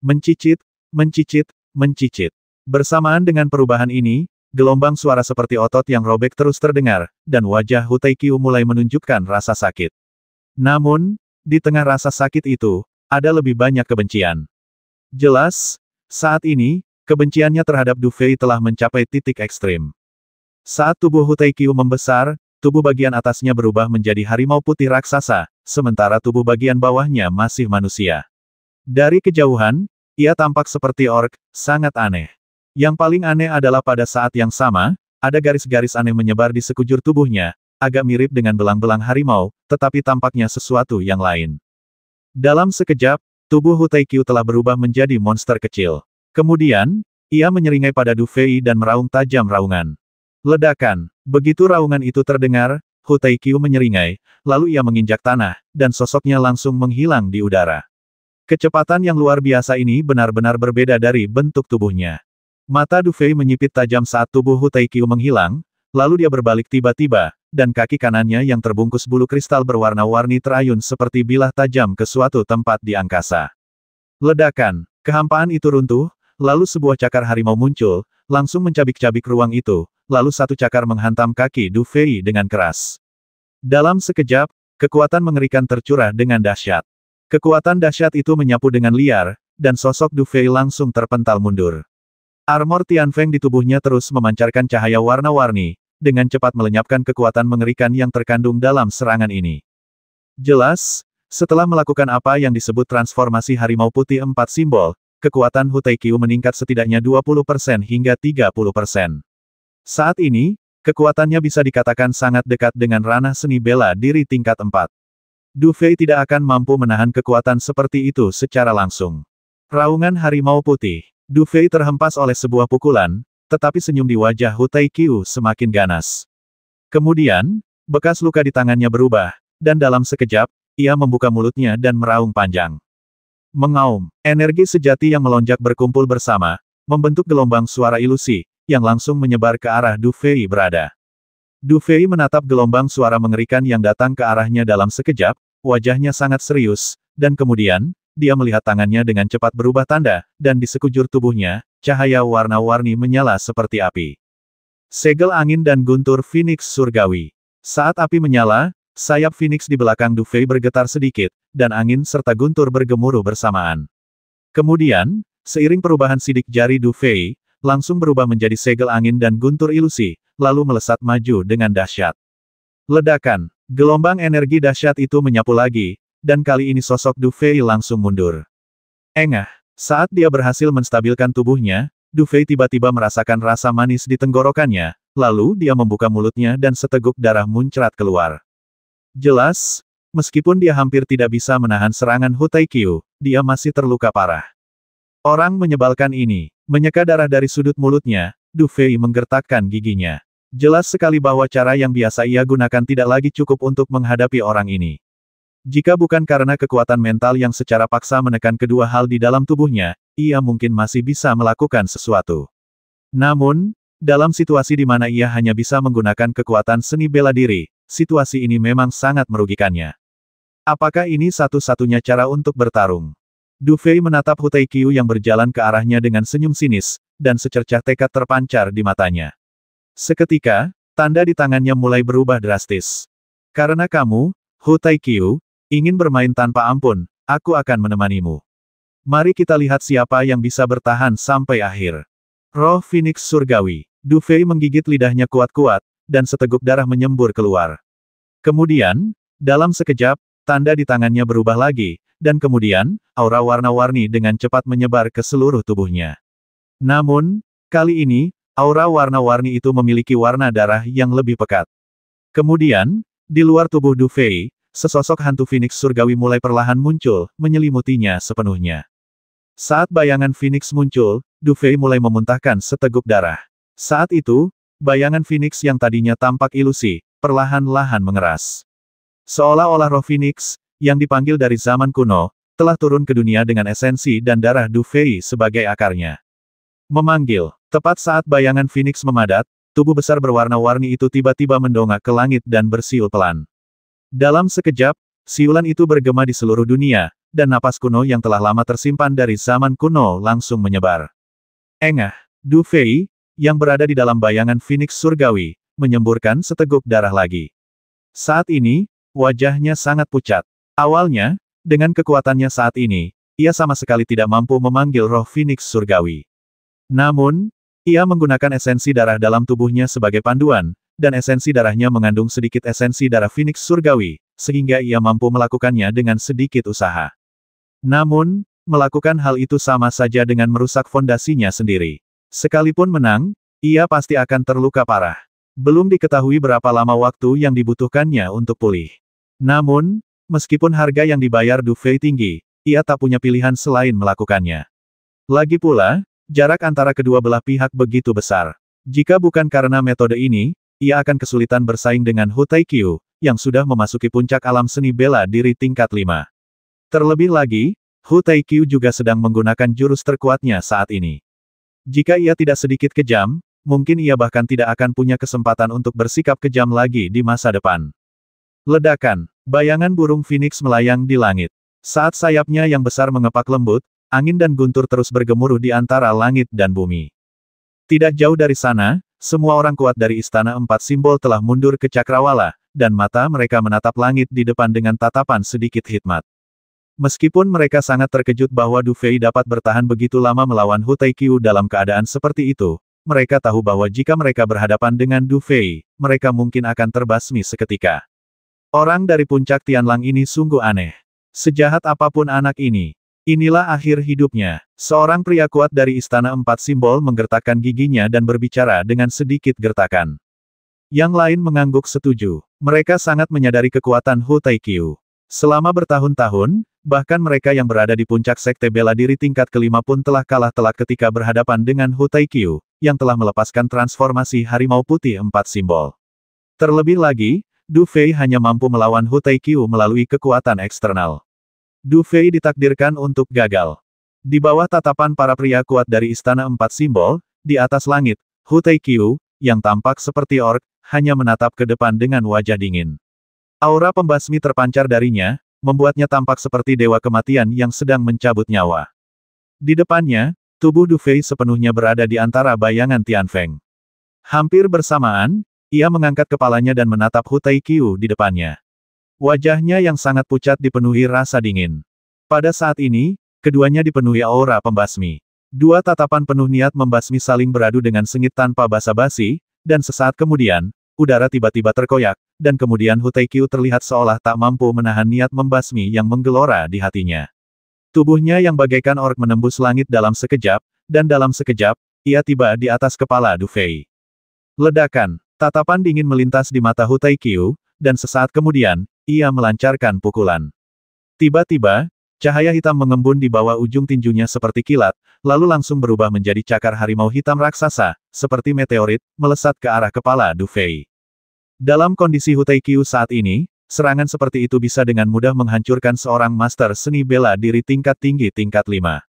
Mencicit, mencicit, mencicit. Bersamaan dengan perubahan ini, gelombang suara seperti otot yang robek terus terdengar, dan wajah Hu Taiqiu mulai menunjukkan rasa sakit. Namun, di tengah rasa sakit itu, ada lebih banyak kebencian. Jelas, saat ini, kebenciannya terhadap Du Fei telah mencapai titik ekstrim. Saat tubuh Hu Taiqiu membesar, tubuh bagian atasnya berubah menjadi harimau putih raksasa, sementara tubuh bagian bawahnya masih manusia. Dari kejauhan, ia tampak seperti orc, sangat aneh. Yang paling aneh adalah pada saat yang sama, ada garis-garis aneh menyebar di sekujur tubuhnya, agak mirip dengan belang-belang harimau, tetapi tampaknya sesuatu yang lain. Dalam sekejap, tubuh Hu Taiqiu telah berubah menjadi monster kecil. Kemudian, ia menyeringai pada Du Fei dan meraung tajam raungan. Ledakan. Begitu raungan itu terdengar, Hu Taiqiu menyeringai, lalu ia menginjak tanah, dan sosoknya langsung menghilang di udara. Kecepatan yang luar biasa ini benar-benar berbeda dari bentuk tubuhnya. Mata Du Fei menyipit tajam saat tubuh Hu Taiqiu menghilang, lalu dia berbalik tiba-tiba, dan kaki kanannya yang terbungkus bulu kristal berwarna-warni terayun seperti bilah tajam ke suatu tempat di angkasa. Ledakan. Kehampaan itu runtuh, lalu sebuah cakar harimau muncul, langsung mencabik-cabik ruang itu, lalu satu cakar menghantam kaki Du Fei dengan keras. Dalam sekejap, kekuatan mengerikan tercurah dengan dahsyat. Kekuatan dahsyat itu menyapu dengan liar, dan sosok Du Fei langsung terpental mundur. Armor Tianfeng di tubuhnya terus memancarkan cahaya warna-warni, dengan cepat melenyapkan kekuatan mengerikan yang terkandung dalam serangan ini. Jelas, setelah melakukan apa yang disebut transformasi harimau putih empat simbol, kekuatan Hu Taiqiu meningkat setidaknya 20% hingga 30%. Saat ini, kekuatannya bisa dikatakan sangat dekat dengan ranah seni bela diri tingkat 4. Du Fei tidak akan mampu menahan kekuatan seperti itu secara langsung. Raungan harimau putih. Du Fei terhempas oleh sebuah pukulan, tetapi senyum di wajah Hu Taiqiu semakin ganas. Kemudian, bekas luka di tangannya berubah, dan dalam sekejap, ia membuka mulutnya dan meraung panjang. Mengaum, energi sejati yang melonjak berkumpul bersama, membentuk gelombang suara ilusi, yang langsung menyebar ke arah Du Fei berada. Du Fei menatap gelombang suara mengerikan yang datang ke arahnya dalam sekejap, wajahnya sangat serius, dan kemudian, dia melihat tangannya dengan cepat berubah tanda, dan di sekujur tubuhnya, cahaya warna-warni menyala seperti api. Segel angin dan guntur Phoenix Surgawi. Saat api menyala, sayap Phoenix di belakang Du Fei bergetar sedikit, dan angin serta guntur bergemuruh bersamaan. Kemudian, seiring perubahan sidik jari Du Fei, langsung berubah menjadi segel angin dan guntur ilusi, lalu melesat maju dengan dahsyat. Ledakan, gelombang energi dahsyat itu menyapu lagi, dan kali ini sosok Du Fei langsung mundur. Engah, saat dia berhasil menstabilkan tubuhnya, Du Fei tiba-tiba merasakan rasa manis di tenggorokannya, lalu dia membuka mulutnya dan seteguk darah muncrat keluar. Jelas, meskipun dia hampir tidak bisa menahan serangan Hu Taikyu, dia masih terluka parah. Orang menyebalkan ini, menyeka darah dari sudut mulutnya, Du Fei menggertakkan giginya. Jelas sekali bahwa cara yang biasa ia gunakan tidak lagi cukup untuk menghadapi orang ini. Jika bukan karena kekuatan mental yang secara paksa menekan kedua hal di dalam tubuhnya, ia mungkin masih bisa melakukan sesuatu. Namun, dalam situasi di mana ia hanya bisa menggunakan kekuatan seni bela diri, situasi ini memang sangat merugikannya. Apakah ini satu-satunya cara untuk bertarung? Du Fei menatap Hu Taikyu yang berjalan ke arahnya dengan senyum sinis, dan secercah tekad terpancar di matanya. Seketika, tanda di tangannya mulai berubah drastis. Karena kamu, Hu Taikyu, ingin bermain tanpa ampun, aku akan menemanimu. Mari kita lihat siapa yang bisa bertahan sampai akhir. Roh Phoenix Surgawi. Du Fei menggigit lidahnya kuat-kuat, dan seteguk darah menyembur keluar. Kemudian, dalam sekejap, tanda di tangannya berubah lagi, dan kemudian, aura warna-warni dengan cepat menyebar ke seluruh tubuhnya. Namun, kali ini, aura warna-warni itu memiliki warna darah yang lebih pekat. Kemudian, di luar tubuh Du Fei, sesosok hantu Phoenix Surgawi mulai perlahan muncul, menyelimutinya sepenuhnya. Saat bayangan Phoenix muncul, Du Fei mulai memuntahkan seteguk darah. Saat itu, bayangan Phoenix yang tadinya tampak ilusi, perlahan-lahan mengeras. Seolah-olah roh Phoenix, yang dipanggil dari zaman kuno, telah turun ke dunia dengan esensi dan darah Du Fei sebagai akarnya. Memanggil, tepat saat bayangan Phoenix memadat, tubuh besar berwarna-warni itu tiba-tiba mendongak ke langit dan bersiul pelan. Dalam sekejap, siulan itu bergema di seluruh dunia, dan napas kuno yang telah lama tersimpan dari zaman kuno langsung menyebar. Engah, Du Fei, yang berada di dalam bayangan Phoenix Surgawi, menyemburkan seteguk darah lagi. Saat ini, wajahnya sangat pucat. Awalnya, dengan kekuatannya saat ini, ia sama sekali tidak mampu memanggil roh Phoenix Surgawi. Namun, ia menggunakan esensi darah dalam tubuhnya sebagai panduan, dan esensi darahnya mengandung sedikit esensi darah Phoenix Surgawi, sehingga ia mampu melakukannya dengan sedikit usaha. Namun, melakukan hal itu sama saja dengan merusak fondasinya sendiri. Sekalipun menang, ia pasti akan terluka parah. Belum diketahui berapa lama waktu yang dibutuhkannya untuk pulih. Namun, meskipun harga yang dibayar Du Fei tinggi, ia tak punya pilihan selain melakukannya. Lagi pula, jarak antara kedua belah pihak begitu besar. Jika bukan karena metode ini, ia akan kesulitan bersaing dengan Hu Taikyu, yang sudah memasuki puncak alam seni bela diri tingkat 5. Terlebih lagi, Hu Taikyu juga sedang menggunakan jurus terkuatnya saat ini. Jika ia tidak sedikit kejam, mungkin ia bahkan tidak akan punya kesempatan untuk bersikap kejam lagi di masa depan. Ledakan, bayangan burung Phoenix melayang di langit. Saat sayapnya yang besar mengepak lembut, angin dan guntur terus bergemuruh di antara langit dan bumi. Tidak jauh dari sana, semua orang kuat dari Istana Empat Simbol telah mundur ke Cakrawala, dan mata mereka menatap langit di depan dengan tatapan sedikit hikmat. Meskipun mereka sangat terkejut bahwa Du Fei dapat bertahan begitu lama melawan Hu Taikyu dalam keadaan seperti itu, mereka tahu bahwa jika mereka berhadapan dengan Du Fei, mereka mungkin akan terbasmi seketika. Orang dari puncak Tianlang ini sungguh aneh. Sejahat apapun anak ini, inilah akhir hidupnya. Seorang pria kuat dari Istana Empat Simbol menggertakkan giginya dan berbicara dengan sedikit gertakan. Yang lain mengangguk setuju. Mereka sangat menyadari kekuatan Hu Taikyu. Selama bertahun-tahun, bahkan mereka yang berada di puncak sekte bela diri tingkat kelima pun telah kalah telak ketika berhadapan dengan Hu Taikyu, yang telah melepaskan transformasi harimau putih Empat Simbol. Terlebih lagi, Du Fei hanya mampu melawan Hu Taikyu melalui kekuatan eksternal. Du Fei ditakdirkan untuk gagal. Di bawah tatapan para pria kuat dari Istana Empat Simbol, di atas langit, Hu Taikyu, yang tampak seperti orc, hanya menatap ke depan dengan wajah dingin. Aura pembasmi terpancar darinya, membuatnya tampak seperti dewa kematian yang sedang mencabut nyawa. Di depannya, tubuh Du Fei sepenuhnya berada di antara bayangan Tian Feng. Hampir bersamaan, ia mengangkat kepalanya dan menatap Hu Taikyu di depannya. Wajahnya yang sangat pucat dipenuhi rasa dingin. Pada saat ini, keduanya dipenuhi aura pembasmi. Dua tatapan penuh niat membasmi saling beradu dengan sengit tanpa basa-basi, dan sesaat kemudian, udara tiba-tiba terkoyak, dan kemudian Hu Taikyu terlihat seolah tak mampu menahan niat membasmi yang menggelora di hatinya. Tubuhnya yang bagaikan ork menembus langit dalam sekejap, dan dalam sekejap, ia tiba di atas kepala Du Fei. Ledakan, tatapan dingin melintas di mata Hu Taikyu, dan sesaat kemudian, ia melancarkan pukulan. Tiba-tiba, cahaya hitam mengembun di bawah ujung tinjunya seperti kilat, lalu langsung berubah menjadi cakar harimau hitam raksasa, seperti meteorit, melesat ke arah kepala Du Fei. Dalam kondisi Hu Taikyu saat ini, serangan seperti itu bisa dengan mudah menghancurkan seorang master seni bela diri tingkat tinggi tingkat 5.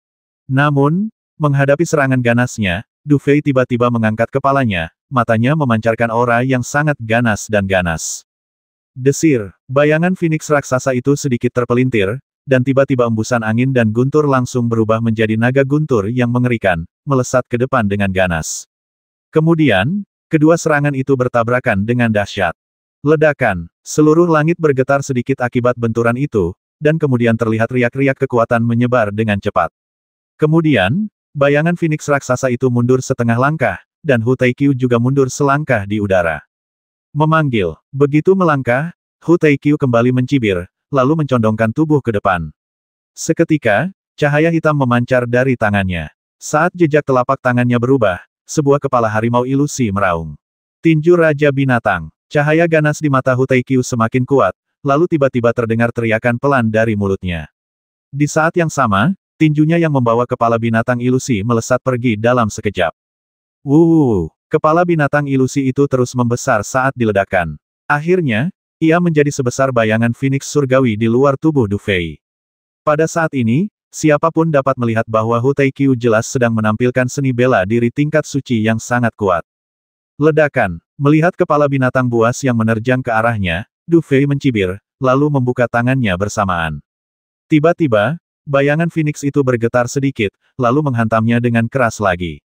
Namun, menghadapi serangan ganasnya, Du Fei tiba-tiba mengangkat kepalanya, matanya memancarkan aura yang sangat ganas dan ganas. Desir, bayangan Phoenix raksasa itu sedikit terpelintir, dan tiba-tiba embusan angin dan guntur langsung berubah menjadi naga guntur yang mengerikan, melesat ke depan dengan ganas. Kemudian, kedua serangan itu bertabrakan dengan dahsyat. Ledakan, seluruh langit bergetar sedikit akibat benturan itu, dan kemudian terlihat riak-riak kekuatan menyebar dengan cepat. Kemudian, bayangan Phoenix raksasa itu mundur setengah langkah, dan Hu Taikyu juga mundur selangkah di udara. Memanggil, begitu melangkah, Hu Taikyu kembali mencibir, lalu mencondongkan tubuh ke depan. Seketika, cahaya hitam memancar dari tangannya. Saat jejak telapak tangannya berubah, sebuah kepala harimau ilusi meraung. Tinju Raja Binatang. Cahaya ganas di mata Hu Taikyu semakin kuat, lalu tiba-tiba terdengar teriakan pelan dari mulutnya. Di saat yang sama, tinjunya yang membawa kepala binatang ilusi melesat pergi dalam sekejap. Wuh, kepala binatang ilusi itu terus membesar saat diledakkan. Akhirnya, ia menjadi sebesar bayangan Phoenix surgawi di luar tubuh Du Fei. Pada saat ini, siapapun dapat melihat bahwa Hu Taikyu jelas sedang menampilkan seni bela diri tingkat suci yang sangat kuat. Ledakan. Melihat kepala binatang buas yang menerjang ke arahnya, Du Fei mencibir, lalu membuka tangannya bersamaan. Tiba-tiba, bayangan Phoenix itu bergetar sedikit, lalu menghantamnya dengan keras lagi.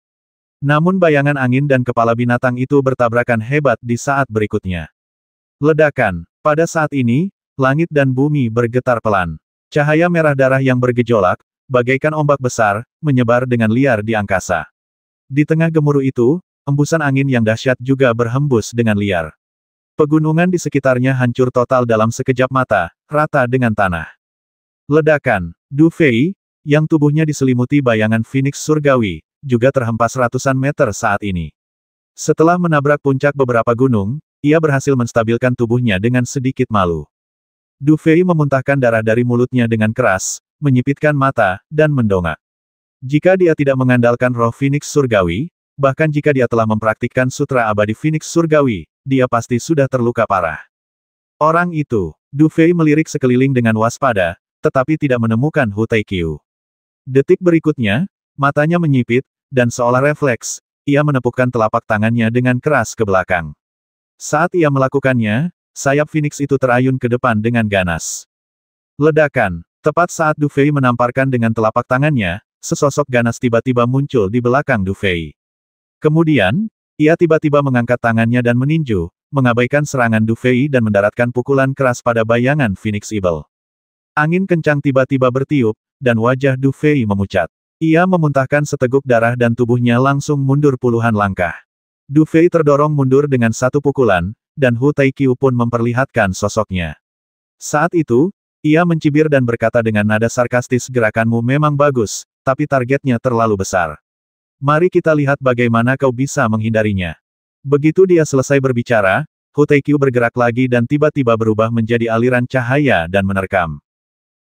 Namun bayangan angin dan kepala binatang itu bertabrakan hebat di saat berikutnya. Ledakan. Pada saat ini, langit dan bumi bergetar pelan. Cahaya merah darah yang bergejolak, bagaikan ombak besar, menyebar dengan liar di angkasa. Di tengah gemuruh itu, embusan angin yang dahsyat juga berhembus dengan liar. Pegunungan di sekitarnya hancur total dalam sekejap mata, rata dengan tanah. Ledakan. Du Fei, yang tubuhnya diselimuti bayangan Phoenix surgawi, juga terhempas ratusan meter saat ini. Setelah menabrak puncak beberapa gunung, ia berhasil menstabilkan tubuhnya dengan sedikit malu. Du Fei memuntahkan darah dari mulutnya dengan keras, menyipitkan mata, dan mendongak. Jika dia tidak mengandalkan roh Phoenix surgawi, bahkan jika dia telah mempraktikkan sutra abadi Phoenix surgawi, dia pasti sudah terluka parah. Orang itu, Du Fei melirik sekeliling dengan waspada, tetapi tidak menemukan Hu Taikyu. Detik berikutnya, matanya menyipit, dan seolah refleks, ia menepukkan telapak tangannya dengan keras ke belakang. Saat ia melakukannya, sayap Phoenix itu terayun ke depan dengan ganas. Ledakan. Tepat saat Du Fei menamparkan dengan telapak tangannya, sesosok ganas tiba-tiba muncul di belakang Du Fei. Kemudian, ia tiba-tiba mengangkat tangannya dan meninju, mengabaikan serangan Du Fei dan mendaratkan pukulan keras pada bayangan Phoenix Evil. Angin kencang tiba-tiba bertiup, dan wajah Du Fei memucat. Ia memuntahkan seteguk darah dan tubuhnya langsung mundur puluhan langkah. Du Fei terdorong mundur dengan satu pukulan, dan Hu Taikyu pun memperlihatkan sosoknya. Saat itu, ia mencibir dan berkata dengan nada sarkastis, "Gerakanmu memang bagus, tapi targetnya terlalu besar. Mari kita lihat bagaimana kau bisa menghindarinya." Begitu dia selesai berbicara, Hu Taikyu bergerak lagi dan tiba-tiba berubah menjadi aliran cahaya dan menerkam.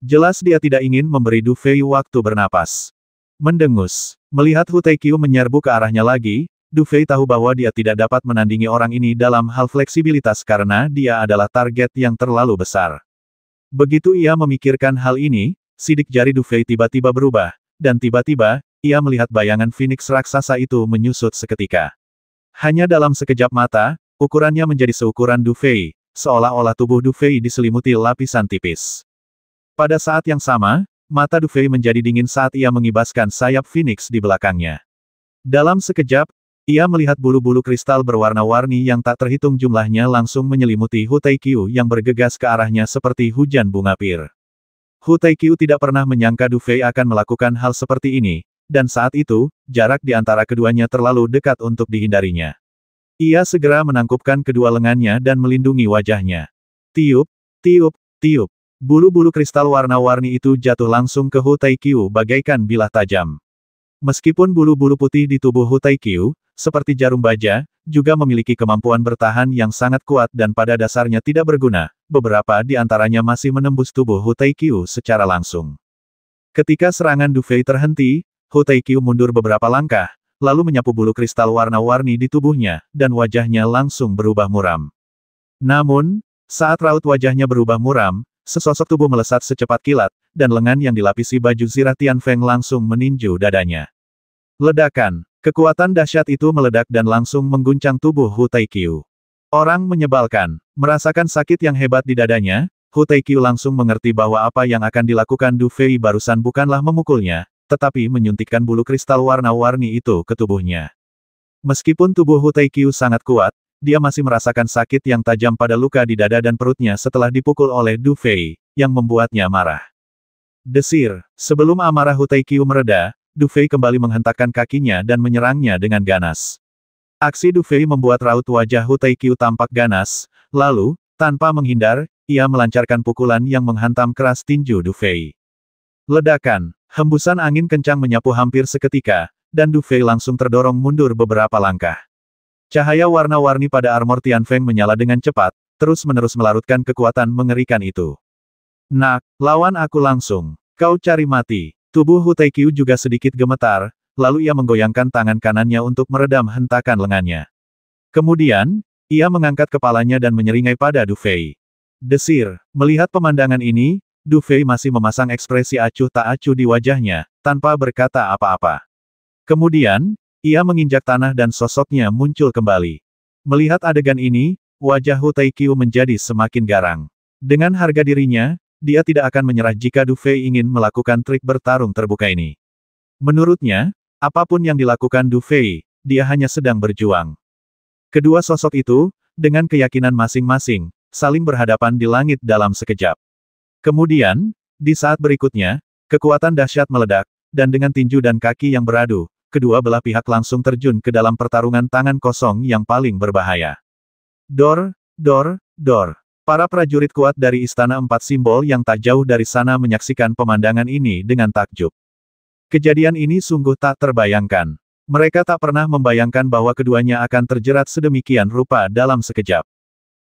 Jelas dia tidak ingin memberi Du Fei waktu bernapas. Mendengus. Melihat Hu Taikyu menyerbu ke arahnya lagi, Du Fei tahu bahwa dia tidak dapat menandingi orang ini dalam hal fleksibilitas karena dia adalah target yang terlalu besar. Begitu ia memikirkan hal ini, sidik jari Du Fei tiba-tiba berubah, dan tiba-tiba, ia melihat bayangan Phoenix raksasa itu menyusut seketika. Hanya dalam sekejap mata, ukurannya menjadi seukuran Du Fei, seolah-olah tubuh Du Fei diselimuti lapisan tipis. Pada saat yang sama, mata Du Fei menjadi dingin saat ia mengibaskan sayap Phoenix di belakangnya. Dalam sekejap, ia melihat bulu-bulu kristal berwarna-warni yang tak terhitung jumlahnya langsung menyelimuti Hu Taikyu yang bergegas ke arahnya seperti hujan bunga pir. Hu Taikyu tidak pernah menyangka Du Fei akan melakukan hal seperti ini, dan saat itu, jarak di antara keduanya terlalu dekat untuk dihindarinya. Ia segera menangkupkan kedua lengannya dan melindungi wajahnya. Tiup, tiup, tiup. Bulu-bulu kristal warna-warni itu jatuh langsung ke Hu Taikyu bagaikan bilah tajam. Meskipun bulu-bulu putih di tubuh Hu Taikyu, seperti jarum baja, juga memiliki kemampuan bertahan yang sangat kuat dan pada dasarnya tidak berguna, beberapa di antaranya masih menembus tubuh Hu Taikyu secara langsung. Ketika serangan Du Fei terhenti, Hu Taikyu mundur beberapa langkah, lalu menyapu bulu kristal warna-warni di tubuhnya, dan wajahnya langsung berubah muram. Namun, saat raut wajahnya berubah muram, sesosok tubuh melesat secepat kilat, dan lengan yang dilapisi baju zirah Tianfeng langsung meninju dadanya. Ledakan. Kekuatan dahsyat itu meledak dan langsung mengguncang tubuh Hu Taikyu. Orang menyebalkan. Merasakan sakit yang hebat di dadanya, Hu Taikyu langsung mengerti bahwa apa yang akan dilakukan Du Fei barusan bukanlah memukulnya, tetapi menyuntikkan bulu kristal warna-warni itu ke tubuhnya. Meskipun tubuh Hu Taikyu sangat kuat, dia masih merasakan sakit yang tajam pada luka di dada dan perutnya setelah dipukul oleh Du Fei, yang membuatnya marah. Desir. Sebelum amarah Hu Taikyu mereda, Du Fei kembali menghentakkan kakinya dan menyerangnya dengan ganas. Aksi Du Fei membuat raut wajah Hu Taikyu tampak ganas, lalu, tanpa menghindar, ia melancarkan pukulan yang menghantam keras tinju Du Fei. Ledakan. Hembusan angin kencang menyapu hampir seketika, dan Du Fei langsung terdorong mundur beberapa langkah. Cahaya warna-warni pada armor Tianfeng menyala dengan cepat, terus-menerus melarutkan kekuatan mengerikan itu. Nak, lawan aku langsung. Kau cari mati. Tubuh Hu Taikyu juga sedikit gemetar, lalu ia menggoyangkan tangan kanannya untuk meredam hentakan lengannya. Kemudian, ia mengangkat kepalanya dan menyeringai pada Du Fei. Desir. Melihat pemandangan ini, Du Fei masih memasang ekspresi acuh tak acuh di wajahnya, tanpa berkata apa-apa. Kemudian, ia menginjak tanah dan sosoknya muncul kembali. Melihat adegan ini, wajah Hu Taikyu menjadi semakin garang. Dengan harga dirinya, dia tidak akan menyerah jika Du Fei ingin melakukan trik bertarung terbuka ini. Menurutnya, apapun yang dilakukan Du Fei, dia hanya sedang berjuang. Kedua sosok itu, dengan keyakinan masing-masing, saling berhadapan di langit dalam sekejap. Kemudian, di saat berikutnya, kekuatan dahsyat meledak, dan dengan tinju dan kaki yang beradu, kedua belah pihak langsung terjun ke dalam pertarungan tangan kosong yang paling berbahaya. Dor, dor, dor. Para prajurit kuat dari Istana Empat Simbol yang tak jauh dari sana menyaksikan pemandangan ini dengan takjub. Kejadian ini sungguh tak terbayangkan. Mereka tak pernah membayangkan bahwa keduanya akan terjerat sedemikian rupa dalam sekejap.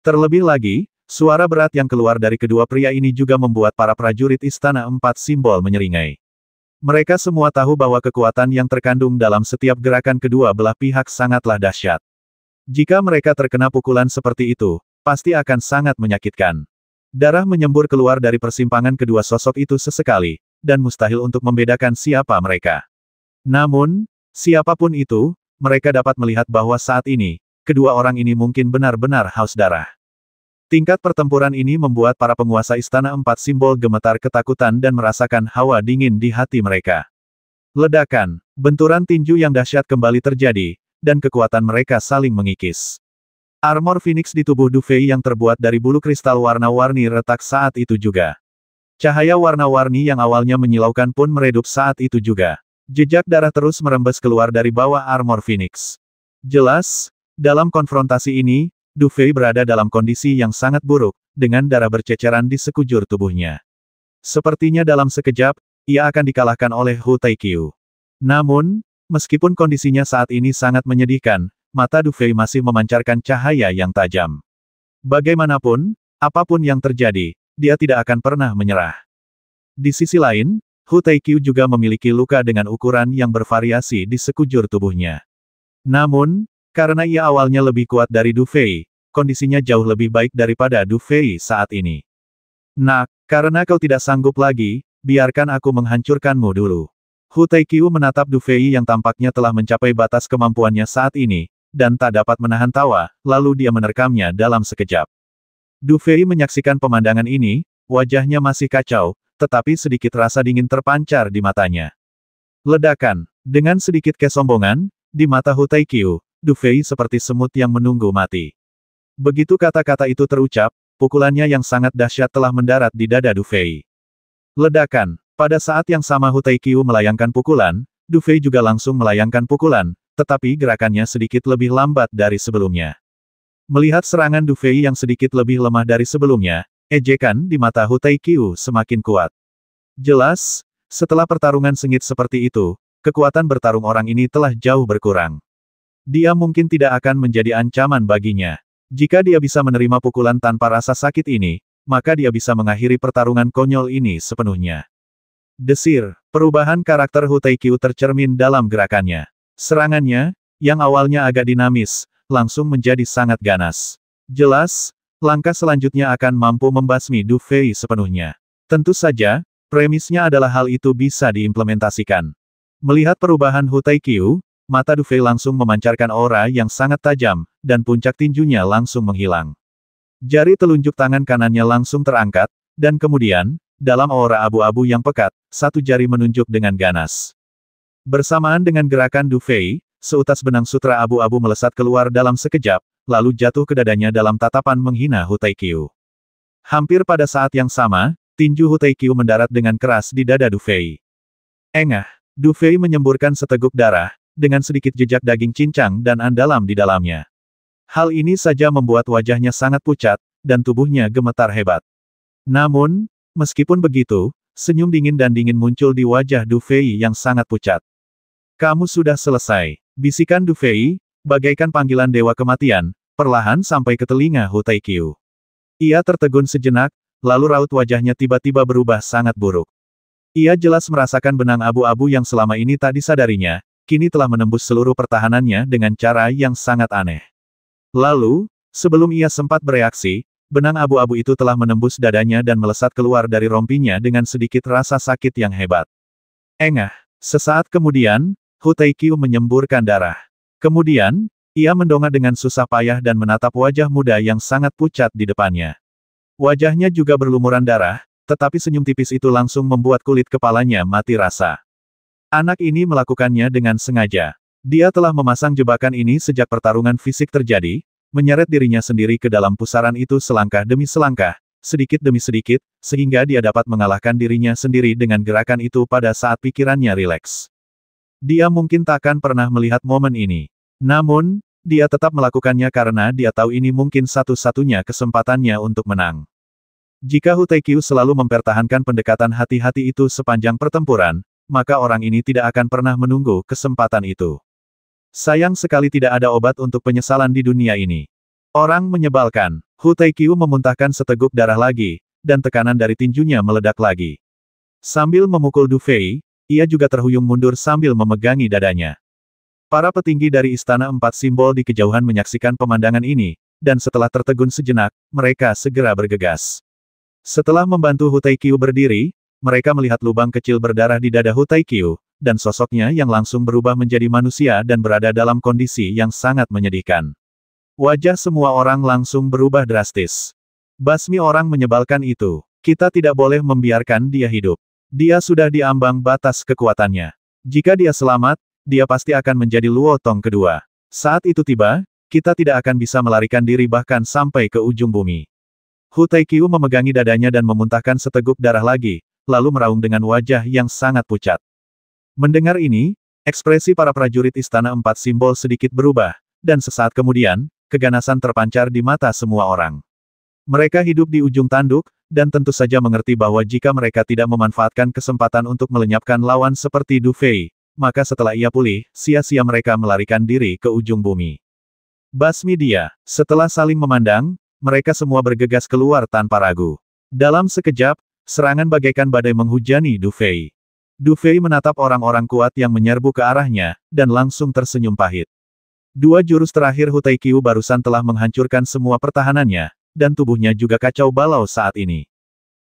Terlebih lagi, suara berat yang keluar dari kedua pria ini juga membuat para prajurit Istana Empat Simbol menyeringai. Mereka semua tahu bahwa kekuatan yang terkandung dalam setiap gerakan kedua belah pihak sangatlah dahsyat. Jika mereka terkena pukulan seperti itu, pasti akan sangat menyakitkan. Darah menyembur keluar dari persimpangan kedua sosok itu sesekali, dan mustahil untuk membedakan siapa mereka. Namun, siapapun itu, mereka dapat melihat bahwa saat ini, kedua orang ini mungkin benar-benar haus darah. Tingkat pertempuran ini membuat para penguasa Istana Empat Simbol gemetar ketakutan dan merasakan hawa dingin di hati mereka. Ledakan, benturan tinju yang dahsyat kembali terjadi, dan kekuatan mereka saling mengikis. Armor Phoenix di tubuh Du Fei yang terbuat dari bulu kristal warna-warni retak saat itu juga. Cahaya warna-warni yang awalnya menyilaukan pun meredup saat itu juga. Jejak darah terus merembes keluar dari bawah armor Phoenix. Jelas, dalam konfrontasi ini, Du Fei berada dalam kondisi yang sangat buruk, dengan darah berceceran di sekujur tubuhnya. Sepertinya dalam sekejap, ia akan dikalahkan oleh Hu Taikyu. Namun, meskipun kondisinya saat ini sangat menyedihkan, mata Du Fei masih memancarkan cahaya yang tajam. Bagaimanapun, apapun yang terjadi, dia tidak akan pernah menyerah. Di sisi lain, Hu Taikyu juga memiliki luka dengan ukuran yang bervariasi di sekujur tubuhnya. Namun, karena ia awalnya lebih kuat dari Du Fei, kondisinya jauh lebih baik daripada Du Fei saat ini. Nak, karena kau tidak sanggup lagi, biarkan aku menghancurkanmu dulu. Hu Taiqiu menatap Du Fei yang tampaknya telah mencapai batas kemampuannya saat ini, dan tak dapat menahan tawa, lalu dia menerkamnya dalam sekejap. Du Fei menyaksikan pemandangan ini, wajahnya masih kacau, tetapi sedikit rasa dingin terpancar di matanya. Ledakan. Dengan sedikit kesombongan, di mata Hu Taiqiu, Du Fei seperti semut yang menunggu mati. Begitu kata-kata itu terucap, pukulannya yang sangat dahsyat telah mendarat di dada Du Fei. Ledakan. Pada saat yang sama Hu Taiqiu melayangkan pukulan, Du Fei juga langsung melayangkan pukulan, tetapi gerakannya sedikit lebih lambat dari sebelumnya. Melihat serangan Du Fei yang sedikit lebih lemah dari sebelumnya, ejekan di mata Hu Taiqiu semakin kuat. Jelas, setelah pertarungan sengit seperti itu, kekuatan bertarung orang ini telah jauh berkurang. Dia mungkin tidak akan menjadi ancaman baginya. Jika dia bisa menerima pukulan tanpa rasa sakit ini, maka dia bisa mengakhiri pertarungan konyol ini sepenuhnya. Desir, perubahan karakter Hu Taiqiu tercermin dalam gerakannya. Serangannya, yang awalnya agak dinamis, langsung menjadi sangat ganas. Jelas, langkah selanjutnya akan mampu membasmi Du Fei sepenuhnya. Tentu saja, premisnya adalah hal itu bisa diimplementasikan. Melihat perubahan Hu Taiqiu, mata Du Fei langsung memancarkan aura yang sangat tajam, dan puncak tinjunya langsung menghilang. Jari telunjuk tangan kanannya langsung terangkat, dan kemudian, dalam aura abu-abu yang pekat, satu jari menunjuk dengan ganas. Bersamaan dengan gerakan Du Fei, seutas benang sutra abu-abu melesat keluar dalam sekejap, lalu jatuh ke dadanya dalam tatapan menghina Hu Taiqiu. Hampir pada saat yang sama, tinju Hu Taiqiu mendarat dengan keras di dada Du Fei. Engah, Du Fei menyemburkan seteguk darah, dengan sedikit jejak daging cincang dan andalam di dalamnya. Hal ini saja membuat wajahnya sangat pucat, dan tubuhnya gemetar hebat. Namun, meskipun begitu, senyum dingin dan dingin muncul di wajah Du Fei yang sangat pucat. Kamu sudah selesai, bisikan Du Fei, bagaikan panggilan dewa kematian, perlahan sampai ke telinga Hu Taiqiu. Ia tertegun sejenak, lalu raut wajahnya tiba-tiba berubah sangat buruk. Ia jelas merasakan benang abu-abu yang selama ini tak disadarinya, kini telah menembus seluruh pertahanannya dengan cara yang sangat aneh. Lalu, sebelum ia sempat bereaksi, benang abu-abu itu telah menembus dadanya dan melesat keluar dari rompinya dengan sedikit rasa sakit yang hebat. Engah, sesaat kemudian, Hu Taiqiu menyemburkan darah. Kemudian, ia mendongak dengan susah payah dan menatap wajah muda yang sangat pucat di depannya. Wajahnya juga berlumuran darah, tetapi senyum tipis itu langsung membuat kulit kepalanya mati rasa. Anak ini melakukannya dengan sengaja. Dia telah memasang jebakan ini sejak pertarungan fisik terjadi, menyeret dirinya sendiri ke dalam pusaran itu selangkah demi selangkah, sedikit demi sedikit, sehingga dia dapat mengalahkan dirinya sendiri dengan gerakan itu pada saat pikirannya rileks. Dia mungkin takkan pernah melihat momen ini. Namun, dia tetap melakukannya karena dia tahu ini mungkin satu-satunya kesempatannya untuk menang. Jika Hu Taiqiu selalu mempertahankan pendekatan hati-hati itu sepanjang pertempuran, maka orang ini tidak akan pernah menunggu kesempatan itu. Sayang sekali tidak ada obat untuk penyesalan di dunia ini. Orang menyebalkan. Hu Taiqiu memuntahkan seteguk darah lagi, dan tekanan dari tinjunya meledak lagi. Sambil memukul Du Fei, ia juga terhuyung mundur sambil memegangi dadanya. Para petinggi dari Istana Empat Simbol di kejauhan menyaksikan pemandangan ini, dan setelah tertegun sejenak, mereka segera bergegas. Setelah membantu Hu Taiqiu berdiri, mereka melihat lubang kecil berdarah di dada Hu Taiqiu, dan sosoknya yang langsung berubah menjadi manusia dan berada dalam kondisi yang sangat menyedihkan. Wajah semua orang langsung berubah drastis. Basmi orang menyebalkan itu. Kita tidak boleh membiarkan dia hidup. Dia sudah diambang batas kekuatannya. Jika dia selamat, dia pasti akan menjadi Luo Tong kedua. Saat itu tiba, kita tidak akan bisa melarikan diri bahkan sampai ke ujung bumi. Hu Taiqiu memegangi dadanya dan memuntahkan seteguk darah lagi, lalu meraung dengan wajah yang sangat pucat. Mendengar ini, ekspresi para prajurit Istana Empat Simbol sedikit berubah, dan sesaat kemudian, keganasan terpancar di mata semua orang. Mereka hidup di ujung tanduk, dan tentu saja mengerti bahwa jika mereka tidak memanfaatkan kesempatan untuk melenyapkan lawan seperti Du Fei, maka setelah ia pulih, sia-sia mereka melarikan diri ke ujung bumi. Basmi dia. Setelah saling memandang, mereka semua bergegas keluar tanpa ragu. Dalam sekejap, serangan bagaikan badai menghujani Du Fei. Du Fei menatap orang-orang kuat yang menyerbu ke arahnya, dan langsung tersenyum pahit. Dua jurus terakhir Hu Taikyu barusan telah menghancurkan semua pertahanannya, dan tubuhnya juga kacau balau saat ini.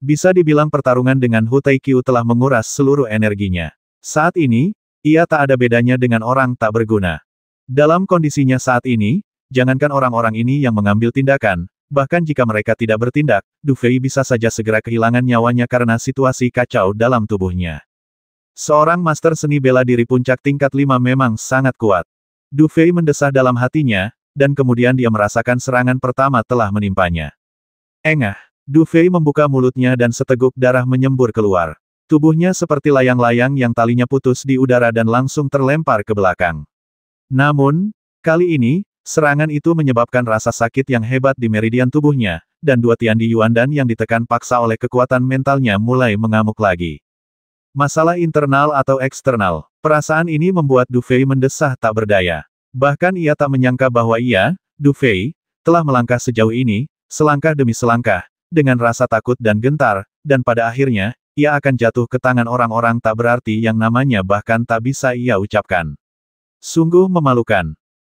Bisa dibilang pertarungan dengan Hu Taikyu telah menguras seluruh energinya. Saat ini, ia tak ada bedanya dengan orang tak berguna. Dalam kondisinya saat ini, jangankan orang-orang ini yang mengambil tindakan, bahkan jika mereka tidak bertindak, Du Fei bisa saja segera kehilangan nyawanya karena situasi kacau dalam tubuhnya. Seorang master seni bela diri puncak tingkat 5 memang sangat kuat. Du Fei mendesah dalam hatinya, dan kemudian dia merasakan serangan pertama telah menimpanya. Engah! Du Fei membuka mulutnya dan seteguk darah menyembur keluar. Tubuhnya seperti layang-layang yang talinya putus di udara dan langsung terlempar ke belakang. Namun, kali ini, serangan itu menyebabkan rasa sakit yang hebat di meridian tubuhnya, dan dua Tiandi Yuandan yang ditekan paksa oleh kekuatan mentalnya mulai mengamuk lagi. Masalah internal atau eksternal, perasaan ini membuat Du Fei mendesah tak berdaya. Bahkan ia tak menyangka bahwa ia, Du Fei, telah melangkah sejauh ini, selangkah demi selangkah, dengan rasa takut dan gentar, dan pada akhirnya, ia akan jatuh ke tangan orang-orang tak berarti yang namanya bahkan tak bisa ia ucapkan. Sungguh memalukan.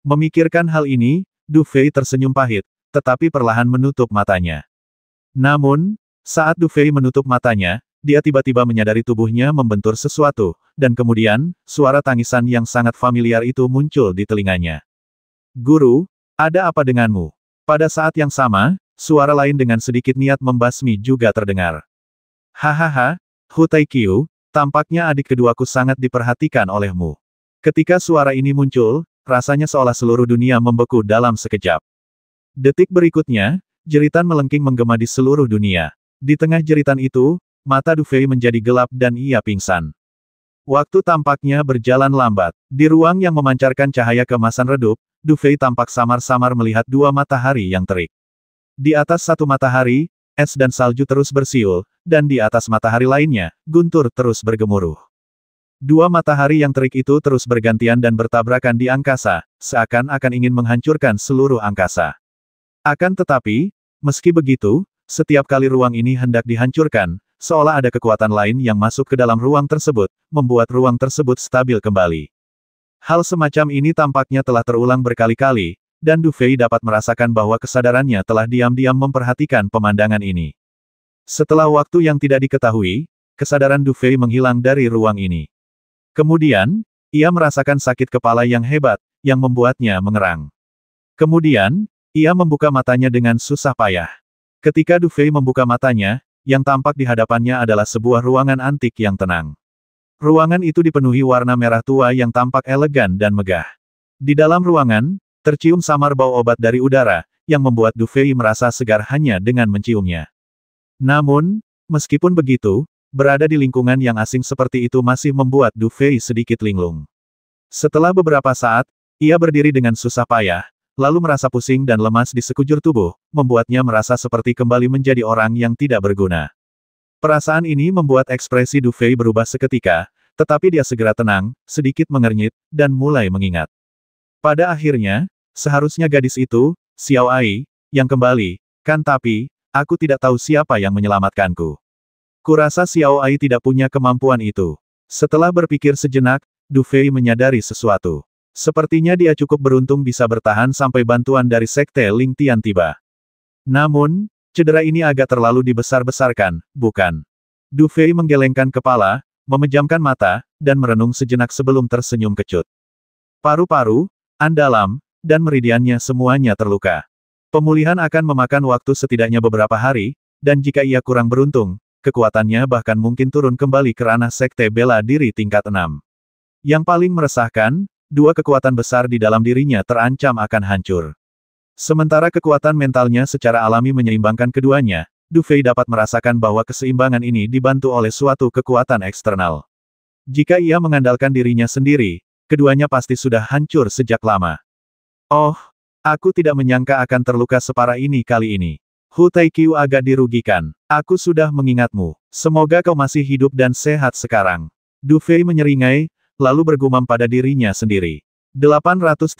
Memikirkan hal ini, Du Fei tersenyum pahit, tetapi perlahan menutup matanya. Namun, saat Du Fei menutup matanya, dia tiba-tiba menyadari tubuhnya membentur sesuatu, dan kemudian, suara tangisan yang sangat familiar itu muncul di telinganya. Guru, ada apa denganmu? Pada saat yang sama, suara lain dengan sedikit niat membasmi juga terdengar. Hahaha, Hu Taikyu, tampaknya adik keduaku sangat diperhatikan olehmu. Ketika suara ini muncul, rasanya seolah seluruh dunia membeku dalam sekejap. Detik berikutnya, jeritan melengking menggema di seluruh dunia. Di tengah jeritan itu, mata Du Fei menjadi gelap dan ia pingsan. Waktu tampaknya berjalan lambat. Di ruang yang memancarkan cahaya keemasan redup, Du Fei tampak samar-samar melihat dua matahari yang terik. Di atas satu matahari, es dan salju terus bersiul, dan di atas matahari lainnya, guntur terus bergemuruh. Dua matahari yang terik itu terus bergantian dan bertabrakan di angkasa, seakan-akan ingin menghancurkan seluruh angkasa. Akan tetapi, meski begitu, setiap kali ruang ini hendak dihancurkan, seolah ada kekuatan lain yang masuk ke dalam ruang tersebut, membuat ruang tersebut stabil kembali. Hal semacam ini tampaknya telah terulang berkali-kali, dan Du Fei dapat merasakan bahwa kesadarannya telah diam-diam memperhatikan pemandangan ini. Setelah waktu yang tidak diketahui, kesadaran Du Fei menghilang dari ruang ini. Kemudian, ia merasakan sakit kepala yang hebat, yang membuatnya mengerang. Kemudian, ia membuka matanya dengan susah payah. Ketika Du Fei membuka matanya, yang tampak di hadapannya adalah sebuah ruangan antik yang tenang. Ruangan itu dipenuhi warna merah tua yang tampak elegan dan megah. Di dalam ruangan, tercium samar bau obat dari udara, yang membuat Du Fei merasa segar hanya dengan menciumnya. Namun, meskipun begitu, berada di lingkungan yang asing seperti itu masih membuat Du Fei sedikit linglung. Setelah beberapa saat, ia berdiri dengan susah payah, lalu merasa pusing dan lemas di sekujur tubuh, membuatnya merasa seperti kembali menjadi orang yang tidak berguna. Perasaan ini membuat ekspresi Du Fei berubah seketika, tetapi dia segera tenang, sedikit mengernyit, dan mulai mengingat. Pada akhirnya, seharusnya gadis itu, Xiao Ai, yang kembali, kan tapi, aku tidak tahu siapa yang menyelamatkanku. Kurasa Xiao Ai tidak punya kemampuan itu. Setelah berpikir sejenak, Du Fei menyadari sesuatu. Sepertinya dia cukup beruntung bisa bertahan sampai bantuan dari Sekte Ling Tian tiba. Namun, cedera ini agak terlalu dibesar-besarkan, bukan? Du Fei menggelengkan kepala, memejamkan mata, dan merenung sejenak sebelum tersenyum kecut. Paru-paru, andalam, dan meridiannya semuanya terluka. Pemulihan akan memakan waktu setidaknya beberapa hari, dan jika ia kurang beruntung, kekuatannya bahkan mungkin turun kembali ke ranah Sekte Bela Diri tingkat 6. Yang paling meresahkan, dua kekuatan besar di dalam dirinya terancam akan hancur. Sementara kekuatan mentalnya secara alami menyeimbangkan keduanya, Du Fei dapat merasakan bahwa keseimbangan ini dibantu oleh suatu kekuatan eksternal. Jika ia mengandalkan dirinya sendiri, keduanya pasti sudah hancur sejak lama. Oh, aku tidak menyangka akan terluka separah ini kali ini. Hu Taikyu agak dirugikan. Aku sudah mengingatmu. Semoga kau masih hidup dan sehat sekarang. Du Fei menyeringai, lalu bergumam pada dirinya sendiri. 830.